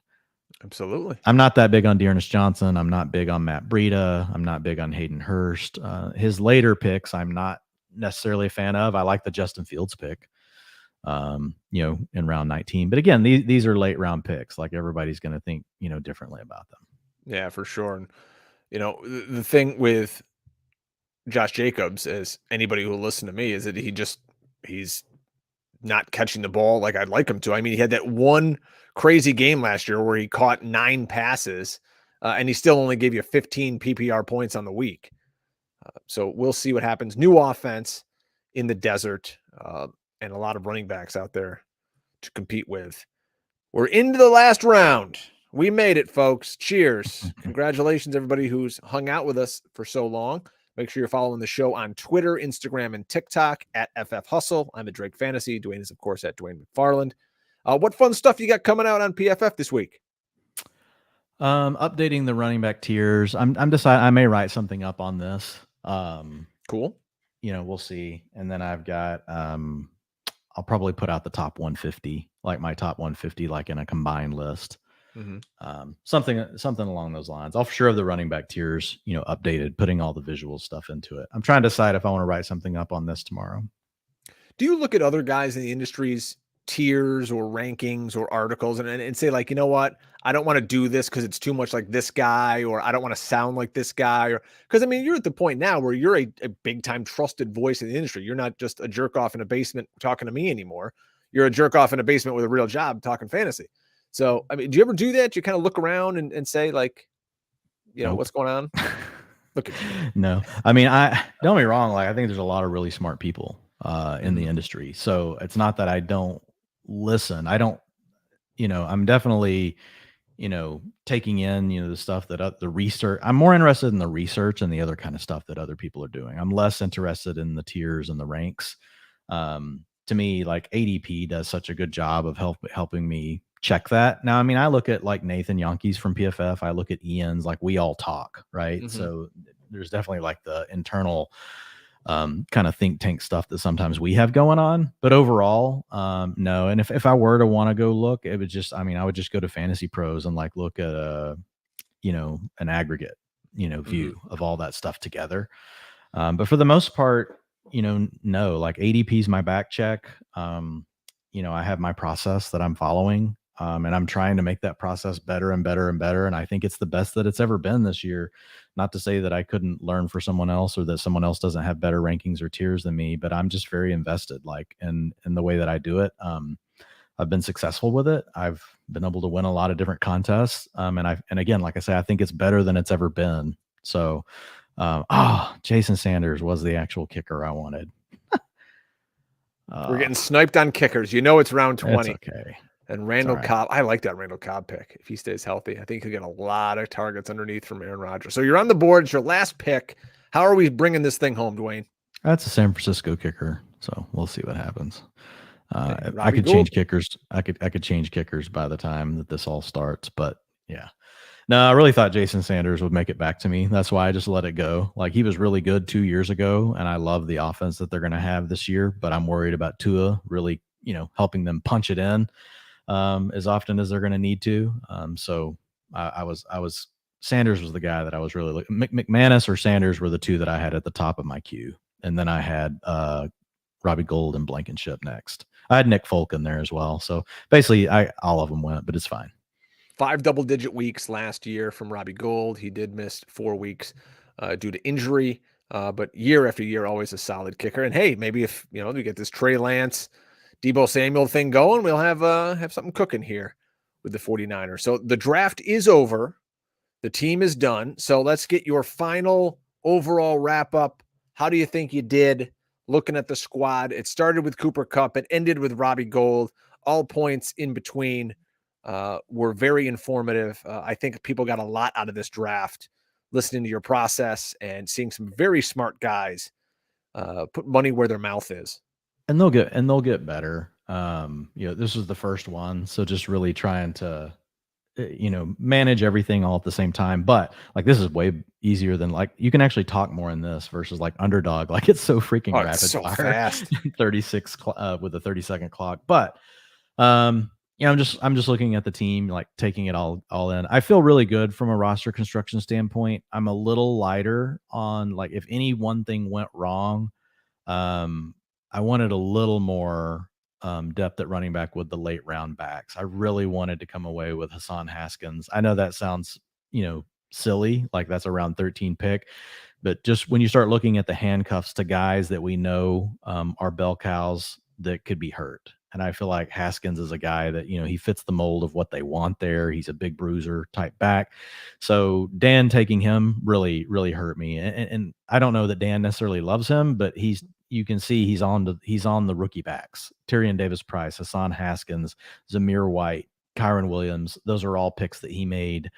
Absolutely. I'm not that big on Dearness Johnson. I'm not big on Matt Breida. I'm not big on Hayden Hurst. His later picks, I'm not necessarily a fan of. I like the Justin Fields pick. In round 19. But again, these are late round picks. Like, everybody's going to think, differently about them. Yeah, for sure. And, the thing with Josh Jacobs, as anybody who will listen to me, is that he's not catching the ball like I'd like him to. I mean, he had that one crazy game last year where he caught 9 passes and he still only gave you 15 PPR points on the week. So we'll see what happens. New offense in the desert. And a lot of running backs out there to compete with. We're into the last round. We made it, folks. Cheers. Congratulations, everybody who's hung out with us for so long. Make sure you're following the show on Twitter, Instagram, and TikTok at FF Hustle. I'm at Drake Fantasy. Dwayne is, of course, at Dwain McFarland. What fun stuff you got coming out on PFF this week? Updating the running back tiers. I'm deciding I may write something up on this. Cool. We'll see. And then I've got I'll probably put out the top 150, like my top 150, like in a combined list. Mm-hmm. Something along those lines. I'll for sure have the running back tiers, updated, putting all the visual stuff into it. I'm trying to decide if I want to write something up on this tomorrow. Do you look at other guys in the industry's tiers or rankings or articles and say, like, you know what, I don't want to do this because it's too much like this guy, or I don't want to sound like this guy, or because, I mean, you're at the point now where you're a big time trusted voice in the industry. You're not just a jerk off in a basement talking to me anymore. You're a jerk off in a basement with a real job talking fantasy. So, I mean, do you ever do that? You kind of look around and say, like, Nope. What's going on? Look at you. No, I mean, don't get me wrong. Like, I think there's a lot of really smart people in the industry. So it's not that I don't listen. I don't, I'm definitely, taking in, the stuff that the research. I'm more interested in the research and the other kind of stuff that other people are doing. I'm less interested in the tiers and the ranks. To me, like, ADP does such a good job of helping me check that. Now, I mean, I look at like Nathan Yankees from PFF. I look at Ian's, like, we all talk, right? Mm-hmm. So there's definitely like the internal kind of think tank stuff that sometimes we have going on, but overall, no. And if I were to want to go look, it would just, I mean, I would just go to Fantasy Pros and like look at an aggregate, view of all that stuff together. But for the most part, no, like ADP is my back check. I have my process that I'm following. And I'm trying to make that process better and better and better. And I think it's the best that it's ever been this year. Not to say that I couldn't learn for someone else or that someone else doesn't have better rankings or tiers than me, but I'm just very invested, like, in the way that I do it. I've been successful with it. I've been able to win a lot of different contests. And again, like I say, I think it's better than it's ever been. So, Jason Sanders was the actual kicker I wanted. We're getting sniped on kickers. You know it's round 20. It's okay. And Randall Cobb, I like that Randall Cobb pick. If he stays healthy, I think he'll get a lot of targets underneath from Aaron Rodgers. So you're on the board. It's your last pick. How are we bringing this thing home, Dwayne? That's a San Francisco kicker, so we'll see what happens. I could Gould? change kickers. I could change kickers by the time that this all starts. But yeah, no, I really thought Jason Sanders would make it back to me. That's why I just let it go. Like, he was really good 2 years ago, and I love the offense that they're going to have this year. But I'm worried about Tua really, helping them punch it in as often as they're going to need to. So I was Sanders was the guy that I was really looking. McManus or Sanders were the two that I had at the top of my queue, and then I had Robbie Gould and Blankenship next. I had Nick Folk in there as well. So basically, all of them went, but it's fine. 5 double-digit weeks last year from Robbie Gould. He did miss 4 weeks due to injury, but year after year, always a solid kicker. And hey, maybe if we get this Trey Lance, Deebo Samuel thing going, we'll have something cooking here with the 49ers. So the draft is over. The team is done. So let's get your final overall wrap-up. How do you think you did looking at the squad? It started with Cooper Kupp. It ended with Robbie Gould. All points in between were very informative. I think people got a lot out of this draft, listening to your process and seeing some very smart guys put money where their mouth is. And they'll get better. This was the first one, so just really trying to manage everything all at the same time. But like, this is way easier than, like, you can actually talk more in this versus like Underdog. Like, it's so freaking rapid it's so fire. Fast. 36 with a 30-second clock. But I'm just looking at the team, like taking it all in. I feel really good from a roster construction standpoint. I'm a little lighter on, like, if any one thing went wrong, I wanted a little more depth at running back with the late round backs. I really wanted to come away with Hassan Haskins. I know that sounds, silly, like that's a round 13 pick, but just when you start looking at the handcuffs to guys that we know are bell cows that could be hurt. And I feel like Haskins is a guy that, he fits the mold of what they want there. He's a big bruiser type back. So Dan taking him really, really hurt me. And I don't know that Dan necessarily loves him, but you can see he's on the rookie backs. Tyrion Davis-Price, Hassan Haskins, Zamir White, Kyron Williams. Those are all picks that he made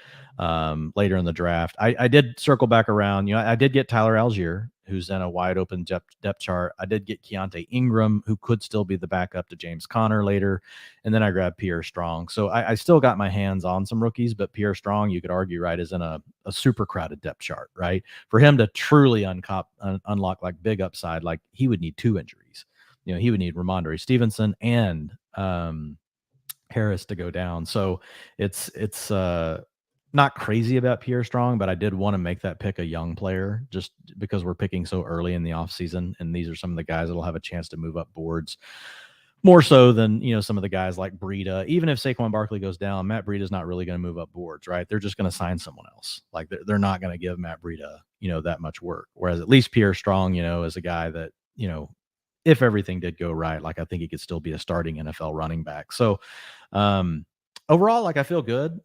later in the draft. I did circle back around. I did get Tyler Algier, who's in a wide open depth chart. I did get Keontae Ingram, who could still be the backup to James Conner later. And then I grabbed Pierre Strong. So I still got my hands on some rookies, but Pierre Strong, you could argue, right, is in a super crowded depth chart, right? For him to truly unlock like big upside, like, he would need 2 injuries. He would need Ramondre Stevenson and Harris to go down. So it's not crazy about Pierre Strong, but I did want to make that pick a young player just because we're picking so early in the offseason. And these are some of the guys that'll have a chance to move up boards more so than, some of the guys like Breida. Even if Saquon Barkley goes down, Matt Breida is not really going to move up boards, right? They're just going to sign someone else. Like, they're not going to give Matt Breida, that much work. Whereas at least Pierre Strong, is a guy that, if everything did go right, like, I think he could still be a starting NFL running back. So, overall, like, I feel good.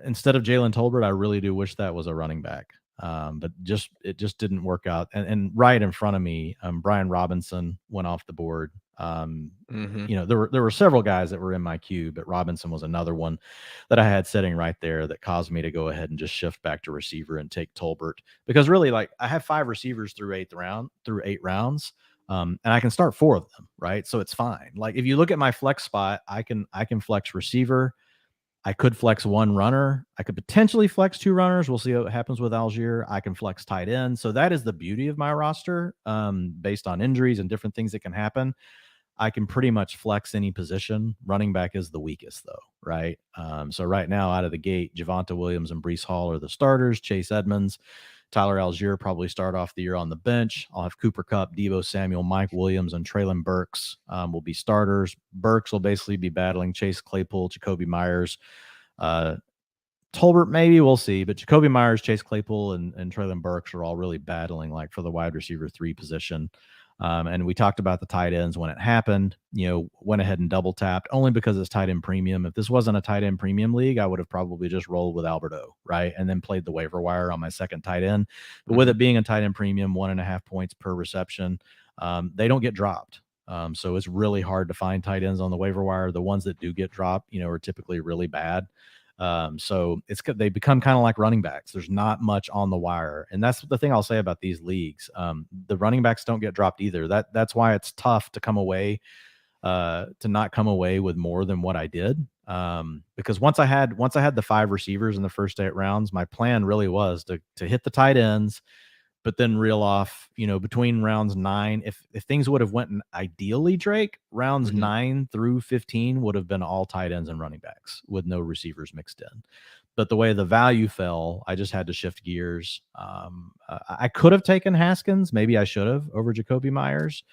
Instead of Jalen Tolbert, I really do wish that was a running back. But it just didn't work out. And right in front of me, Brian Robinson went off the board. There were several guys that were in my queue, but Robinson was another one that I had sitting right there that caused me to go ahead and just shift back to receiver and take Tolbert, because really, like, I have 5 receivers through 8 rounds. And I can start 4 of them, right? So it's fine. Like, if you look at my flex spot, I can flex receiver. I could flex 1 runner. I could potentially flex 2 runners. We'll see what happens with Algier. I can flex tight end. So that is the beauty of my roster. Based on injuries and different things that can happen, I can pretty much flex any position. Running back is the weakest, though, right? So right now, out of the gate, Javonte Williams and Breece Hall are the starters. Chase Edmonds, Tyler Algier probably start off the year on the bench. I'll have Cooper Kupp, Deebo Samuel, Mike Williams, and Treylon Burks will be starters. Burks will basically be battling Chase Claypool, Jacoby Myers. Tolbert, maybe, we'll see. But Jacoby Myers, Chase Claypool, and Treylon Burks are all really battling, like, for the wide receiver 3 position. And we talked about the tight ends when it happened, went ahead and double tapped only because it's tight end premium. If this wasn't a tight end premium league, I would have probably just rolled with Alberto, right? And then played the waiver wire on my second tight end. But with it being a tight end premium, 1.5 points per reception, they don't get dropped. So it's really hard to find tight ends on the waiver wire. The ones that do get dropped, are typically really bad. So they become kind of like running backs. There's not much on the wire. And that's the thing I'll say about these leagues. The running backs don't get dropped either. That's why it's tough to not come away with more than what I did. Because once I had the 5 receivers in the first 8 rounds, my plan really was to hit the tight ends, but then reel off, between rounds 9, if things would have went ideally, Drake, rounds 9 through 15 would have been all tight ends and running backs with no receivers mixed in. But the way the value fell, I just had to shift gears. I could have taken Haskins. Maybe I should have over Jacoby Myers.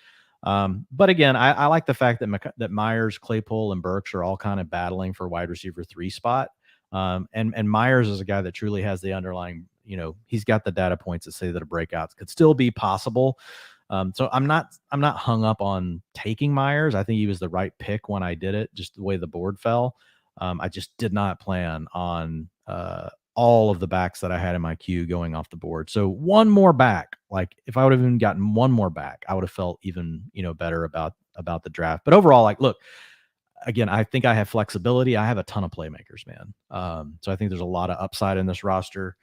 But again, I like the fact that Myers, Claypool, and Burks are all kind of battling for wide receiver 3 spot. And Myers is a guy that truly has the underlying, he's got the data points that say that a breakout could still be possible. So I'm not hung up on taking Myers. I think he was the right pick when I did it, just the way the board fell. I just did not plan on all of the backs that I had in my queue going off the board. So one more back, like if I would have even gotten one more back, I would have felt even, better about the draft. But overall, like, look, again, I think I have flexibility. I have a ton of playmakers, man. So I think there's a lot of upside in this roster.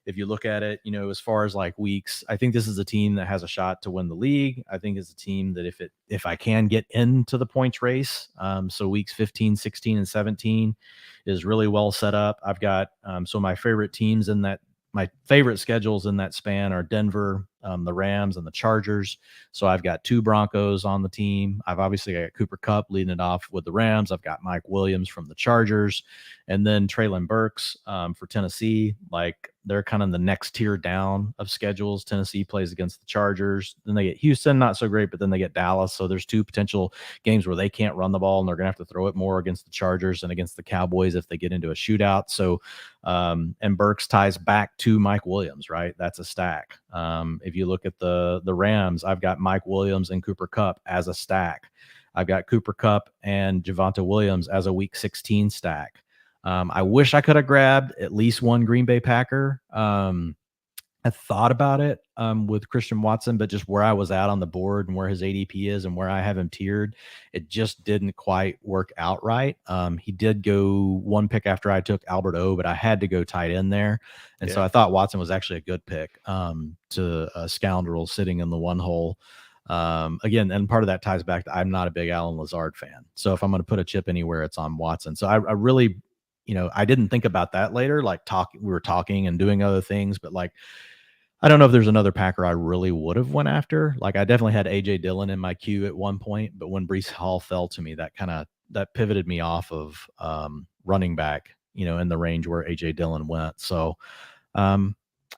If you look at it, as far as like weeks, I think this is a team that has a shot to win the league. I think it's a team that if I can get into the points race, so weeks 15, 16, and 17 is really well set up. I've got so my favorite teams my favorite schedules in that span are Denver, the Rams, and the Chargers. So I've got 2 Broncos on the team. I've obviously got Cooper Kupp leading it off with the Rams. I've got Mike Williams from the Chargers, and then Treylon Burks for Tennessee. Like, they're kind of the next tier down of schedules. Tennessee plays against the Chargers. Then they get Houston, not so great, but then they get Dallas. So there's 2 potential games where they can't run the ball, and they're going to have to throw it more against the Chargers and against the Cowboys if they get into a shootout. So, and Burks ties back to Mike Williams, right? That's a stack. If you look at the Rams, I've got Mike Williams and Cooper Kupp as a stack. I've got Cooper Kupp and Javonte Williams as a week 16 stack. I wish I could have grabbed at least one Green Bay Packer. I thought about it with Christian Watson, but just where I was at on the board and where his ADP is and where I have him tiered, it just didn't quite work out right. He did go 1 pick after I took Albert O, but I had to go tight end there. And so I thought Watson was actually a good pick to a scoundrel sitting in the 1 hole. Again, and part of that ties back to I'm not a big Alan Lazard fan. So if I'm going to put a chip anywhere, it's on Watson. So I really, I didn't think about that later. Like we were talking and doing other things, but like, I don't know if there's another Packer I really would have went after. Like, I definitely had AJ Dillon in my queue at one point, but when Breece Hall fell to me, that pivoted me off of running back, in the range where AJ Dillon went. So I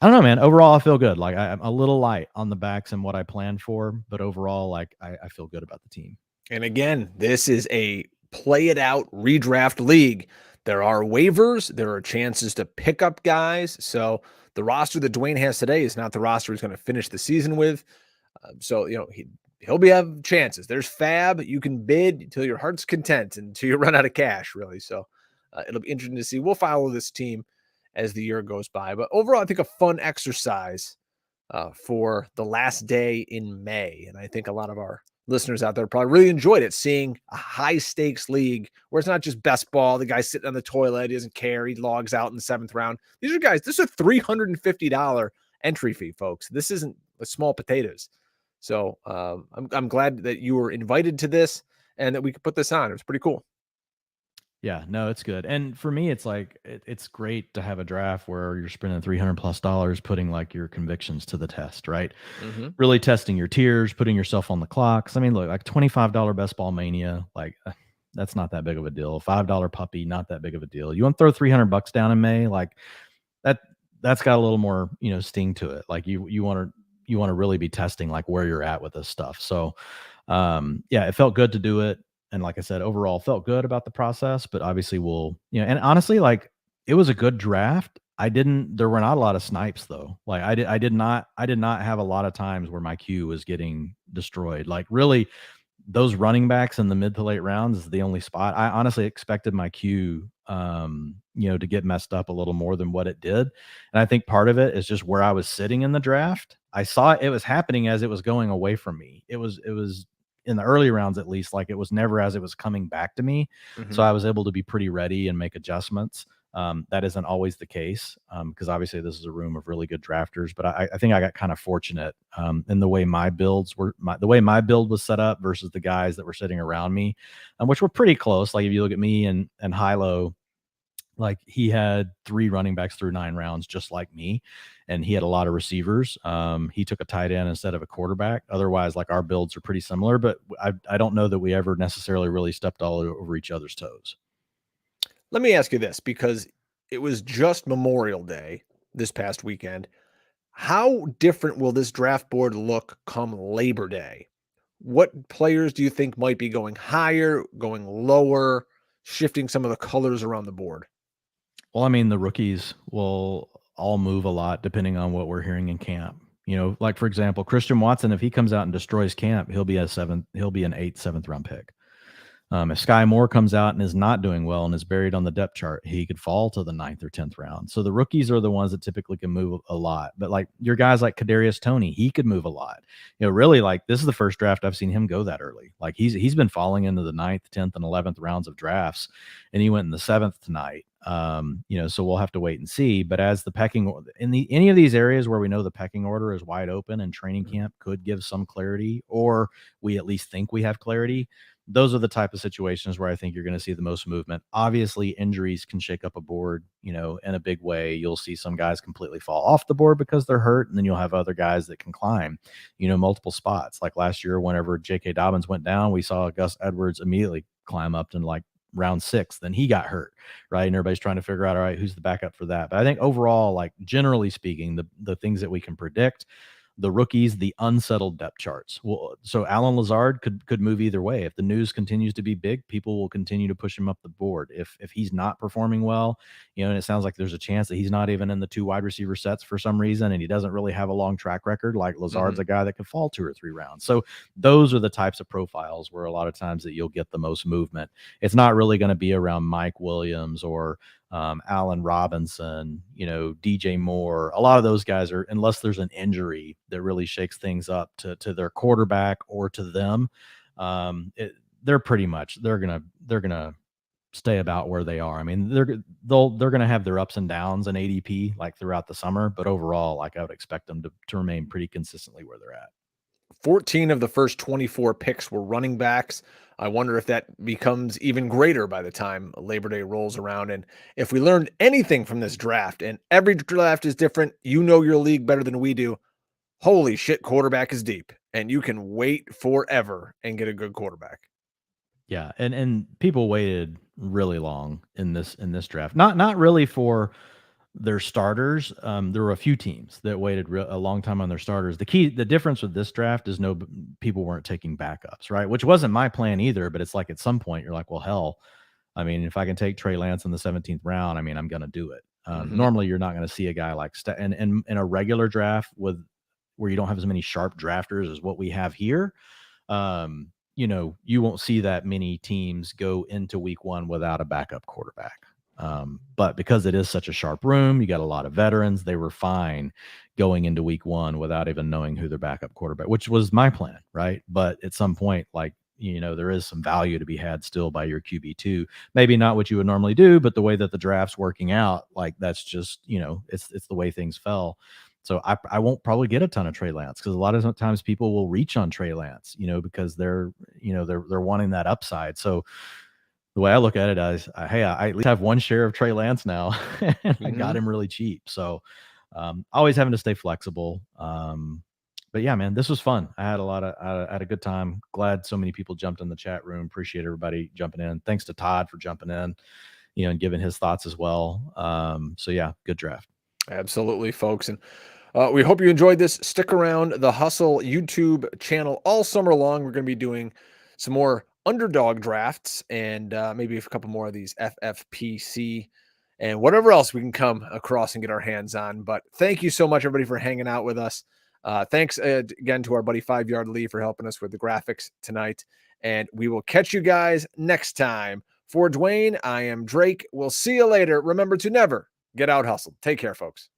don't know, man. Overall, I feel good. Like, I'm a little light on the backs and what I planned for, but overall, like, I feel good about the team. And again, this is a play it out redraft league. There are waivers. There are chances to pick up guys. So the roster that Dwain has today is not the roster he's going to finish the season with. So, he'll have chances. There's fab. You can bid until your heart's content, until you run out of cash, really. So it'll be interesting to see. We'll follow this team as the year goes by. But overall, I think a fun exercise for the last day in May. And I think a lot of our listeners out there probably really enjoyed it, seeing a high stakes league where it's not just best ball. The guy sitting on the toilet, he doesn't care. He logs out in the 7th round. These are guys, this is a $350 entry fee, folks. This isn't small potatoes. So I'm glad that you were invited to this and that we could put this on. It was pretty cool. Yeah, no, it's good. And for me, it's like, it's great to have a draft where you're spending $300+ putting like your convictions to the test, right? Mm-hmm. Really testing your tiers, putting yourself on the clock. I mean, look, like $25 best ball mania, like that's not that big of a deal. $5 puppy, not that big of a deal. You want to throw $300 down in May, like that's got a little more, sting to it. Like you want to really be testing like where you're at with this stuff. So yeah, it felt good to do it. And like I said, overall felt good about the process, but obviously and honestly, like, it was a good draft. There were not a lot of snipes though. Like I did not have a lot of times where my queue was getting destroyed. Like, really, those running backs in the mid to late rounds is the only spot. I honestly expected my queue, to get messed up a little more than what it did. And I think part of it is just where I was sitting in the draft. I saw it was happening as it was going away from me. It was in the early rounds, at least, like it was never as it was coming back to me. So I was able to be pretty ready and make adjustments. That isn't always the case, because obviously this is a room of really good drafters, but I think I got kind of fortunate in the way my builds were, the way my build was set up versus the guys that were sitting around me, which were pretty close. Like if you look at me and Hilo, like he had 3 running backs through 9 rounds, just like me, and he had a lot of receivers. He took a tight end instead of a quarterback. Otherwise, like our builds are pretty similar, but I don't know that we ever necessarily really stepped all over each other's toes. Let me ask you this, because it was just Memorial Day this past weekend. How different will this draft board look come Labor Day? What players do you think might be going higher, going lower, shifting some of the colors around the board? Well, I mean, the rookies will all move a lot depending on what we're hearing in camp. You know, like for example, Christian Watson, if he comes out and destroys camp, he'll be an 8th, 7th round pick. If Sky Moore comes out and is not doing well and is buried on the depth chart, he could fall to the 9th or 10th round. So the rookies are the ones that typically can move a lot. But like your guys like Kadarius Toney, he could move a lot. You know, really, like this is the first draft I've seen him go that early. Like he's been falling into the 9th, 10th, and 11th rounds of drafts, and he went in the 7th tonight. You know, so we'll have to wait and see. But as the pecking any of these areas where we know the pecking order is wide open and training camp could give some clarity, or we at least think we have clarity, those are the type of situations where I think you're going to see the most movement. Obviously, injuries can shake up a board, you know, in a big way. You'll see some guys completely fall off the board because they're hurt, and then you'll have other guys that can climb, you know, multiple spots. Like last year, whenever J.K. Dobbins went down, we saw Gus Edwards immediately climb up to like round 6. Then he got hurt, right? And everybody's trying to figure out, all right, who's the backup for that? But I think overall, like generally speaking, the things that we can predict, the rookies, the unsettled depth charts. Well, so Alan Lazard could move either way. If the news continues to be big, people will continue to push him up the board. If he's not performing well, you know, and it sounds like there's a chance that he's not even in the 2 wide receiver sets for some reason, and he doesn't really have a long track record, like Lazard's a guy that could fall 2 or 3 rounds. So those are the types of profiles where a lot of times that you'll get the most movement. It's not really going to be around Mike Williams or Allen Robinson, you know, DJ Moore. A lot of those guys are, unless there's an injury that really shakes things up to their quarterback or to them, they're pretty much they're gonna stay about where they are. I mean, they're gonna have their ups and downs in ADP like throughout the summer, but overall, like I would expect them to remain pretty consistently where they're at. 14 of the first 24 picks were running backs. I wonder if that becomes even greater by the time Labor Day rolls around. And if we learned anything from this draft, and every draft is different, you know your league better than we do. Holy shit, quarterback is deep, and you can wait forever and get a good quarterback. Yeah, and people waited really long in this draft. Not really for their starters. There were a few teams that waited a long time on their starters. The difference with this draft is people weren't taking backups, right? Which wasn't my plan either, but it's like at some point you're like, well, hell, I mean, if I can take Trey Lance in the 17th round, I mean, I'm going to do it. Normally you're not going to see a guy like and in a regular draft where you don't have as many sharp drafters as what we have here. You know, you won't see that many teams go into week 1 without a backup quarterback. But because it is such a sharp room, you got a lot of veterans. They were fine going into week 1 without even knowing who their backup quarterback, which was my plan, right? But at some point, like, you know, there is some value to be had still by your QB2. Maybe not what you would normally do, but the way that the draft's working out, like that's just, you know, it's the way things fell. So I won't probably get a ton of Trey Lance because a lot of times people will reach on Trey Lance, you know, because they're wanting that upside. So the way I look at it is, hey, I at least have 1 share of Trey Lance now, and I got him really cheap. So always having to stay flexible. But yeah, man, this was fun. I had a good time. Glad so many people jumped in the chat room. Appreciate everybody jumping in. Thanks to Todd for jumping in, you know, and giving his thoughts as well. So yeah, good draft. Absolutely, folks. And we hope you enjoyed this. Stick around the Hustle YouTube channel all summer long. We're going to be doing some more underdog drafts and maybe a couple more of these FFPC and whatever else we can come across and get our hands on. But thank you so much, everybody, for hanging out with us. Thanks again to our buddy 5 Yard Lee for helping us with the graphics tonight. And we will catch you guys next time. For Dwayne, I am Drake. We'll see you later. Remember to never get out hustled. Take care, folks.